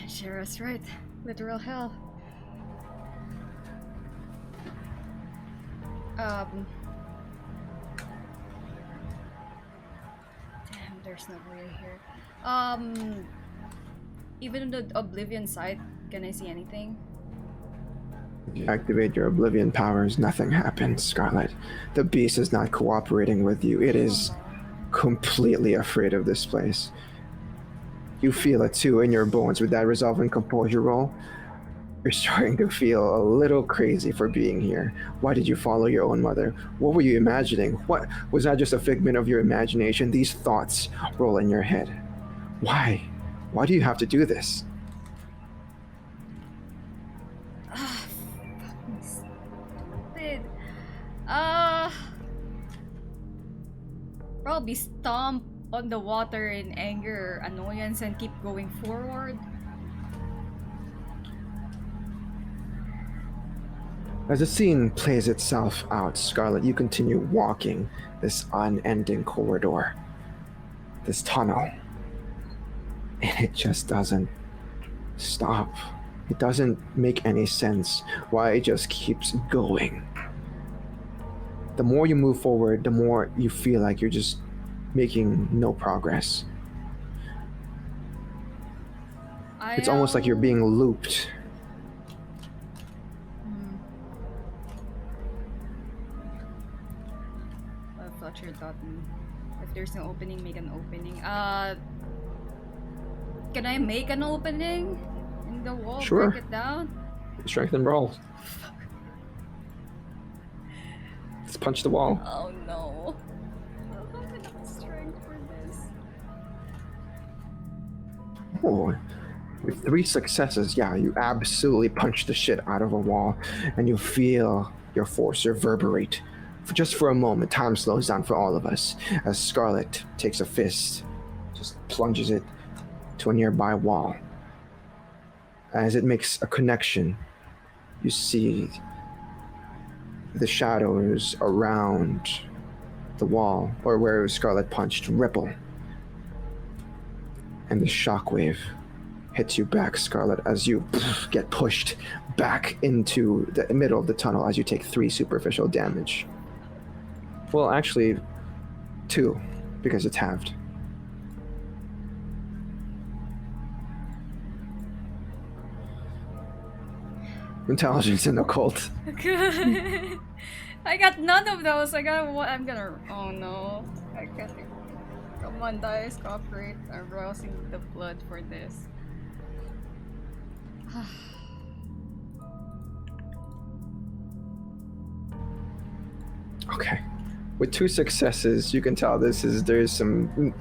Shara's right. Literal hell. Damn, there's no way here. Even in the Oblivion site, can I see anything? If you activate your Oblivion powers, nothing happens, Scarlett. The beast is not cooperating with you. It is completely afraid of this place. You feel it too in your bones with that resolve and composure roll. You're starting to feel a little crazy for being here. Why did you follow your own mother? What were you imagining? What was that just a figment of your imagination? These thoughts roll in your head. Why? Why do you have to do this? Fucking stupid. Probably stomp on the water in anger or annoyance and keep going forward. As the scene plays itself out, Scarlett, you continue walking this unending corridor, this tunnel, and it just doesn't stop. It doesn't make any sense why it just keeps going. The more you move forward, the more you feel like you're just making no progress. It's almost like you're being looped Fletcher taught me. If there's no opening, make an opening. Can I make an opening in the wall? Sure. Break it down? Strength and roll. Let's punch the wall. Oh no. I don't have enough strength for this. Oh, with 3 successes, yeah, you absolutely punch the shit out of a wall, and you feel your force reverberate. Just for a moment, time slows down for all of us as Scarlett takes a fist, just plunges it to a nearby wall. As it makes a connection, you see the shadows around the wall, or where Scarlett punched, ripple. And the shockwave hits you back, Scarlett, as you get pushed back into the middle of the tunnel as you take 3 superficial damage. Well, actually, 2, because it's halved. Intelligence and occult. I got none of those. I'm gonna. Oh no. I can't. Come on, dice, cooperate. I'm rousing the blood for this. Okay. With 2 successes, you can tell there's some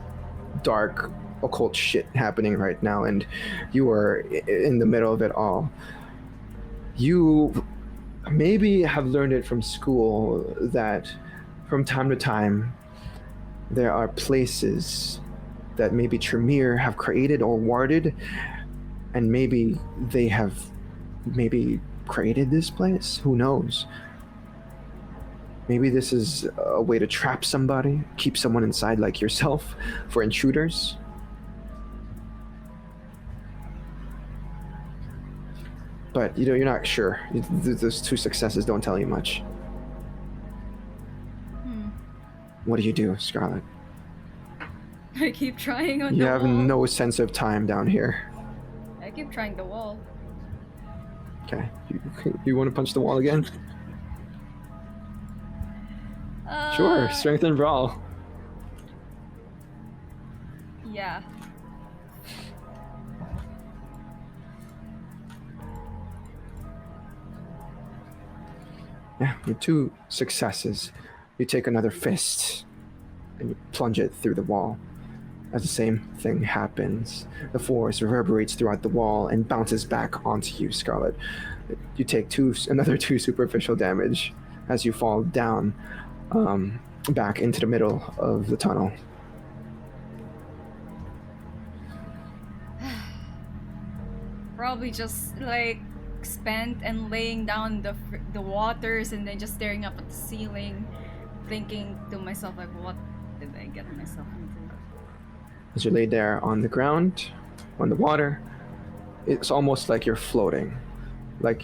dark occult shit happening right now, and you are in the middle of it all. You maybe have learned it from school that from time to time there are places that maybe Tremere have created or warded, and maybe they have created this place. Who knows? Maybe this is a way to trap somebody, keep someone inside like yourself for intruders. But you're not sure. Those 2 successes don't tell you much. What do you do, Scarlett? I keep trying on You the have wall. no sense of time down here. I keep trying the wall. Okay. You want to punch the wall again? Sure. Strength and brawl. Yeah. Yeah, with 2 successes, you take another fist and you plunge it through the wall. As the same thing happens, the force reverberates throughout the wall and bounces back onto you, Scarlett. You take another 2 superficial damage as you fall down back into the middle of the tunnel. Probably just like spent and laying down the waters and then just staring up at the ceiling, thinking to myself like, what did I get myself into? As you lay there on the ground, on the water, it's almost like you're floating. Like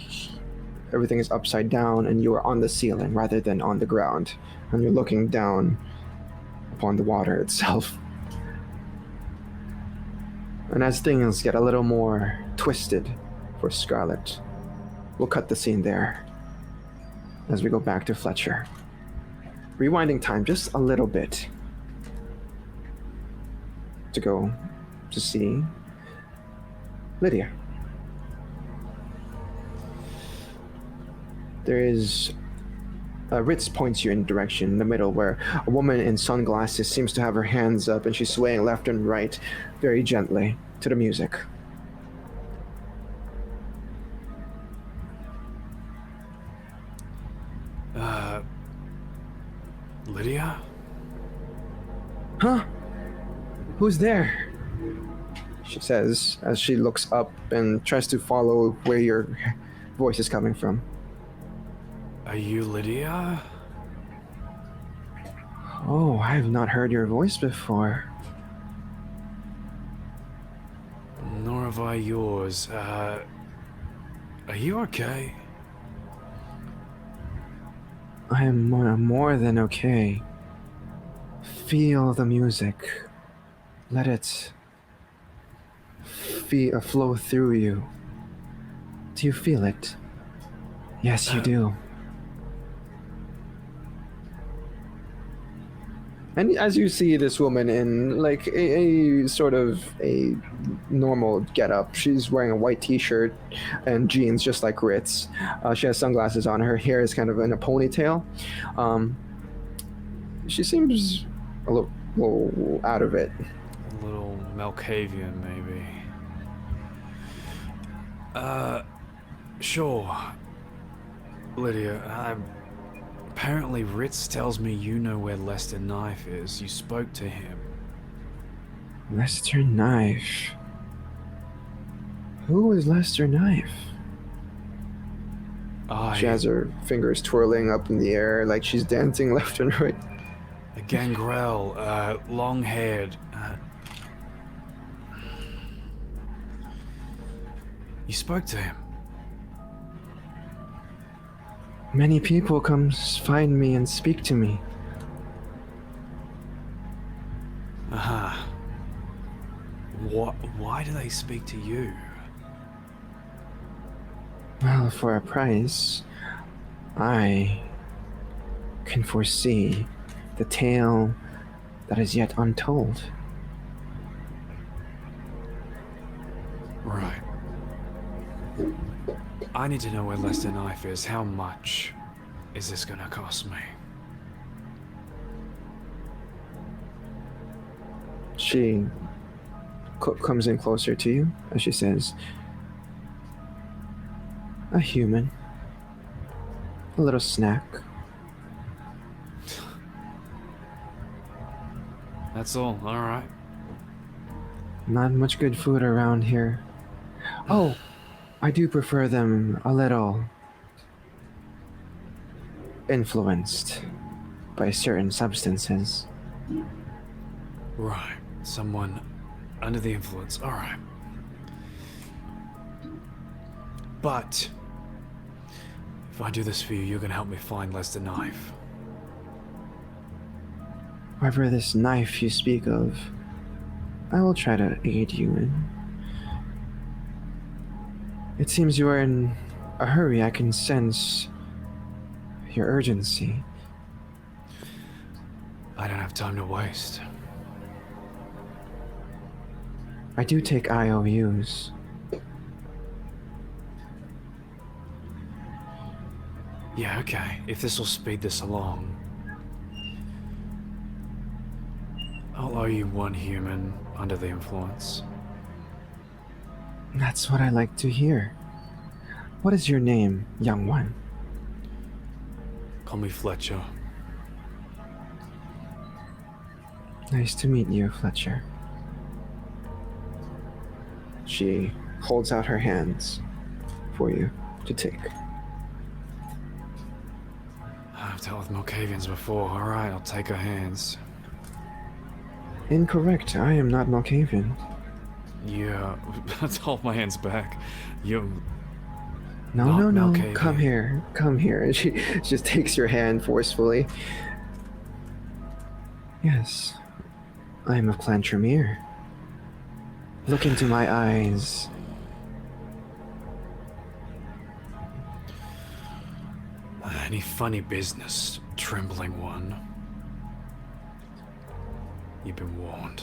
everything is upside down and you are on the ceiling rather than on the ground. And you're looking down upon the water itself. And as things get a little more twisted for Scarlett, we'll cut the scene there as we go back to Fletcher. Rewinding time just a little bit to go to see Lydia. There is Ritz points you in a direction in the middle where a woman in sunglasses seems to have her hands up and she's swaying left and right very gently to the music. Lydia? Huh? Who's there? She says as she looks up and tries to follow where your voice is coming from. Are you Lydia? Oh, I have not heard your voice before. Nor have I yours. Are you okay? I am more than okay. Feel the music. Let it flow through you. Do you feel it? Yes, you do. And as you see this woman in like a sort of a normal getup, she's wearing a white T-shirt and jeans, just like Ritz. She has sunglasses on. Her hair is kind of in a ponytail. Um, she seems a little out of it. A little Malkavian, maybe. Sure. Lydia, apparently Ritz tells me you know where Lester Knife is. You spoke to him. Lester Knife. Who is Lester Knife? She has her fingers twirling up in the air like she's dancing left and right. A gangrel, long-haired. You spoke to him. Many people come find me and speak to me. Uh-huh. Why do they speak to you? Well, for a price, I can foresee the tale that is yet untold. Right. I need to know where Lester Knife is. How much is this gonna cost me? She comes in closer to you as she says, a human. A little snack. That's all, alright. Not much good food around here. Oh, I do prefer them a little influenced by certain substances. Right. Someone under the influence. Alright. But if I do this for you, you're gonna help me find Lester Knife. Whatever this knife you speak of, I will try to aid you in. It seems you are in a hurry. I can sense your urgency. I don't have time to waste. I do take IOUs. Yeah, okay. If this will speed this along, I'll owe you one human under the influence. That's what I like to hear. What is your name, young one? Call me Fletcher. Nice to meet you, Fletcher. She holds out her hands for you to take. I've dealt with Malkavians before. Alright, I'll take her hands. Incorrect. I am not Malkavian. Yeah, let's hold my hands back. You... No, Not no, no. Malkavian. Come here. Come here. And she just takes your hand forcefully. Yes. I am of Clan Tremere. Look into my eyes. Any funny business, trembling one? You've been warned.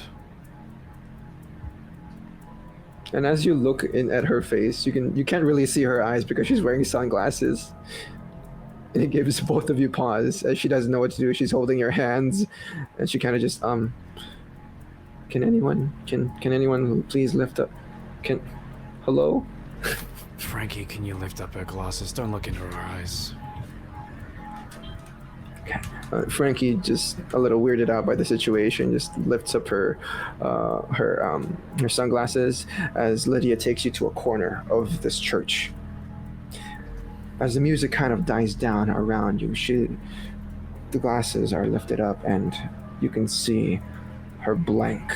And as you look in at her face, you can't really see her eyes because she's wearing sunglasses. And it gives both of you pause as she doesn't know what to do. She's holding your hands, and she kind of just Can anyone please lift up? Hello? Frankie, can you lift up her glasses? Don't look into her eyes. Okay. Frankie, just a little weirded out by the situation, just lifts up her sunglasses as Lydia takes you to a corner of this church. As the music kind of dies down around you, the glasses are lifted up, and you can see her blank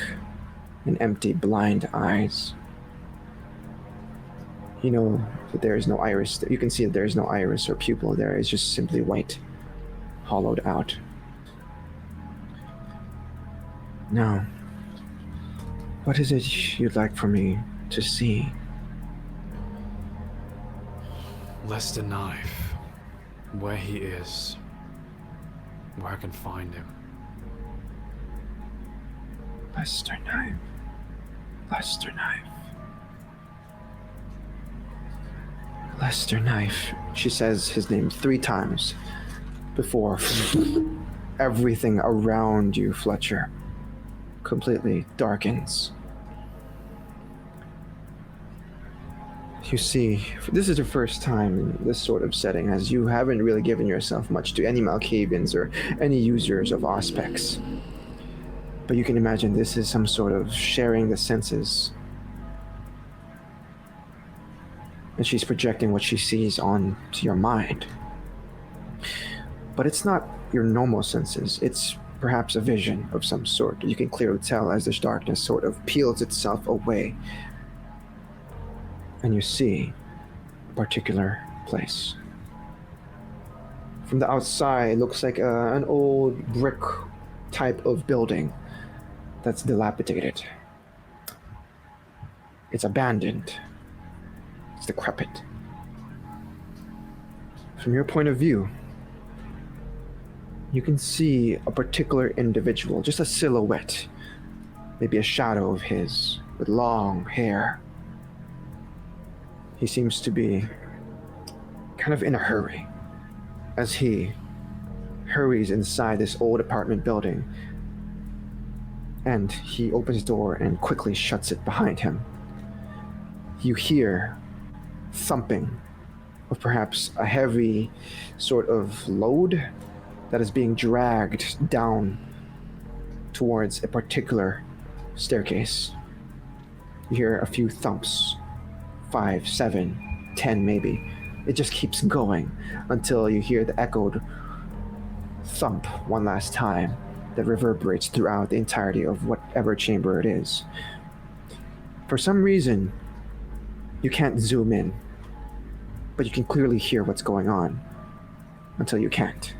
and empty, blind eyes. You know that there is no iris. You can see that there is no iris or pupil there. It's just simply white, hollowed out. Now, what is it you'd like for me to see? Lester Knife. Where he is. Where I can find him. Lester Knife. Lester Knife. Lester Knife. She says his name 3 times before everything around you, Fletcher, completely darkens. You see, this is your first time in this sort of setting, as you haven't really given yourself much to any Malkavians or any users of Auspex. But you can imagine this is some sort of sharing the senses. And she's projecting what she sees onto your mind. But it's not your normal senses, it's perhaps a vision of some sort. You can clearly tell as this darkness sort of peels itself away. And you see a particular place. From the outside, it looks like an old brick type of building that's dilapidated. It's abandoned. It's decrepit. From your point of view, you can see a particular individual, just a silhouette, maybe a shadow of his, with long hair. He seems to be kind of in a hurry as he hurries inside this old apartment building, and he opens the door and quickly shuts it behind him. You hear thumping of perhaps a heavy sort of load that is being dragged down towards a particular staircase. You hear a few thumps, 5, 7, 10 maybe. It just keeps going until you hear the echoed thump one last time that reverberates throughout the entirety of whatever chamber it is. For some reason, you can't zoom in, but you can clearly hear what's going on until you can't.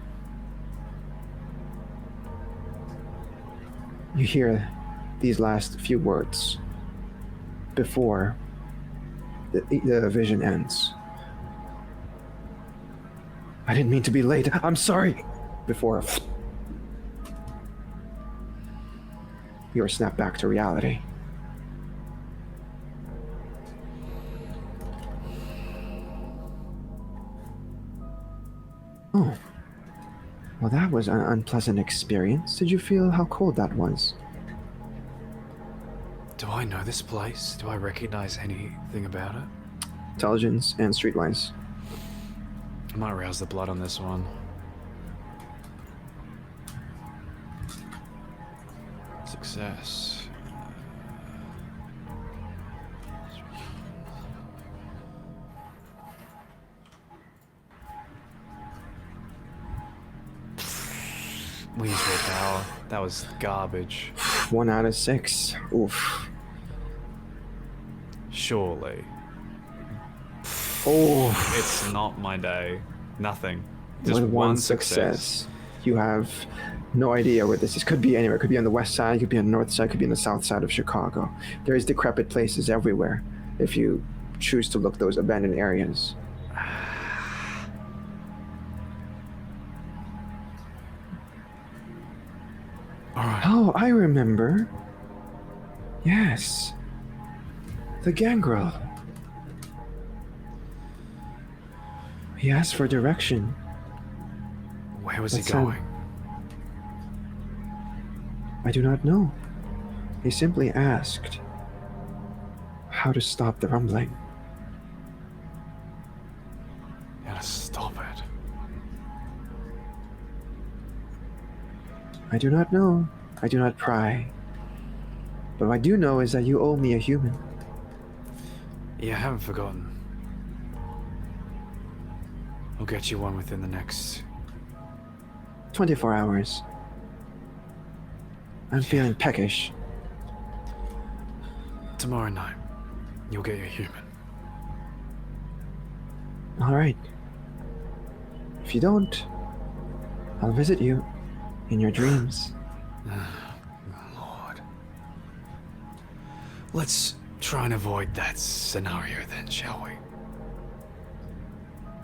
You hear these last few words before the vision ends. I didn't mean to be late. I'm sorry. Before you are snapped back to reality. Oh. Well, that was an unpleasant experience. Did you feel how cold that was? Do I know this place? Do I recognize anything about it? Intelligence and streetwise. I might rouse the blood on this one. Success. We used willpower. That was garbage. 1 out of 6. Oof. Surely. Oh. It's not my day. Nothing. Just With one success. You have no idea where this is. Could be anywhere. Could be on the west side, could be on the north side, could be on the south side of Chicago. There is decrepit places everywhere if you choose to look those abandoned areas. Alright. Oh, I remember. Yes. The gangrel. He asked for direction. Where was he That's him. going? I do not know. He simply asked how to stop the rumbling. You gotta stop it. I do not know. I do not pry. But what I do know is that you owe me a human. Yeah, I haven't forgotten. I'll get you one within the next... 24 hours. I'm feeling peckish. Tomorrow night, you'll get your human. All right. If you don't, I'll visit you in your dreams. Lord. Let's try and avoid that scenario then, shall we?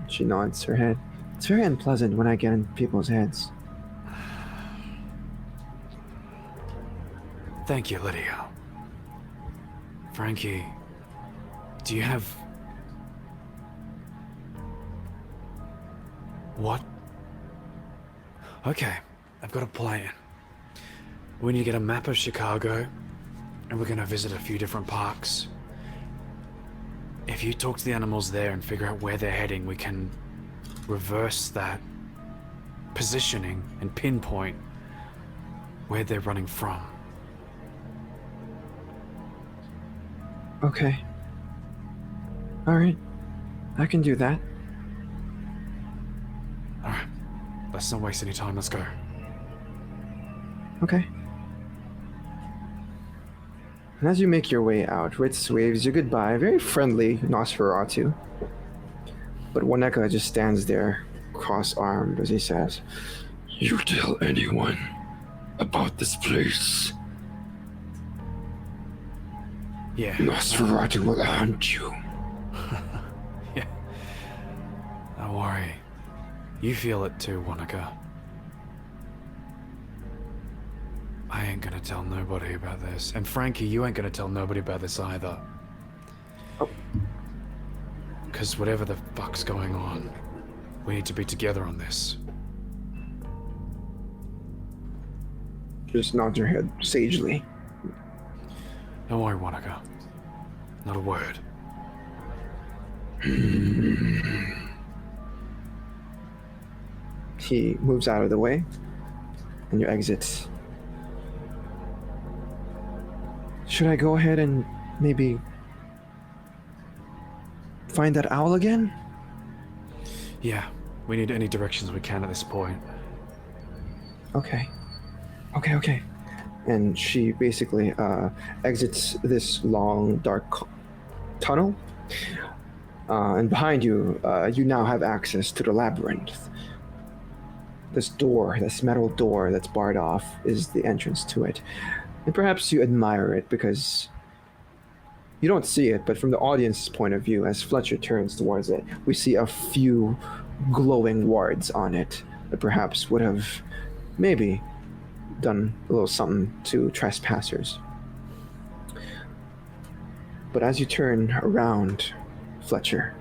She nods her head. It's very unpleasant when I get in people's heads. Thank you, Lydia. Frankie, do you have... What? Okay, I've got a plan. We need to get a map of Chicago, and we're gonna visit a few different parks. If you talk to the animals there and figure out where they're heading, we can reverse that positioning and pinpoint where they're running from. Okay. Alright. I can do that. Alright, let's not waste any time, let's go. Okay. And as you make your way out, Ritz waves you goodbye, very friendly Nosferatu. But Waneka just stands there, cross-armed, as he says, You tell anyone about this place, Yeah. Nosferatu will hunt you. Yeah. Don't worry. You feel it too, Wanaka. I ain't gonna tell nobody about this. And Frankie, you ain't gonna tell nobody about this either. Oh. Because whatever the fuck's going on, we need to be together on this. just nods your head sagely. Don't worry, Wanaka. Not a word. He moves out of the way, and you exit. Should I go ahead and maybe find that owl again? Yeah, we need any directions we can at this point. Okay. And she basically exits this long, dark tunnel. And behind you, you now have access to the labyrinth. This door, this metal door that's barred off, is the entrance to it. And perhaps you admire it because you don't see it, but from the audience's point of view, as Fletcher turns towards it, we see a few glowing wards on it that perhaps would have maybe done a little something to trespassers. But as you turn around, Fletcher,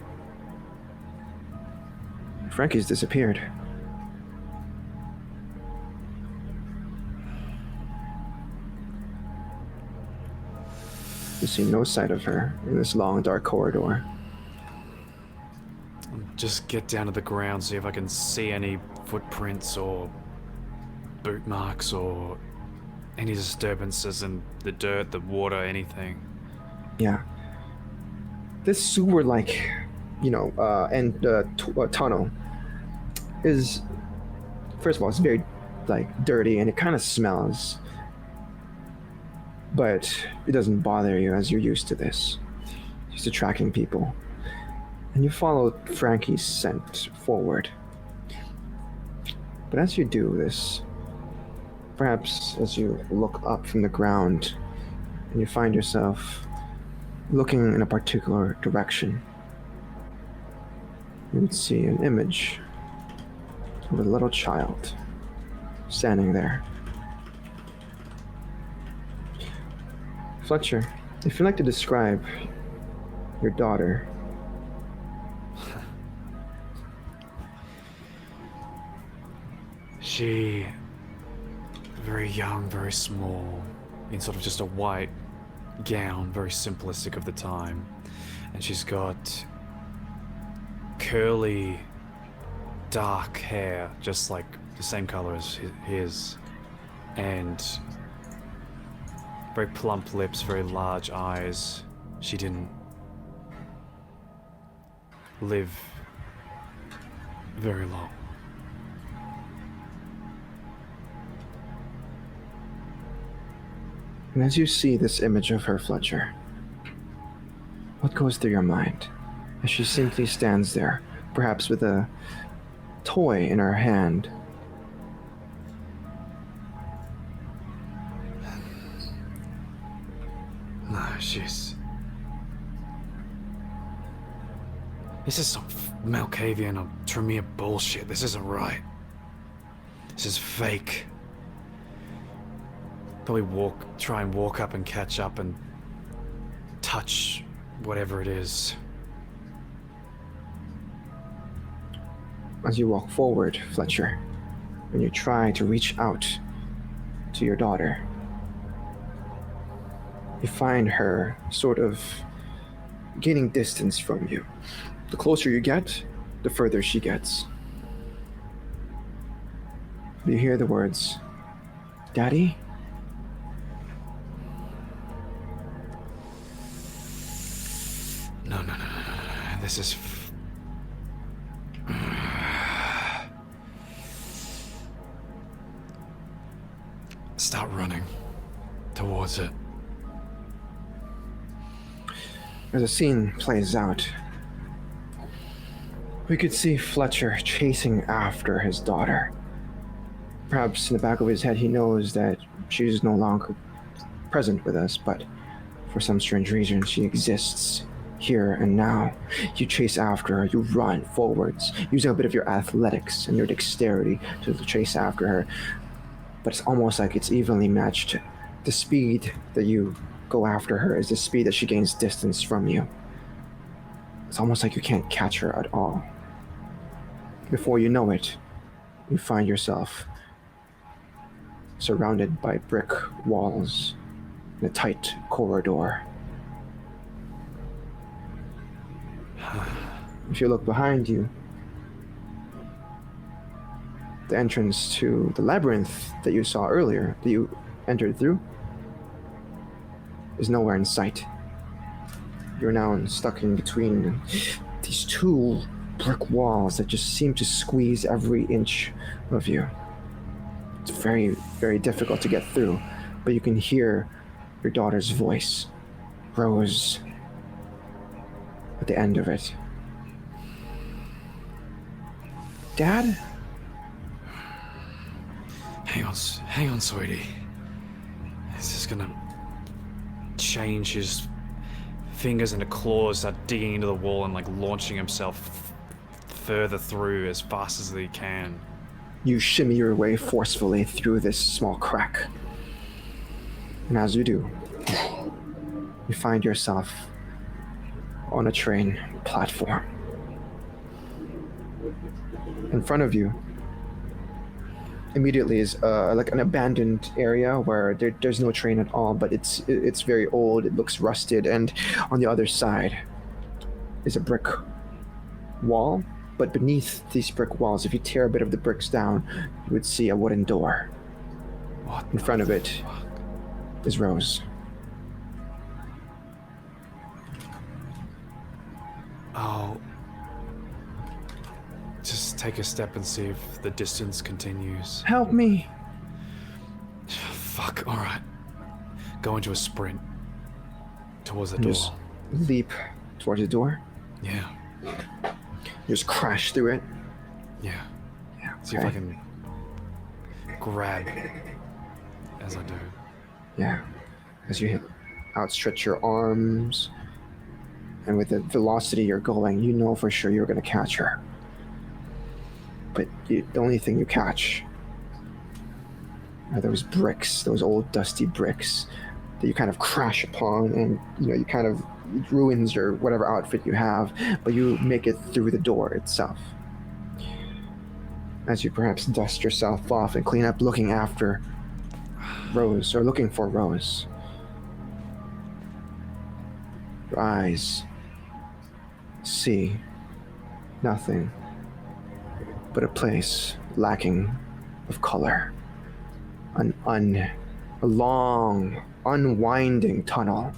Frankie's disappeared. You see no sight of her in this long, dark corridor. Just get down to the ground, see if I can see any footprints or boot marks or any disturbances in the dirt, the water, anything. Yeah. This sewer-like, tunnel is, first of all, it's very, dirty and it kind of smells. But it doesn't bother you as you're used to this. Used to tracking people. And you follow Frankie's scent forward. But as you do this, perhaps as you look up from the ground and you find yourself looking in a particular direction, you would see an image of a little child standing there. Fletcher, if you'd like to describe your daughter. She, very young, very small, in sort of just a white gown, very simplistic of the time. And she's got curly, dark hair, just like the same color as his. And very plump lips, very large eyes. She didn't live very long. And as you see this image of her, Fletcher, what goes through your mind as she simply stands there, perhaps with a toy in her hand? No, this is some Malkavian or Tremere bullshit. This isn't right. This is fake. Probably try and walk up and catch up and touch whatever it is. As you walk forward, Fletcher, and you try to reach out to your daughter, you find her sort of gaining distance from you. The closer you get, the further she gets. You hear the words, "Daddy?" No. This is... Start running towards it. As the scene plays out, we could see Fletcher chasing after his daughter. Perhaps in the back of his head he knows that she's no longer present with us, but for some strange reason she exists here and now. You chase after her, you run forwards, using a bit of your athletics and your dexterity to chase after her, but it's almost like it's evenly matched. The speed that you go after her is the speed that she gains distance from you. It's almost like you can't catch her at all. Before you know it, you find yourself surrounded by brick walls in a tight corridor. If you look behind you, the entrance to the labyrinth that you saw earlier, that you entered through, is nowhere in sight. You're now stuck in between these two brick walls that just seem to squeeze every inch of you. It's very, very difficult to get through, but you can hear your daughter's voice, Rose, at the end of it. Dad? Hang on, sweetie. This is gonna change. His fingers and the claws start digging into the wall and like launching himself further through as fast as he can. You shimmy your way forcefully through this small crack. And as you do, you find yourself on a train platform. In front of you, immediately is like an abandoned area where there's no train at all, but it's very old, it looks rusted, and on the other side is a brick wall, but beneath these brick walls, if you tear a bit of the bricks down, you would see a wooden door. What in front of it fuck? Is Rose. I'll just take a step and see if the distance continues. Help me! Fuck, alright. Go into a sprint towards the You door. just leap towards the door. Yeah, You just crash through it. yeah. Yeah. See if I can grab as I do. Yeah. As you outstretch your arms, and with the velocity you're going, you know for sure you're going to catch her. But the only thing you catch are those bricks, those old dusty bricks that you kind of crash upon, and you kind of it ruins your whatever outfit you have, but you make it through the door itself. As you perhaps dust yourself off and clean up, looking after Rose, or looking for Rose. Your eyes see nothing but a place lacking of color. A long, unwinding tunnel,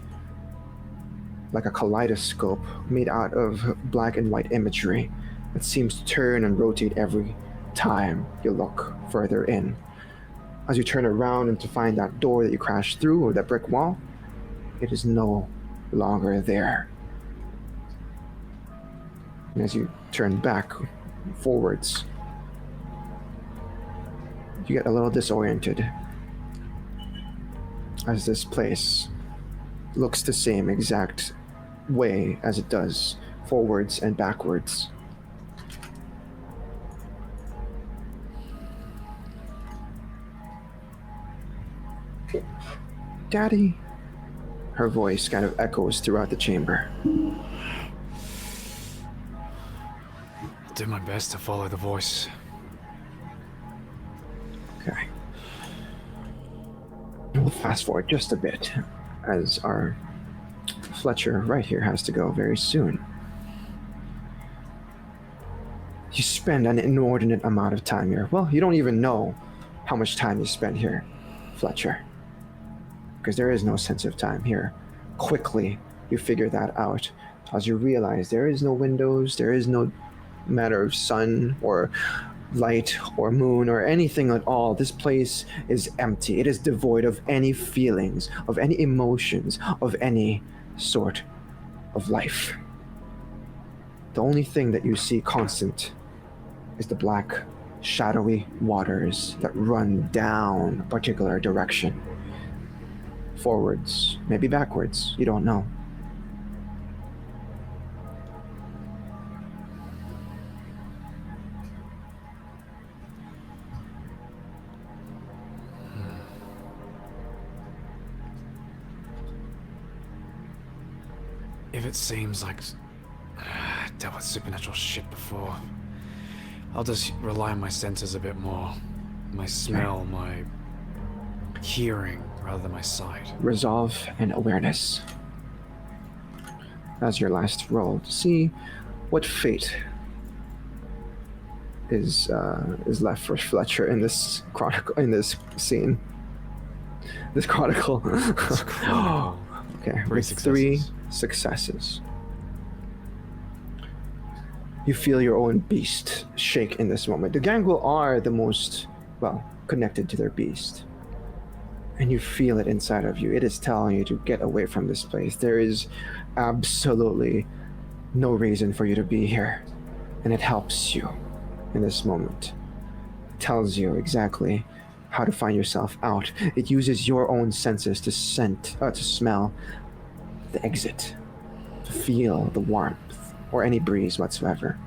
like a kaleidoscope made out of black and white imagery that seems to turn and rotate every time you look further in. As you turn around and to find that door that you crashed through, or that brick wall, it is no longer there. And as you turn back, forwards, you get a little disoriented, as this place looks the same exact way as it does, forwards and backwards. Daddy? Her voice kind of echoes throughout the chamber. I'll do my best to follow the voice. Okay. We'll fast forward just a bit, as our Fletcher right here has to go very soon. You spend an inordinate amount of time here. Well, you don't even know how much time you spend here, Fletcher. Because there is no sense of time here. Quickly, you figure that out as you realize there is no windows, there is no matter of sun or light or moon or anything at all. This place is empty. It is devoid of any feelings, of any emotions, of any sort of life. The only thing that you see constant is the black, shadowy waters that run down a particular direction. Forwards, maybe backwards, you don't know. If it seems like I've dealt with supernatural shit before, I'll just rely on my senses a bit more. My smell, my hearing, rather than my sight. Resolve and awareness. As your last roll to see what fate is left for Fletcher in this chronicle, in this scene. This chronicle. Okay, three successes. You feel your own beast shake in this moment. The Gangrel are the most, well, connected to their beast. And you feel it inside of you. It is telling you to get away from this place. There is absolutely no reason for you to be here. And it helps you in this moment. It tells you exactly how to find yourself out. It uses your own senses to smell the exit, to feel the warmth or any breeze whatsoever.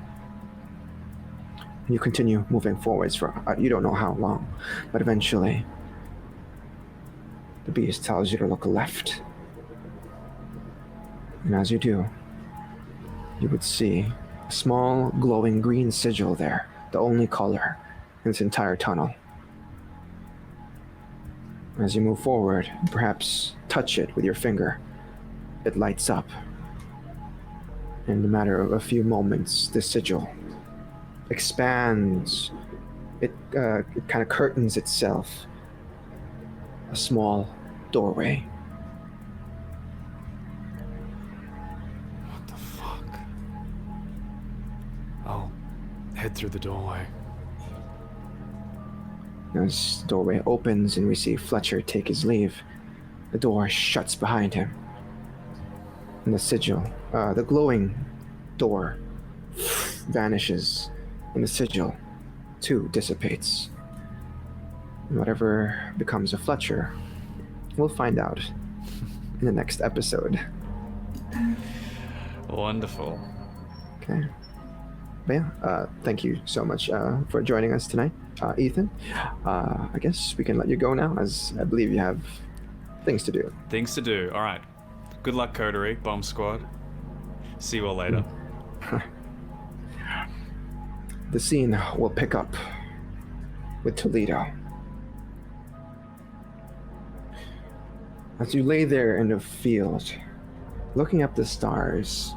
And you continue moving forwards for you don't know how long, but eventually the beast tells you to look left. And as you do, you would see a small glowing green sigil there, the only color in this entire tunnel. As you move forward, perhaps touch it with your finger, it lights up. In the matter of a few moments, this sigil expands. It kind of curtains itself. A small doorway. What the fuck? I'll head through the doorway. As the doorway opens and we see Fletcher take his leave, the door shuts behind him. And the sigil, the glowing door, vanishes, and the sigil, too, dissipates. And whatever becomes of Fletcher, we'll find out in the next episode. Wonderful. Okay. But yeah, thank you so much for joining us tonight, Ethan. I guess we can let you go now, as I believe you have things to do. Things to do. All right. Good luck, coterie, bomb squad. See you all later. The scene will pick up with Toledo. As you lay there in the field, looking up the stars,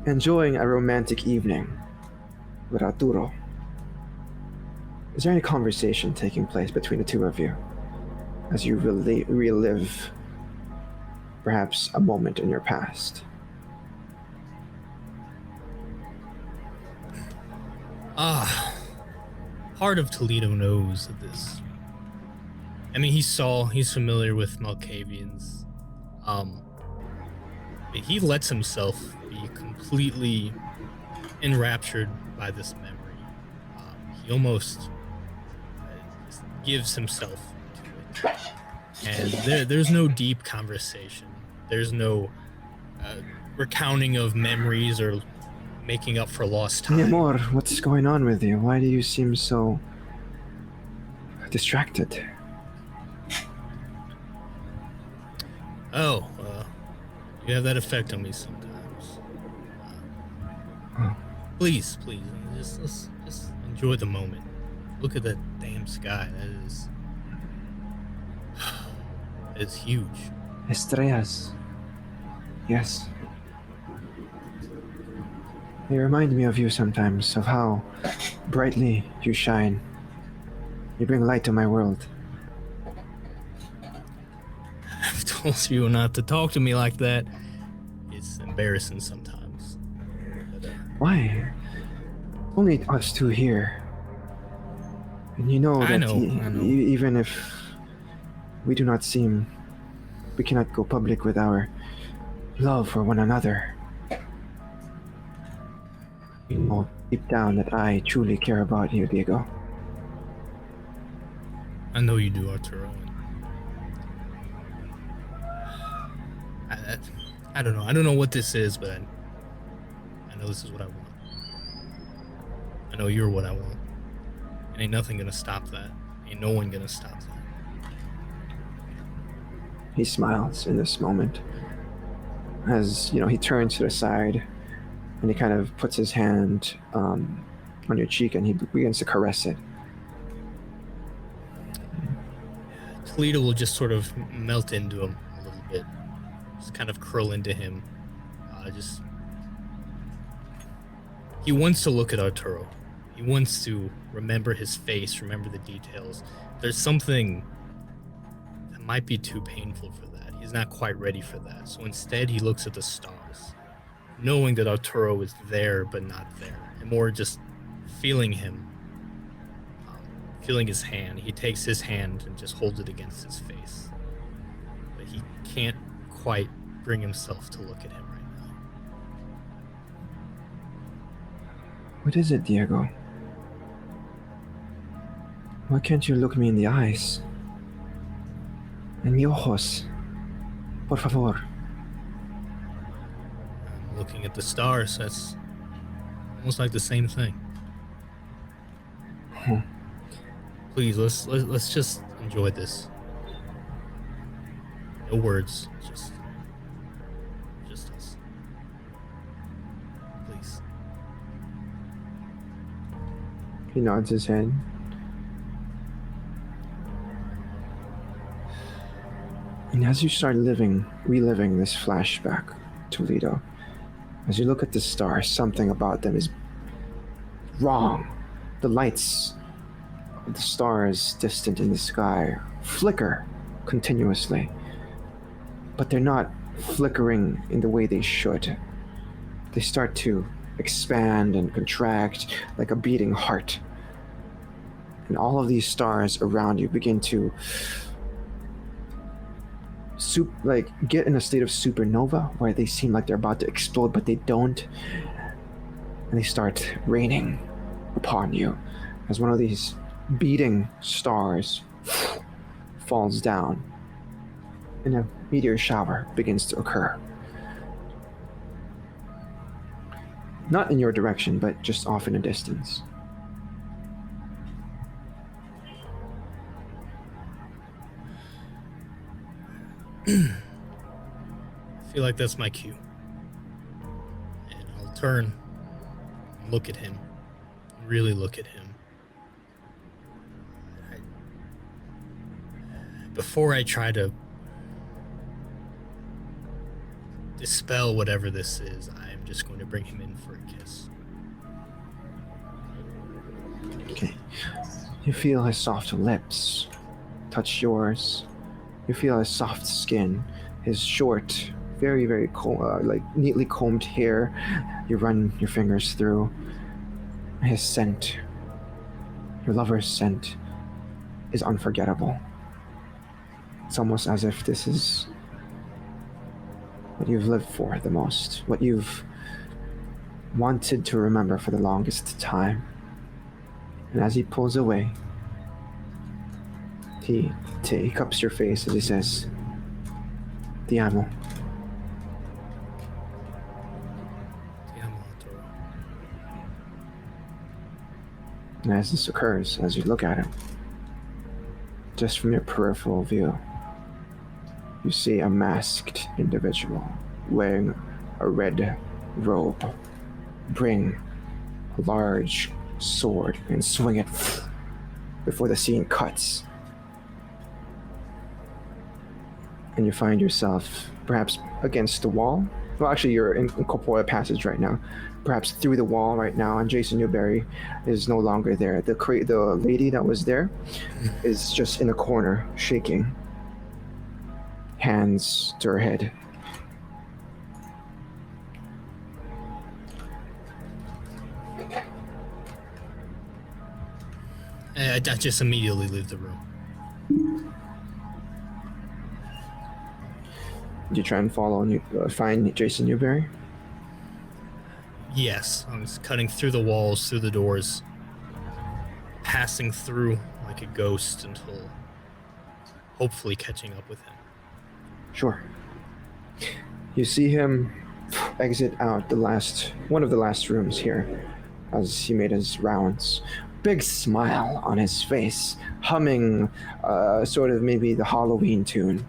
enjoying a romantic evening with Arturo, is there any conversation taking place between the two of you as you relive perhaps a moment in your past? Part of Toledo knows of this. I mean, he's familiar with Malkavians. He lets himself be completely enraptured by this memory. He almost gives himself to it. And there's no deep conversation. There's no recounting of memories or making up for lost time. Mi amor, what's going on with you? Why do you seem so distracted? Oh, you have that effect on me sometimes. Please, just enjoy the moment. Look at that damn sky. That is huge. Estrellas. Yes. They remind me of you sometimes, of how brightly you shine. You bring light to my world. I've told you not to talk to me like that. It's embarrassing sometimes. But, Why? Only us two here. And you know I that know. even if we do not seem, we cannot go public with our love for one another. You know deep down that I truly care about you, Diego. I know you do, Arturo. I don't know. I don't know what this is, but I know this is what I want. I know you're what I want. And ain't nothing gonna stop that. Ain't no one gonna stop that. He smiles in this moment as, he turns to the side and he kind of puts his hand on your cheek and he begins to caress it. Toledo will just sort of melt into him a little bit. Just kind of curl into him. He wants to look at Arturo. He wants to remember his face, remember the details. There's something that might be too painful for that. He's not quite ready for that. So instead, he looks at the stars, knowing that Arturo is there but not there, and more just feeling him, feeling his hand. He takes his hand and just holds it against his face. But he can't quite bring himself to look at him right now. What is it, Diego? Why can't you look me in the eyes? En mi ojos. Por favor. I'm looking at the stars. That's almost like the same thing. Please, let's just enjoy this. No words, just us. Please. He nods his head. And as you start reliving this flashback, Toledo, as you look at the stars, something about them is wrong. The lights of the stars distant in the sky flicker continuously, but they're not flickering in the way they should. They start to expand and contract like a beating heart. And all of these stars around you begin to get in a state of supernova where they seem like they're about to explode, but they don't. And they start raining upon you as one of these beating stars falls down and a meteor shower begins to occur. Not in your direction, but just off in a distance. I feel like that's my cue. And I'll turn and look at him. Really look at him. Before I try to dispel whatever this is, I'm just going to bring him in for a kiss. Okay. You feel his soft lips touch yours. You feel his soft skin, his short, very, very neatly combed hair. You run your fingers through his scent. Your lover's scent is unforgettable. It's almost as if this is what you've lived for the most, what you've wanted to remember for the longest time. And as he pulls away, he cups your face as he says, Te amo. Te amo, Arturo. And as this occurs, as you look at him, just from your peripheral view, you see a masked individual wearing a red robe bring a large sword and swing it before the scene cuts. And you find yourself perhaps against the wall. Well, actually, you're in corporeal passage right now. Perhaps through the wall right now, and Jason Newberry is no longer there. The lady that was there is just in a corner, shaking, hands to her head. I just immediately leave the room. Do you try and follow and find Jason Newberry? Yes, I'm just cutting through the walls, through the doors, passing through like a ghost until hopefully catching up with him. Sure. You see him exit out one of the last rooms here as he made his rounds. Big smile on his face, humming sort of maybe the Halloween tune.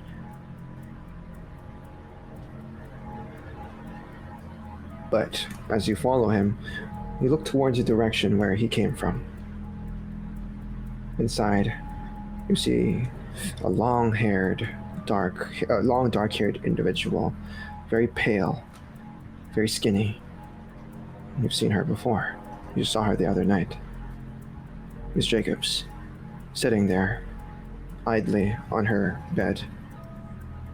But as you follow him, you look towards the direction where he came from. Inside, you see a long-haired, dark-haired individual, very pale, very skinny. You've seen her before. You saw her the other night. Miss Jacobs, sitting there, idly on her bed,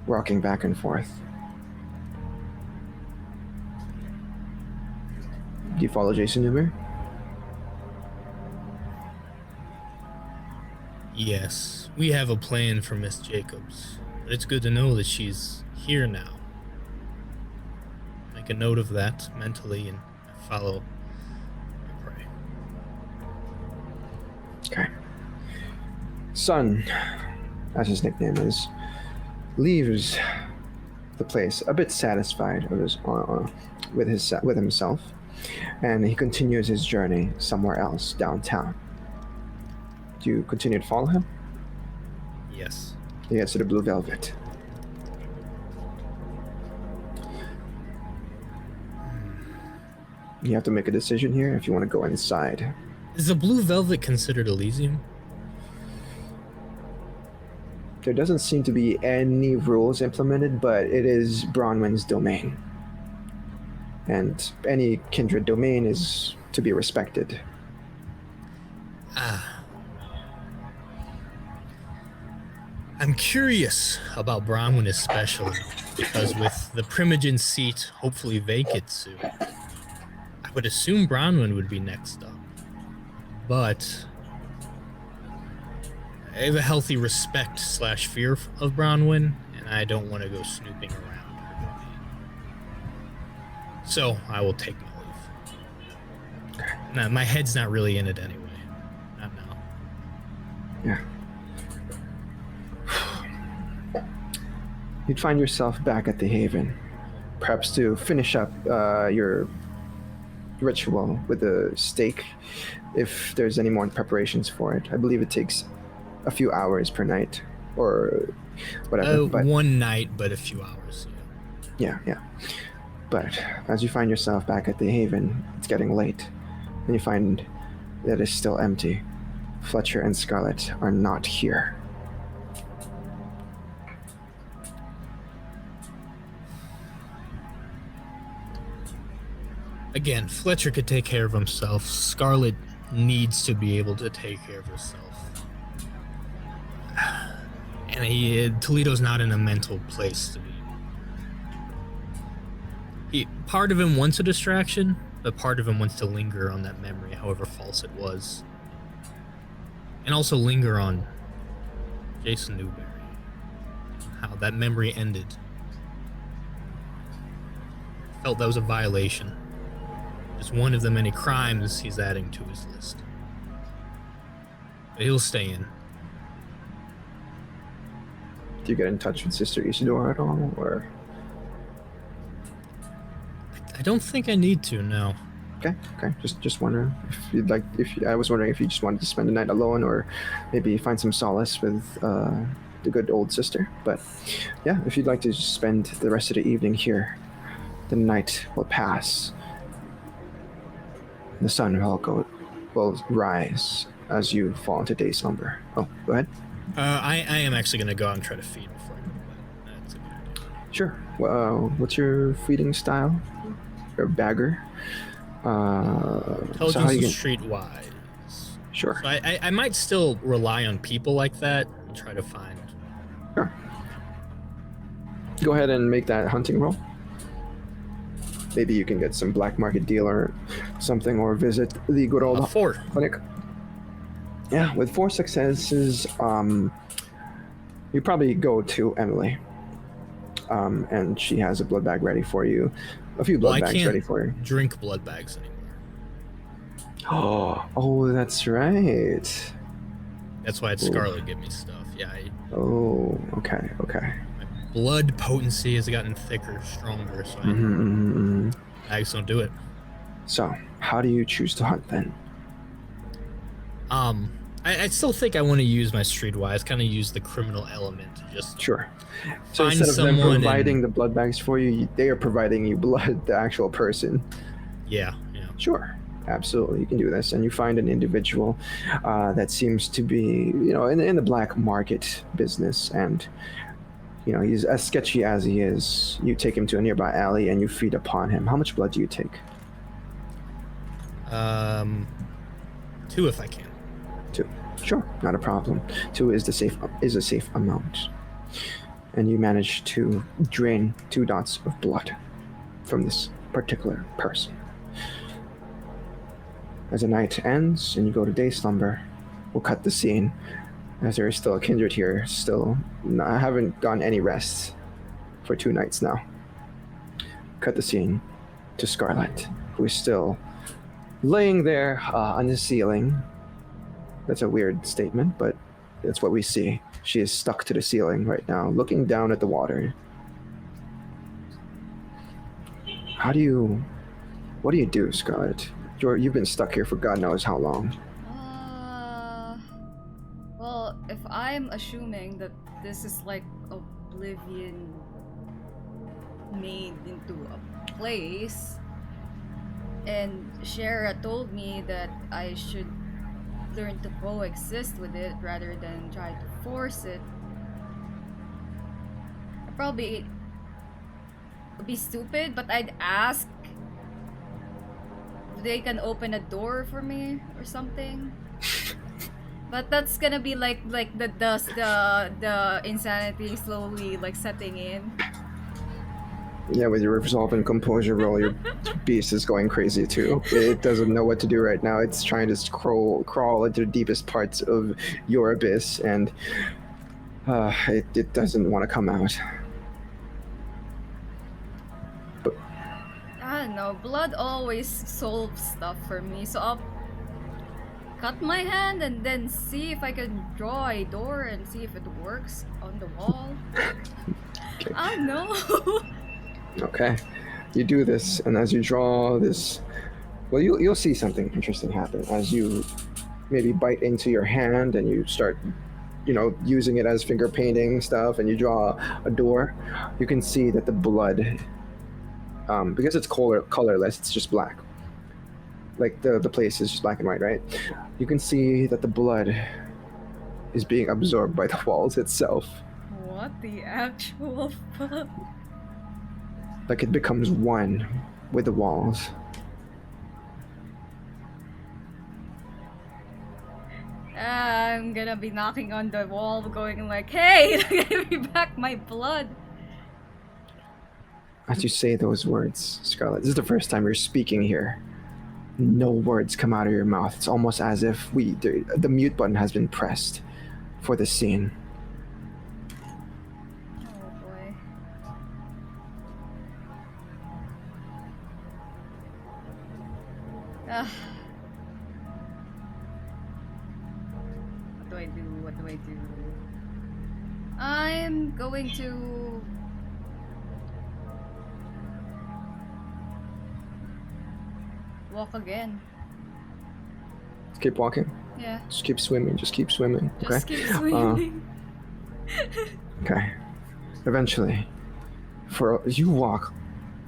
rocking back and forth. Do you follow Jason Newberry? Yes, we have a plan for Miss Jacobs, but it's good to know that she's here now. Make a note of that mentally and follow and pray. Okay. Sun, as his nickname is, leaves the place a bit satisfied with himself, and he continues his journey somewhere else downtown. Do you continue to follow him? Yes. He gets to the Blue Velvet. You have to make a decision here if you want to go inside. Is the Blue Velvet considered Elysium? There doesn't seem to be any rules implemented, but it is Bronwyn's domain. And any kindred domain is to be respected. I'm curious about Bronwyn especially, because with the Primogen seat hopefully vacant soon, I would assume Bronwyn would be next up. But I have a healthy respect / fear of Bronwyn, and I don't want to go snooping around her domain. So I will take my leave. Nah, my head's not really in it anyway. Not now. Yeah. You'd find yourself back at the Haven, perhaps to finish up your ritual with a stake, if there's any more preparations for it. I believe it takes a few hours per night, or whatever. One night, but a few hours. Yeah. But as you find yourself back at the Haven, it's getting late, and you find that it's still empty. Fletcher and Scarlett are not here. Again, Fletcher could take care of himself. Scarlett needs to be able to take care of herself. And Toledo's not in a mental place to be. Part of him wants a distraction, but part of him wants to linger on that memory, however false it was. And also linger on Jason Newberry. How that memory ended. Felt that was a violation. Just one of the many crimes he's adding to his list. But he'll stay in. Do you get in touch with Sister Isidore at all, or? I don't think I need to, no. Okay. Just wondering if you'd like. I was wondering if you just wanted to spend the night alone, or maybe find some solace with the good old sister. But yeah, if you'd like to just spend the rest of the evening here, the night will pass. The sun will rise as you fall into day slumber. Oh, go ahead. I am actually going to go out and try to feed before I go to bed. That's a good idea. Sure. What's your feeding style? Or bagger? Intelligence and streetwise. Sure. So I might still rely on people like that and try to find. Sure. Go ahead and make that hunting roll. Maybe you can get some black market deal or something, or visit the good old 4. clinic. Yeah, with 4 successes, you probably go to Emily, and she has a blood bag ready for you. A few blood bags ready for you. Drink blood bags anymore. Oh, that's right. That's why Scarlett gave me stuff. Yeah. Okay. My blood potency has gotten thicker, stronger, so bags don't do it. So, how do you choose to hunt then? I still think I want to use my streetwise, kind of use the criminal element to just Sure. So find instead of them someone providing the blood bags for you, they are providing you blood, the actual person. Yeah. Sure. Absolutely, you can do this, and you find an individual that seems to be, in the black market business, and he's as sketchy as he is. You take him to a nearby alley, and you feed upon him. How much blood do you take? 2 if I can. 2. Sure, not a problem. 2 is a safe amount, and you manage to drain 2 dots of blood from this particular person. As the night ends and you go to day slumber, we'll cut the scene, as there is still a kindred here. I haven't gotten any rest for 2 nights now. Cut the scene to Scarlett, who is still laying there on the ceiling. That's a weird statement, but that's what we see. She is stuck to the ceiling right now, looking down at the water. What do you do, Scarlett? You've been stuck here for God knows how long. Well, if I'm assuming that this is like Oblivion made into a place, and Shara told me that I should learn to coexist with it rather than try to force it, I'd probably be stupid, but I'd ask if they can open a door for me or something. But that's gonna be like the insanity slowly setting in. Yeah, with your resolve and composure roll, your beast is going crazy too. It doesn't know what to do right now. It's trying to crawl into the deepest parts of your abyss, and it doesn't want to come out. But I don't know, blood always solves stuff for me, so I'll cut my hand and then see if I can draw a door and see if it works on the wall. Okay. I don't know. Okay, you do this, and as you draw this, well, you'll see something interesting happen as you maybe bite into your hand and you start, using it as finger painting stuff, and you draw a door. You can see that the blood, because it's colorless, it's just black. Like the place is just black and white, right? You can see that the blood is being absorbed by the walls itself. What the actual fuck? Like it becomes one with the walls. I'm gonna be knocking on the wall going like, hey, give me back my blood. As you say those words, Scarlett, this is the first time you're speaking here. No words come out of your mouth. It's almost as if the mute button has been pressed for the scene. Oh boy. What do I do? I'm going to walk again. Keep walking. Yeah. Just keep swimming. Okay. Just keep swimming. Okay. Eventually, you walk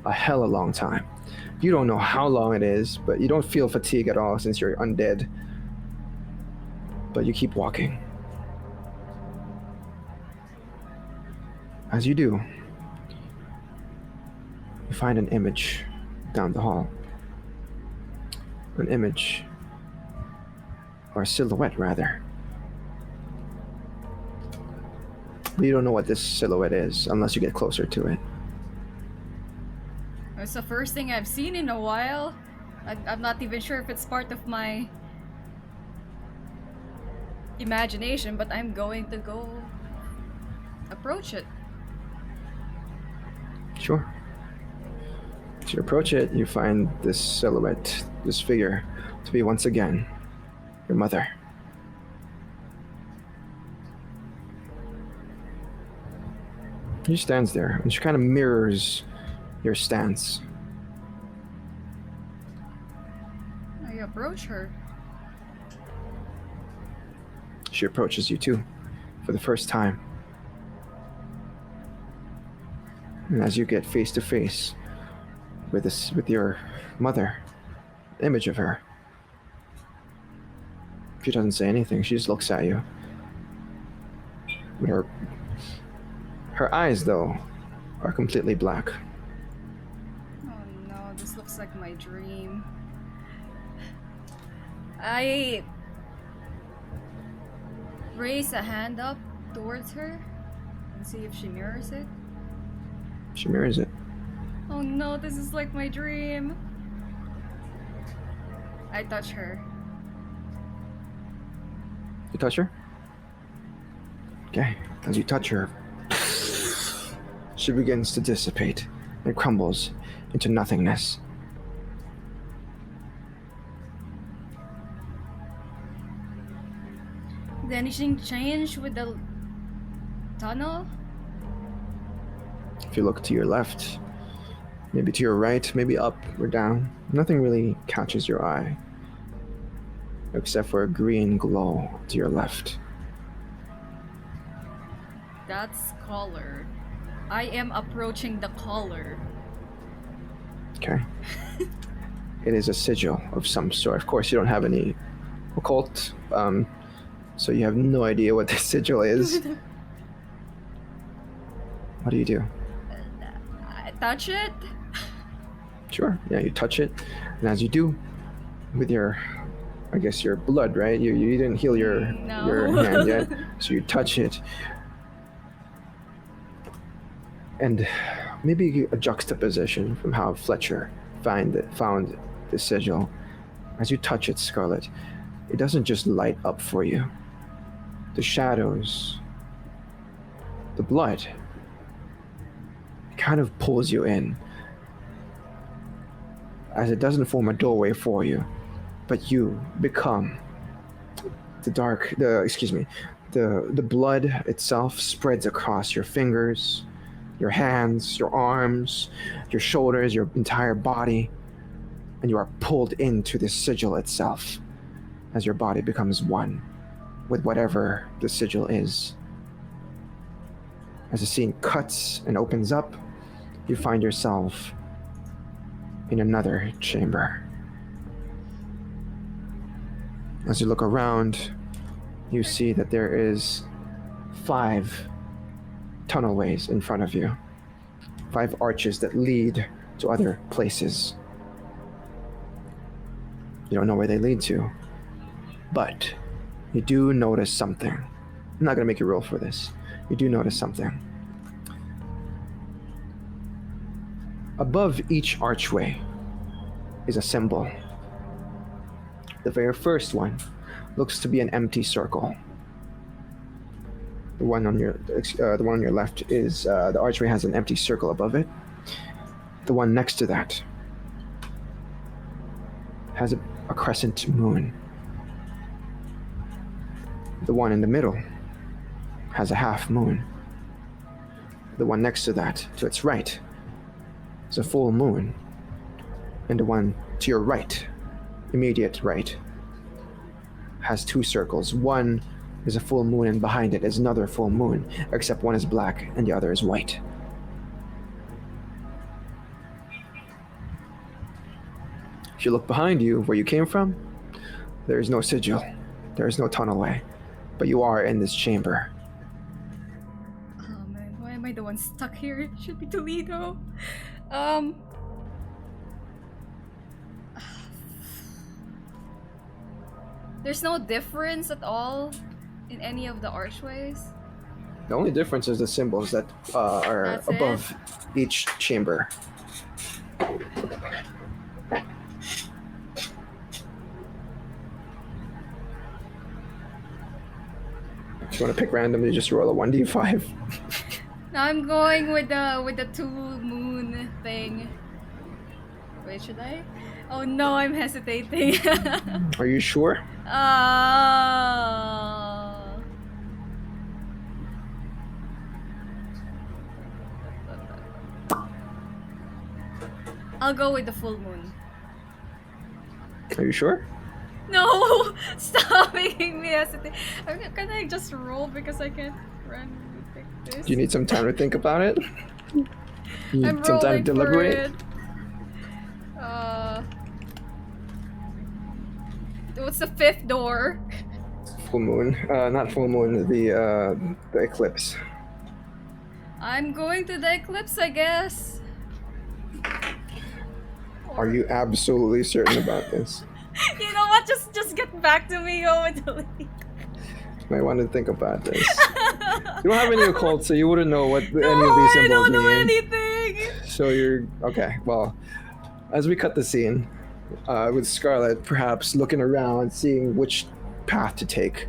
a hella long time. You don't know how long it is, but you don't feel fatigue at all since you're undead. But you keep walking. As you do, you find an image down the hall. An image, or a silhouette rather. But you don't know what this silhouette is unless you get closer to it. It's the first thing I've seen in a while. I'm not even sure if it's part of my imagination, but I'm going to go approach it. Sure. As you approach it, you find this silhouette, this figure, to be once again your mother. She stands there, and she kind of mirrors your stance. I approach her. She approaches you too, for the first time. And as you get face to face with your mother, image of her, she doesn't say anything. She just looks at you. Her eyes, though, are completely black. Oh no, this looks like my dream. I raise a hand up towards her and see if she mirrors it. She mirrors it. Oh no, this is like my dream. I touch her. You touch her? Okay. As you touch her, she begins to dissipate and crumbles into nothingness. Did anything change with the tunnel? If you look to your left, maybe to your right, maybe up or down, nothing really catches your eye, except for a green glow to your left. That's color. I am approaching the color. Okay. It is a sigil of some sort. Of course, you don't have any occult, so you have no idea what this sigil is. What do you do? I touch it. Sure. Yeah, you touch it, and as you do, with your, I guess your blood, right? You didn't heal your hand yet, so you touch it, and maybe a juxtaposition from how Fletcher found the sigil. As you touch it, Scarlett, it doesn't just light up for you. The shadows, the blood, kind of pulls you in, as it doesn't form a doorway for you, but you become the blood itself spreads across your fingers, your hands, your arms, your shoulders, your entire body, and you are pulled into the sigil itself as your body becomes one with whatever the sigil is. As the scene cuts and opens up, you find yourself in another chamber. As you look around, you see that there is 5 tunnelways in front of you. 5 arches that lead to other places. You don't know where they lead to, but you do notice something. I'm not going to make you roll for this. You do notice something. Above each archway is a symbol. The very first one looks to be an empty circle. The one on your left is the archway has an empty circle above it. The one next to that has a crescent moon. The one in the middle has a half moon. The one next to that, to its right, is a full moon. And the one to your right, immediate right, has 2 circles. One There's a full moon, and behind it is another full moon, except one is black and the other is white. If you look behind you, where you came from, there is no sigil. There is no tunnelway. But you are in this chamber. Oh man, why am I the one stuck here? It should be Toledo. There's no difference at all in any of the archways. The only difference is the symbols that are That's it? above each chamber. If you want to pick randomly, just roll a 1d5. Now I'm going with the two moon thing. Wait, should I? Oh no, I'm hesitating. Are you sure? I'll go with the full moon. Are you sure? No! Stop making me hesitate. Can I just roll because I can't randomly pick this? Do you need some time to think about it? You need I'm some time rolling to for deliberate? it. What's the fifth door? Full moon. Not full moon, the eclipse. I'm going to the eclipse, I guess. Are you absolutely certain about this? You know what? Just get back to me, Owen. You might want to think about this. You don't have any occult, so you wouldn't know what any of these I symbols don't know mean. anything. So you're okay. Well, as we cut the scene, with Scarlett perhaps looking around, seeing which path to take,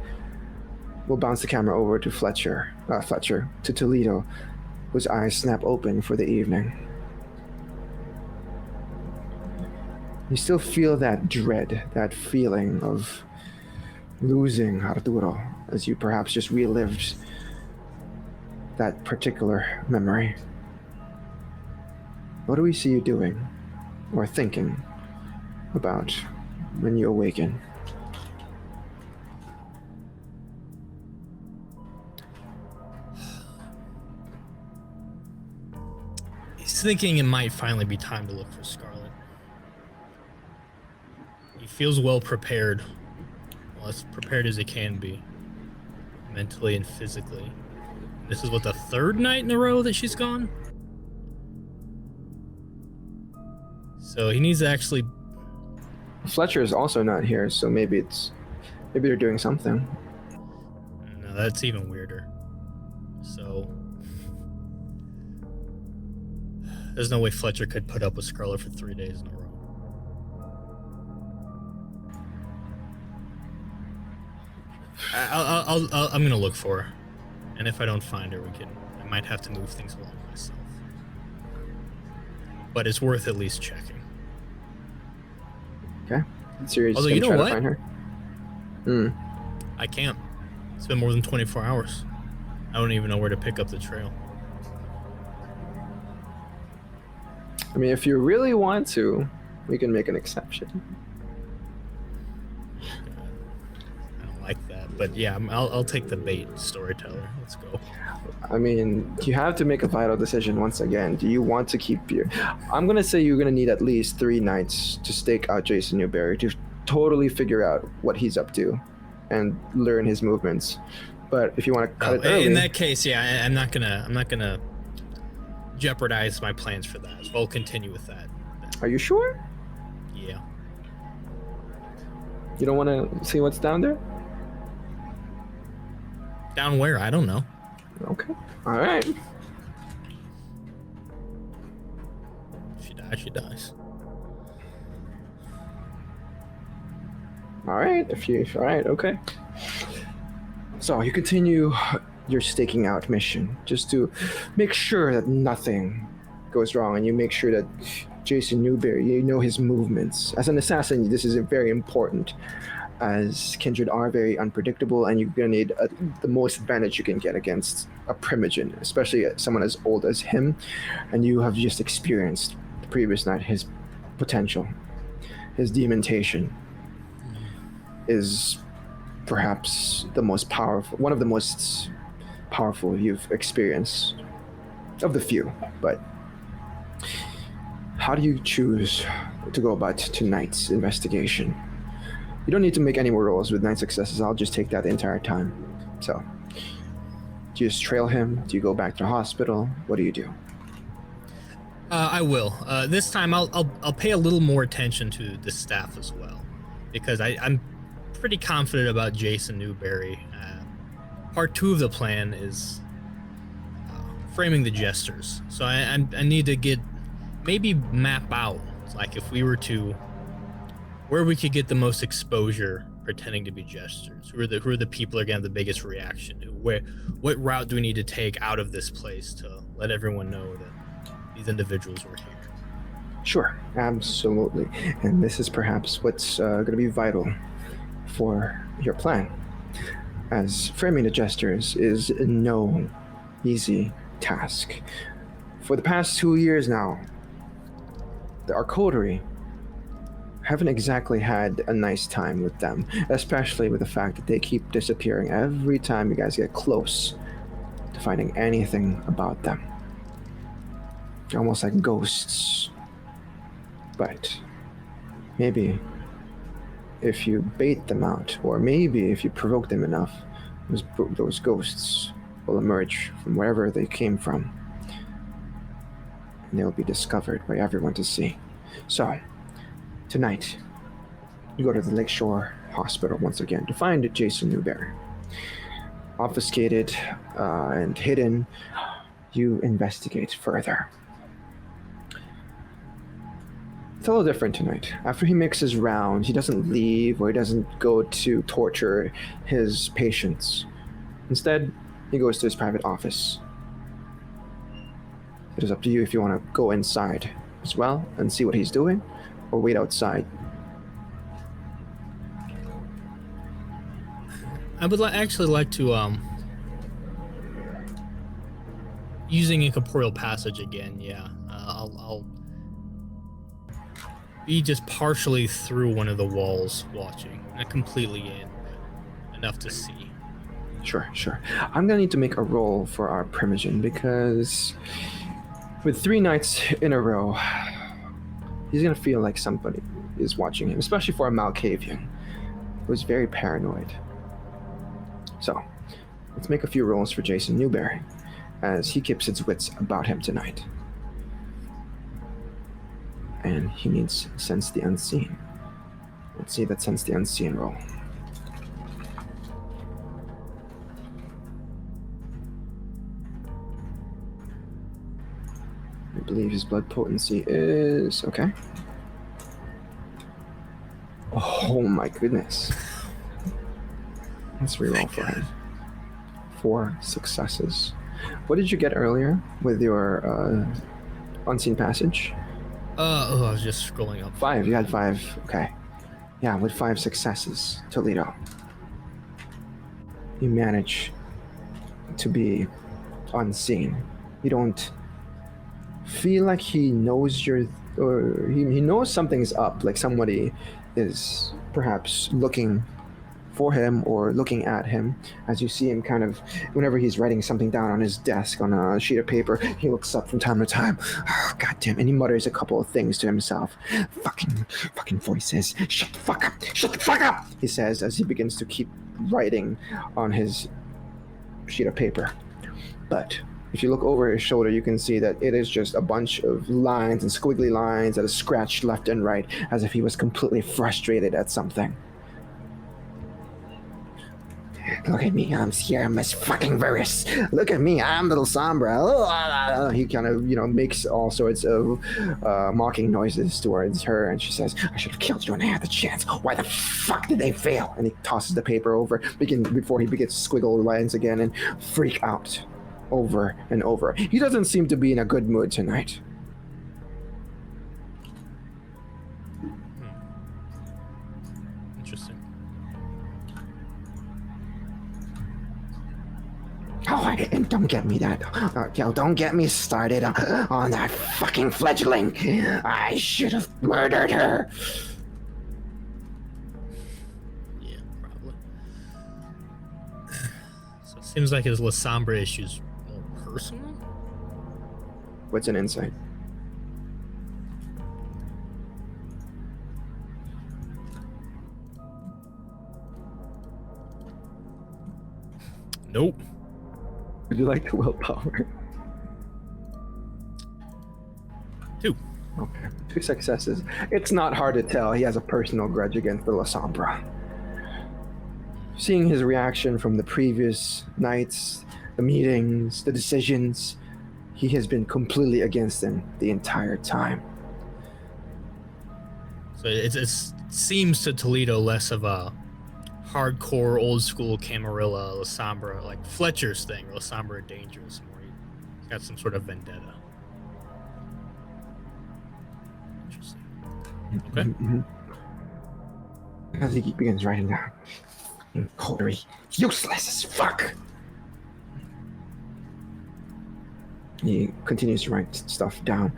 we'll bounce the camera over to Fletcher, to Toledo, whose eyes snap open for the evening. You still feel that dread, that feeling of losing Arturo, as you perhaps just relived that particular memory. What do we see you doing or thinking about when you awaken? He's thinking it might finally be time to look for Scarlett. He feels well prepared. Well, as prepared as he can be. Mentally and physically. This is what, the third night in a row that she's gone? So he needs to actually... Fletcher is also not here, so maybe they're doing something. No, that's even weirder. So... There's no way Fletcher could put up with Scarlett for 3 days in a row. I'm gonna look for her, and if I don't find her, I might have to move things along myself. But it's worth at least checking. Okay. So you're just Although, gonna you know try what? to find her? I can't. It's been more than 24 hours. I don't even know where to pick up the trail. I mean, if you really want to, we can make an exception. I don't like that, but yeah, I'll take the bait, storyteller. Let's go. I mean, you have to make a vital decision once again. Do you want to keep your... I'm going to say you're going to need at least 3 nights to stake out Jason Newberry, to totally figure out what he's up to and learn his movements. But if you want to cut it early... In that case, yeah, I'm not gonna jeopardize my plans for that. So I'll continue with that. Are you sure? Yeah. You don't want to see what's down there? Down where? I don't know. Okay. All right. If she dies, she dies. All right. All right. Okay. So you continue your staking out mission just to make sure that nothing goes wrong, and you make sure that Jason Newberry, you know his movements. As an assassin, this is very important, as kindred are very unpredictable, and you're gonna need the most advantage you can get against a primogen, especially someone as old as him, and you have just experienced the previous night his potential. His dementation is perhaps the most powerful, one of the most powerful you've experienced of the few. But how do you choose to go about tonight's investigation? You don't need to make any more rolls with 9 successes. I'll just take that the entire time. So, do you just trail him? Do you go back to the hospital? What do you do? I will. This time I'll pay a little more attention to the staff as well, because I'm pretty confident about Jason Newberry. Part 2 of the plan is framing the jesters. So I need to maybe map out, like, if we were to, where we could get the most exposure pretending to be jesters. Who are the people are gonna have the biggest reaction to? What route do we need to take out of this place to let everyone know that these individuals were here? Sure, absolutely. And this is perhaps what's going to be vital for your plan, as framing the jesters is no easy task. For the past 2 years now, our coterie haven't exactly had a nice time with them, especially with the fact that they keep disappearing every time you guys get close to finding anything about them. Almost like ghosts. But maybe if you bait them out, or maybe if you provoke them enough, those ghosts will emerge from wherever they came from, and they'll be discovered by everyone to see. So, tonight, you go to the Lakeshore Hospital once again to find Jason Newberry. Obfuscated and hidden, you investigate further. It's a little different tonight. After he makes his round, he doesn't leave or he doesn't go to torture his patients. Instead, he goes to his private office. It is up to you if you want to go inside as well and see what he's doing, or wait outside. I would actually like to, using incorporeal passage again, yeah. I'll be just partially through one of the walls watching. Not completely in, but enough to see. Sure. I'm gonna need to make a roll for our Primogen, because with 3 nights in a row, he's gonna feel like somebody is watching him, especially for a Malkavian who's very paranoid. So, let's make a few rolls for Jason Newberry, as he keeps his wits about him tonight. And he needs Sense the Unseen. Let's see that Sense the Unseen roll. I believe his blood potency is... okay. Oh my goodness. Let's reroll for him. 4 successes. What did you get earlier with your unseen passage? I was just scrolling up. 5. You had 5. Okay. Yeah, with 5 successes, Toledo, you manage to be unseen. You don't feel like he knows or he knows something's up, like somebody is perhaps looking for him or looking at him, as you see him kind of, whenever he's writing something down on his desk on a sheet of paper, he looks up from time to time. Oh, goddamn, and he mutters a couple of things to himself. Fucking voices. Shut the fuck up, he says, as he begins to keep writing on his sheet of paper. But if you look over his shoulder, you can see that it is just a bunch of lines and squiggly lines that are scratched left and right, as if he was completely frustrated at something. Look at me, I'm here, Miss fucking Varys. Look at me, I'm little Sombra. He kind of, makes all sorts of mocking noises towards her, and she says, I should have killed you when I had the chance. Why the fuck did they fail? And he tosses the paper over before he begins to squiggle lines again and freak out over and over. He doesn't seem to be in a good mood tonight. Interesting. Oh, and don't get me don't get me started on that fucking fledgling. I should have murdered her. Yeah, probably. Seems like his La Sombra issues more personal. What's an insight? Nope. Would you like the willpower? 2. Okay, 2 successes. It's not hard to tell he has a personal grudge against the La Sombra. Seeing his reaction from the previous nights, the meetings, the decisions, he has been completely against them the entire time. So it seems to Toledo less of a hardcore old school Camarilla, La Sombra, like Fletcher's thing, La Sombra Dangerous, more he's got some sort of vendetta. Interesting. Okay. Mm-hmm. As he begins writing down, coterie, useless as fuck. He continues to write stuff down.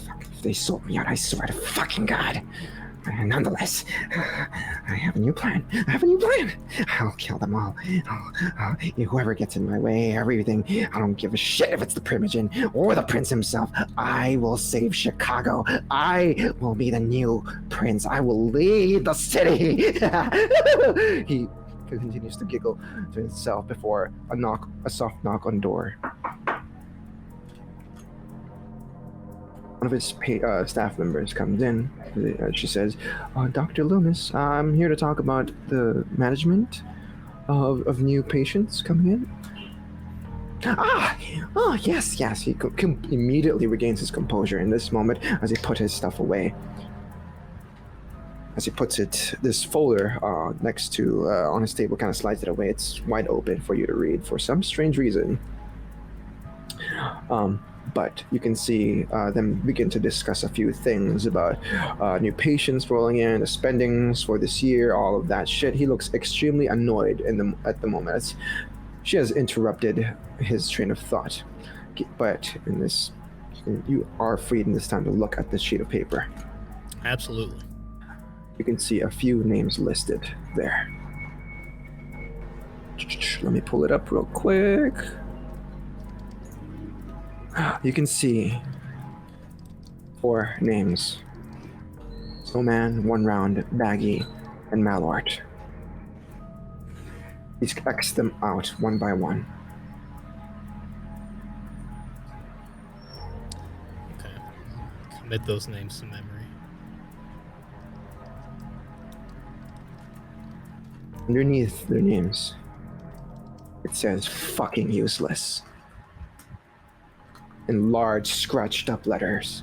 Fuck, if they sold me out, I swear to fucking God. Nonetheless, I have a new plan. I'll kill them all. Whoever gets in my way, everything. I don't give a shit if it's the Primogen or the Prince himself. I will save Chicago. I will be the new Prince. I will lead the city. He continues to giggle to himself before a soft knock on the door. One of his staff members comes in. She says, Dr. Loomis, I'm here to talk about the management of new patients coming in. Yes. He immediately regains his composure in this moment as he put his stuff away. As he puts this folder next to on his table, kind of slides it away. It's wide open for you to read for some strange reason. But you can see them begin to discuss a few things about new patients rolling in, the spendings for this year, all of that shit. He looks extremely annoyed at the moment. She has interrupted his train of thought. But in this, you are freed in this time to look at this sheet of paper. Absolutely. You can see a few names listed there. Let me pull it up real quick. You can see 4 names. Snowman, One Round, Baggy, and Malort. He's X'd them out one by one. Okay. Commit those names to memory. Underneath their names, it says fucking useless. In large, scratched up letters.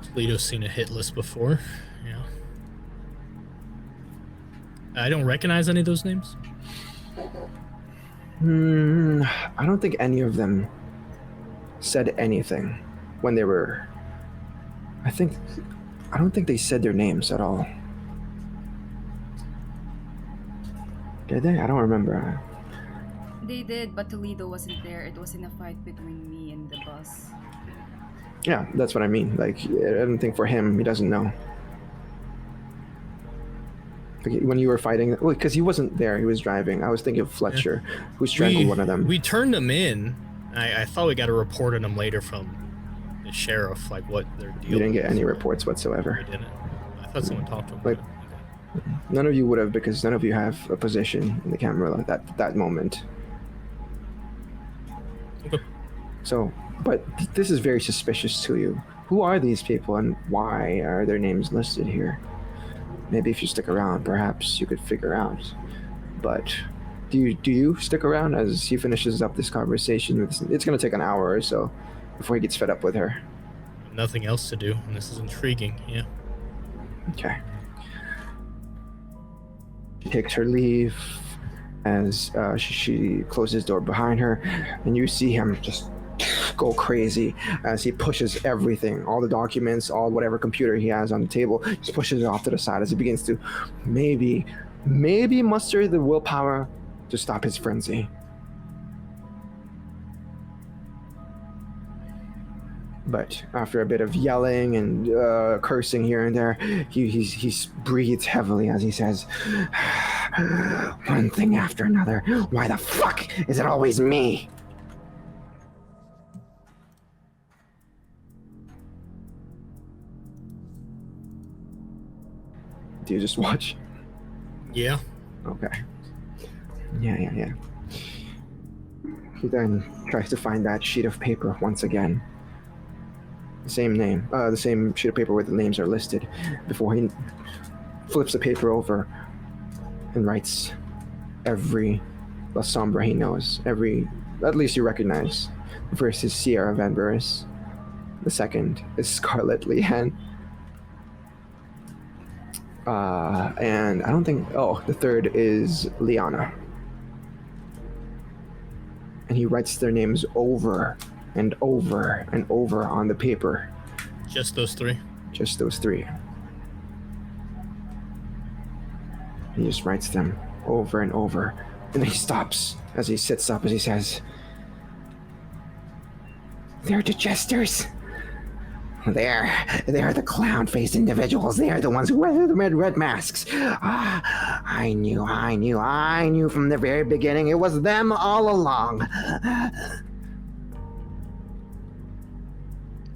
Toledo's seen a hit list before. Yeah. I don't recognize any of those names. I don't think any of them said anything when they were. I don't think they said their names at all. Did they? I don't remember. They did, but Toledo wasn't there. It was in a fight between me and the boss. Yeah, that's what I mean. Like, I don't think for him, he doesn't know. Like, when you were fighting, well, because he wasn't there, he was driving. I was thinking of Fletcher, who strangled one of them. We turned them in. I thought we got a report on them later from the sheriff, like what their deal. You didn't get was. any reports whatsoever. I didn't. I thought someone talked to him. Like, okay. None of you would have, because none of you have a position in the Camarilla at that moment. Okay. So, but this is very suspicious to you. Who are these people and why are their names listed here? Maybe if you stick around, perhaps you could figure out. But do you stick around as he finishes up this conversation? It's going to take an hour or so before he gets fed up with her. Nothing else to do, and this is intriguing. Yeah. Okay. She takes her leave as she closes the door behind her, and you see him just go crazy as he pushes everything, all the documents, all whatever computer he has on the table, just pushes it off to the side as he begins to maybe muster the willpower to stop his frenzy. But after a bit of yelling and cursing here and there, he breathes heavily as he says, One thing after another. Why the fuck is it always me? Do you just watch? Yeah. Okay. Yeah. He then tries to find that sheet of paper once again. The same sheet of paper where the names are listed, before he flips the paper over and writes every La Sombra he knows. At least you recognize. The first is Sierra Van Burris. The second is Scarlett Leanne. And I don't think... Oh, the third is Liana. And he writes their names over and over and over on the paper. Just those three? Just those three. He just writes them over and over. And then he stops as he sits up, as he says, "They're the jesters. They're the clown-faced individuals. They are the ones who wear the red masks. I knew from the very beginning. It was them all along."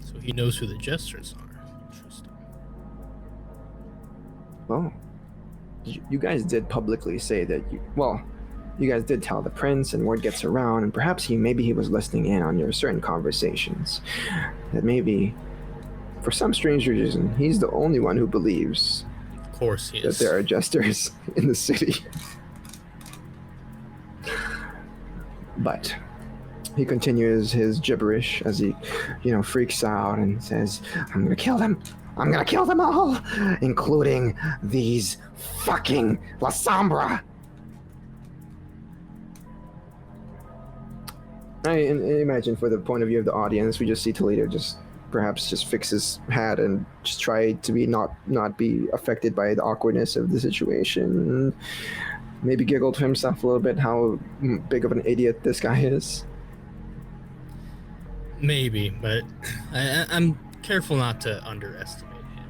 So he knows who the jesters are. Interesting. Well, you guys did publicly say that you guys did tell the prince, and word gets around, and perhaps maybe he was listening in on your certain conversations. That maybe, for some strange reason, he's the only one who believes Of course he that is. there are jesters in the city. But he continues his gibberish as he, freaks out and says, "I'm gonna kill them. I'm gonna kill them all, including these fucking La Sombra." I imagine, for the point of view of the audience, we just see Toledo perhaps fix his hat and just try to not be affected by the awkwardness of the situation. Maybe giggle to himself a little bit how big of an idiot this guy is. Maybe, but I'm careful not to underestimate him.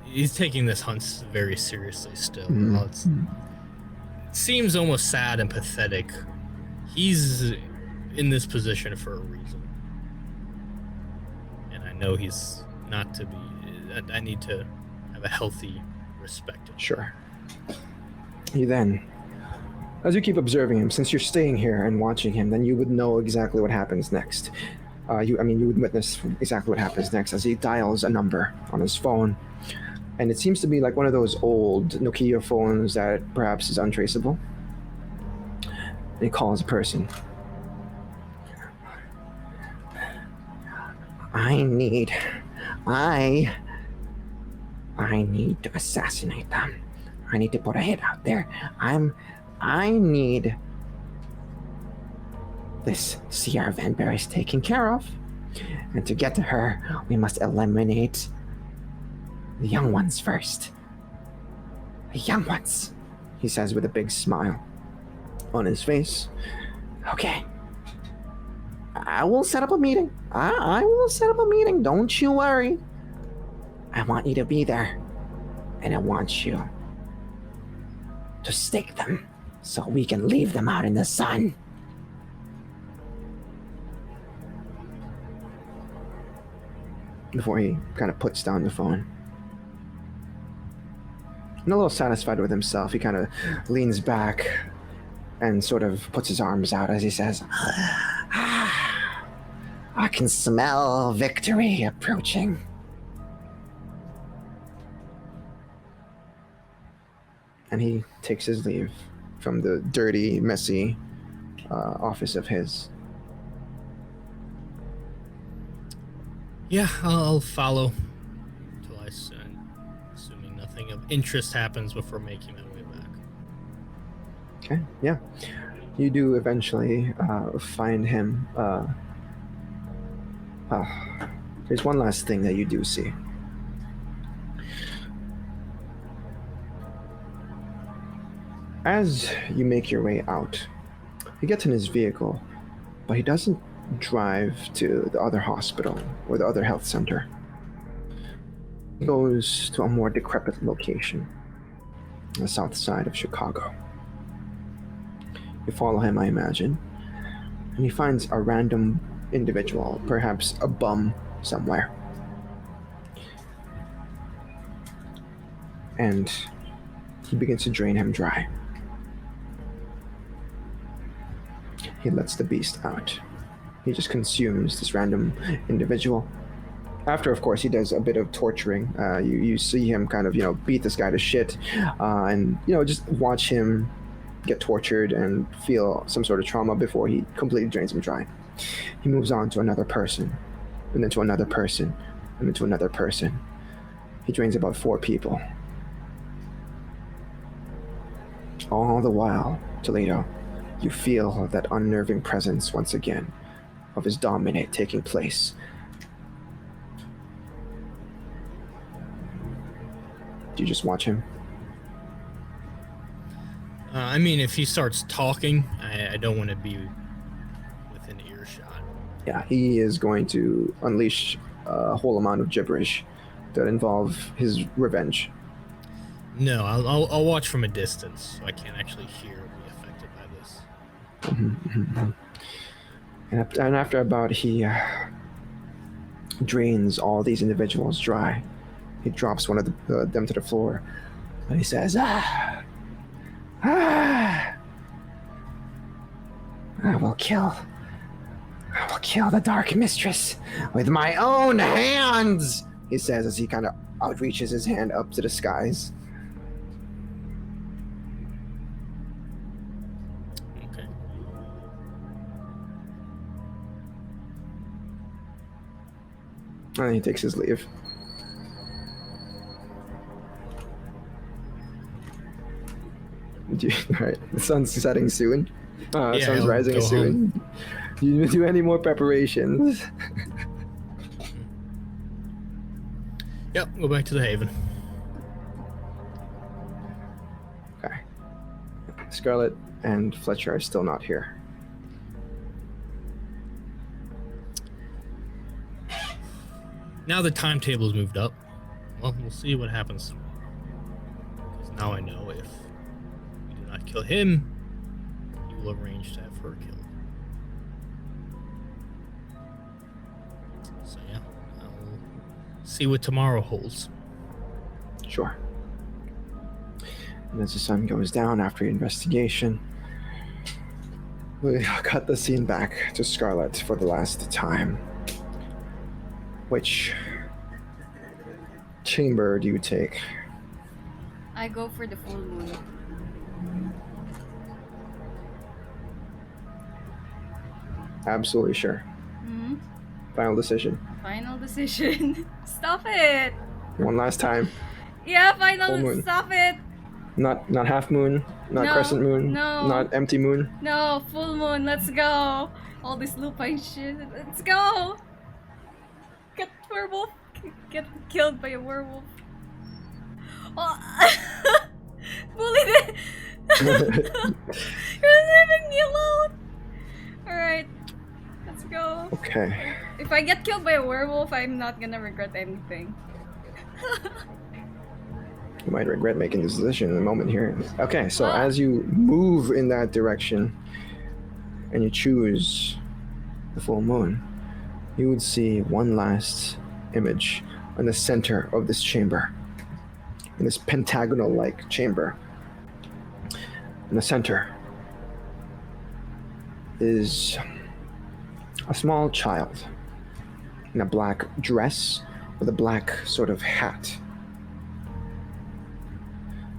He's taking this hunt very seriously still. Well, it seems almost sad and pathetic. He's in this position for a reason. And I know he's not to be... I need to have a healthy respect. Sure. You then, as you keep observing him, since you're staying here and watching him, then you would know exactly what happens next. You would witness exactly what happens next as he dials a number on his phone. And it seems to be like one of those old Nokia phones that perhaps is untraceable. And he calls a person. I need to assassinate them. I need to put a hit out there. I need this Sierra Van Burris taken care of. And to get to her, we must eliminate the young ones first. The young ones, he says with a big smile on his face. Okay. I will set up a meeting. I will set up a meeting. Don't you worry. I want you to be there. And I want you to stake them so we can leave them out in the sun. Before he kind of puts down the phone. And a little satisfied with himself, he kind of leans back and sort of puts his arms out as he says, I can smell victory approaching. And he takes his leave from the dirty, messy office of his. Yeah, I'll follow until assuming nothing of interest happens before making my way back. Okay, yeah. You do eventually find him. There's one last thing that you do see. As you make your way out, he gets in his vehicle, but he doesn't drive to the other hospital or the other health center. He goes to a more decrepit location on the south side of Chicago. You follow him, I imagine, and he finds a random individual, perhaps a bum somewhere. And he begins to drain him dry. He lets the beast out. He just consumes this random individual. After, of course, he does a bit of torturing. You see him kind of, beat this guy to shit, and, just watch him get tortured and feel some sort of trauma before he completely drains him dry. He moves on to another person, and then to another person, and then to another person. He drains about 4 people. All the while, Toledo, you feel that unnerving presence once again of his dominate taking place. Do you just watch him? I mean, if he starts talking, I don't want to be within earshot. Yeah, he is going to unleash a whole amount of gibberish that involve his revenge. No, I'll watch from a distance, so I can't actually hear or be affected by this. And after about, he drains all these individuals dry. He drops one of them to the floor, and he says, I will kill the Dark Mistress with my own hands, he says as he kind of outreaches his hand up to the skies. Okay. And he takes his leave. Alright, the sun's setting soon. The sun's I'll rising go soon. home. Do you do any more preparations? Yep, go back to the Haven. Okay. Scarlett and Fletcher are still not here. Now the timetable's moved up. Well, we'll see what happens. Because now I know if we do not kill him, you will arrange to have her killed. So yeah, I'll see what tomorrow holds. Sure. And as the sun goes down after the investigation, we cut the scene back to Scarlett for the last time. Which chamber do you take? I go for the full moon. Absolutely sure. Hmm? Final decision. Final decision. Stop it! One last time. Yeah, Full final. moon. Stop it! Not half moon, not No, crescent moon, no. not empty moon. No, full moon. Let's go. All this lupine shit. Let's go. Get werewolf. Get killed by a werewolf. Oh. Bully it. You're leaving me alone. Alright. Let's go. Okay. If I get killed by a werewolf, I'm not gonna regret anything. You might regret making this decision in a moment here. Okay, so Ah. as you move in that direction and you choose the full moon, you would see one last image in the center of this chamber. In this pentagonal-like chamber. In the center is a small child in a black dress with a black sort of hat.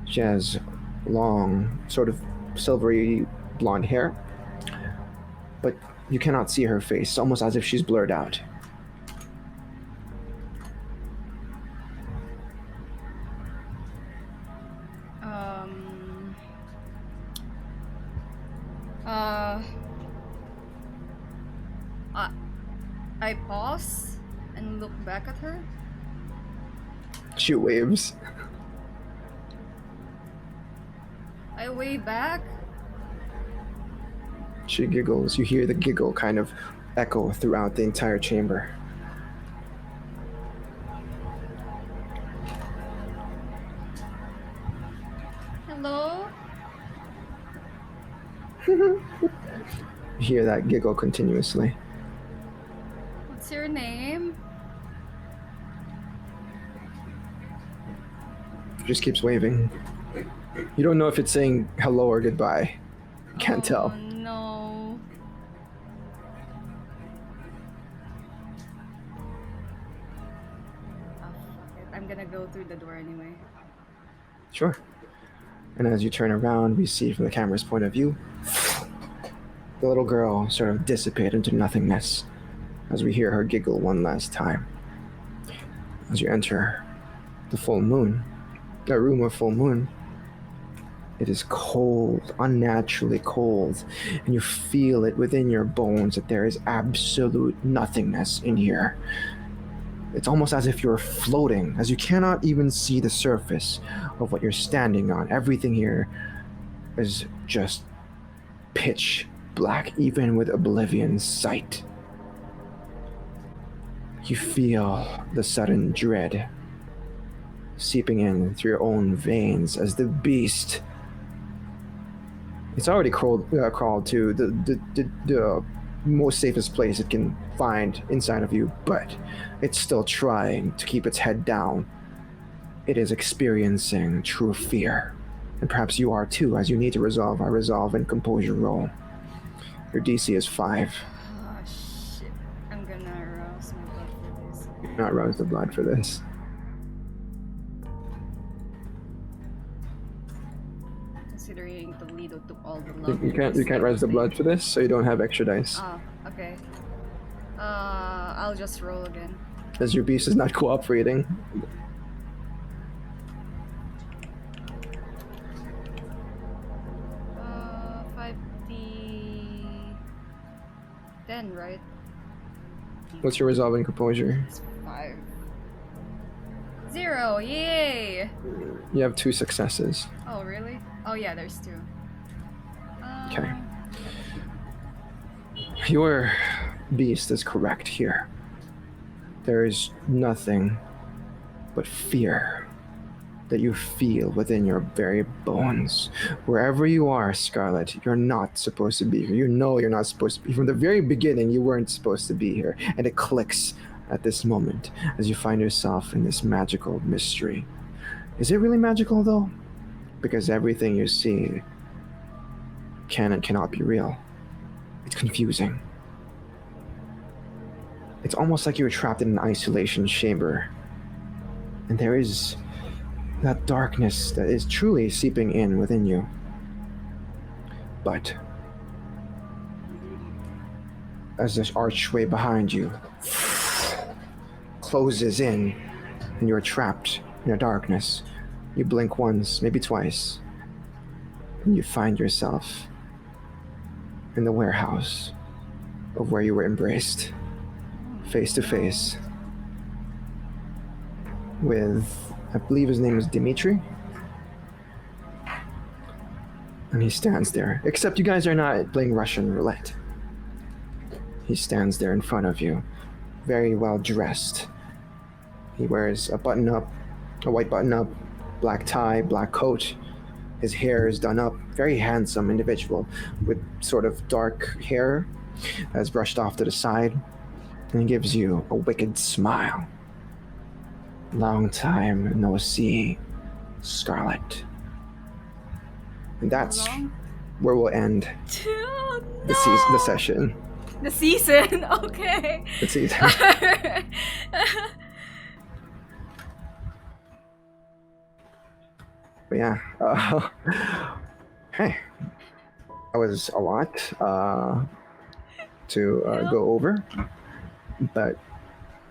She has long, sort of silvery blonde hair, but you cannot see her face, almost as if she's blurred out. I pause and look back at her. She waves. I wave back. She giggles. You hear the giggle kind of echo throughout the entire chamber. Hello? You hear that giggle continuously. What's your name? Just keeps waving. You don't know if it's saying hello or goodbye. Can't Oh, tell. no. Oh, fuck it. I'm gonna go through the door anyway. Sure. And as you turn around, we see from the camera's point of view, the little girl sort of dissipate into nothingness as we hear her giggle one last time. As you enter the full moon, a room of full moon, it is cold, unnaturally cold, and you feel it within your bones that there is absolute nothingness in here. It's almost as if you're floating, as you cannot even see the surface of what you're standing on. Everything here is just pitch black, even with Oblivion's sight. You feel the sudden dread seeping in through your own veins as the beast. It's already crawled to the most safest place it can find inside of you, but it's still trying to keep its head down. It is experiencing true fear, and perhaps you are too, as you need to resolve our resolve and composure roll. Your DC is 5. Oh, shit. I'm gonna arouse my blood for this. Not rouse the blood for this. Considering Toledo took all the love. You can't rise the blood for this, so you don't have extra dice. Oh, okay. I'll just roll again. As your beast is not cooperating. 10, right? What's your resolving composure? It's 5. 0, yay! You have 2 successes. Oh, really? Oh, yeah, there's 2. Okay. Your beast is correct here. There is nothing but fear that you feel within your very bones. Wherever you are, Scarlett, you're not supposed to be here. You know you're not supposed to be. From the very beginning, you weren't supposed to be here. And it clicks at this moment as you find yourself in this magical mystery. Is it really magical, though? Because everything you see can and cannot be real. It's confusing. It's almost like you're trapped in an isolation chamber. And there is that darkness that is truly seeping in within you. But as this archway behind you closes in and you're trapped in a darkness, you blink once, maybe twice, and you find yourself in the warehouse of where you were embraced, face to face with, I believe his name is Dimitri. And he stands there. Except you guys are not playing Russian roulette. He stands there in front of you, very well dressed. He wears a button-up, a white button-up, black tie, black coat. His hair is done up. Very handsome individual with sort of dark hair that's brushed off to the side. And he gives you a wicked smile. Long time no see, Scarlett. And that's where we'll end Oh, no. the session. The season, okay. The season. But yeah. Hey. That was a lot to go over. But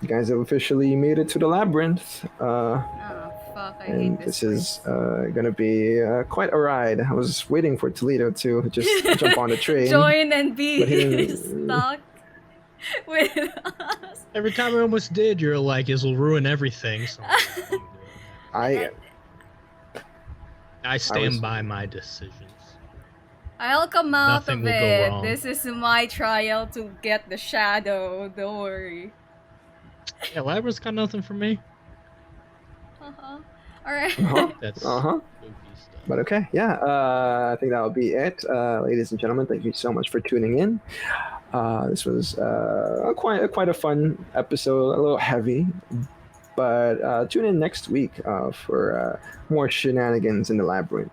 you guys have officially made it to the labyrinth. Oh, fuck, I hate And this this is gonna be quite a ride. I was waiting for Toledo to just jump on the train. Join and be But he didn't- stuck with us. Every time I almost did, you're like, "This will ruin everything." So I stand by my decisions. I'll come out Nothing of will go it. wrong. This is my trial to get the shadow. Don't worry. Yeah, Labyrinth's got nothing for me. Uh-huh. Alright. That's Uh-huh. spooky stuff. But okay, yeah, I think that'll be it. Ladies and gentlemen, thank you so much for tuning in. This was quite a fun episode, a little heavy, but tune in next week for more shenanigans in the labyrinth.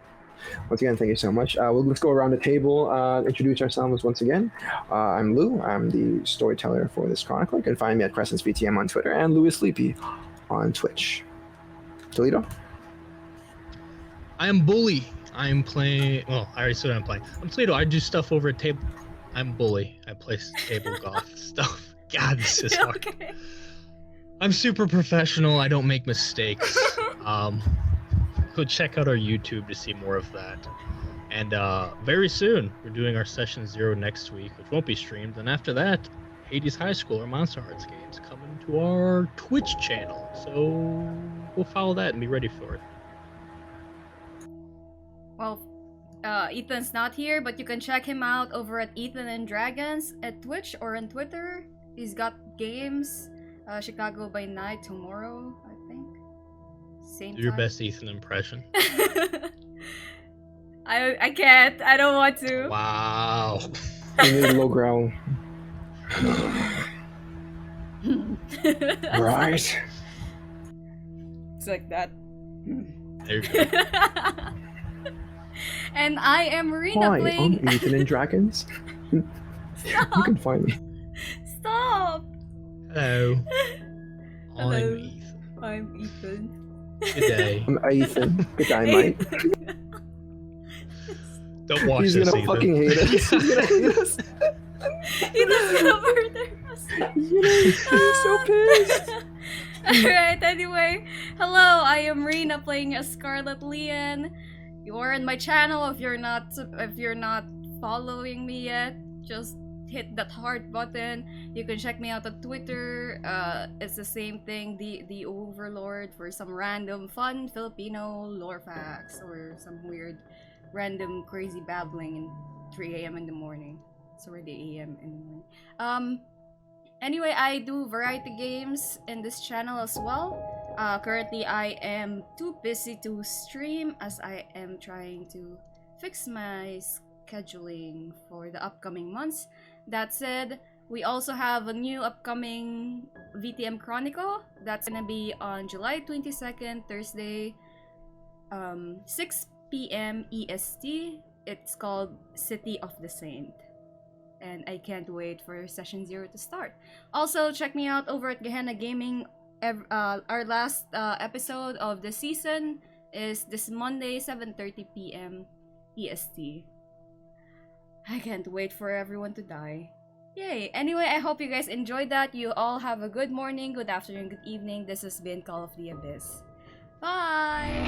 Once again, thank you so much. Let's go around the table, introduce ourselves once again. I'm Lou. I'm the storyteller for this chronicle. You can find me at Crescent's VTM on Twitter and Louis Sleepy on Twitch. Toledo? I am Bully. I'm playing. Well, I already said I'm playing. I'm Toledo. I do stuff over at table. I'm Bully. I play table golf stuff. God, this is hard. Okay. I'm super professional. I don't make mistakes. Go check out our YouTube to see more of that. And very soon, we're doing our Session 0 next week, which won't be streamed. And after that, Hades High School or Monster Hearts games coming to our Twitch channel. So go follow that and be ready for it. Well, Ethan's not here, but you can check him out over at Ethan and Dragons at Twitch or on Twitter. He's got games. Chicago by Night tomorrow, I think. Same Do your time. best Ethan impression. I can't. I don't want to. Wow. You need a low growl. Right. It's like that. There you go. And I am Marina Hi, playing. I'm Ethan and Dragons. You Stop! can find me. Stop! Hello. Hello. I'm Ethan. I'm Ethan. Good day. I'm Ethan. Good day, mate. Don't watch He's this, gonna Ethan. fucking hate us. He's gonna hate us. Ethan's gonna murder us. He's so pissed. Alright, anyway. Hello, I am Rena playing as Scarlett Leon. You are in my channel. If you're not following me yet, just hit that heart button. You can check me out on Twitter. It's the same thing, the Overlord, for some random fun Filipino lore facts or some weird random crazy babbling in 3 a.m. in the morning. It's already a.m. in the morning. Anyway, I do variety games in this channel as well. Currently, I am too busy to stream as I am trying to fix my scheduling for the upcoming months. That said, we also have a new upcoming VTM Chronicle that's gonna be on July 22nd, Thursday, 6 p.m. EST. It's called City of the Saint. And I can't wait for Session 0 to start. Also, check me out over at Gehenna Gaming. Our last episode of the season is this Monday, 7:30 p.m. EST. I can't wait for everyone to die. Yay! Anyway, I hope you guys enjoyed that. You all have a good morning, good afternoon, good evening. This has been Call of the Abyss. Bye!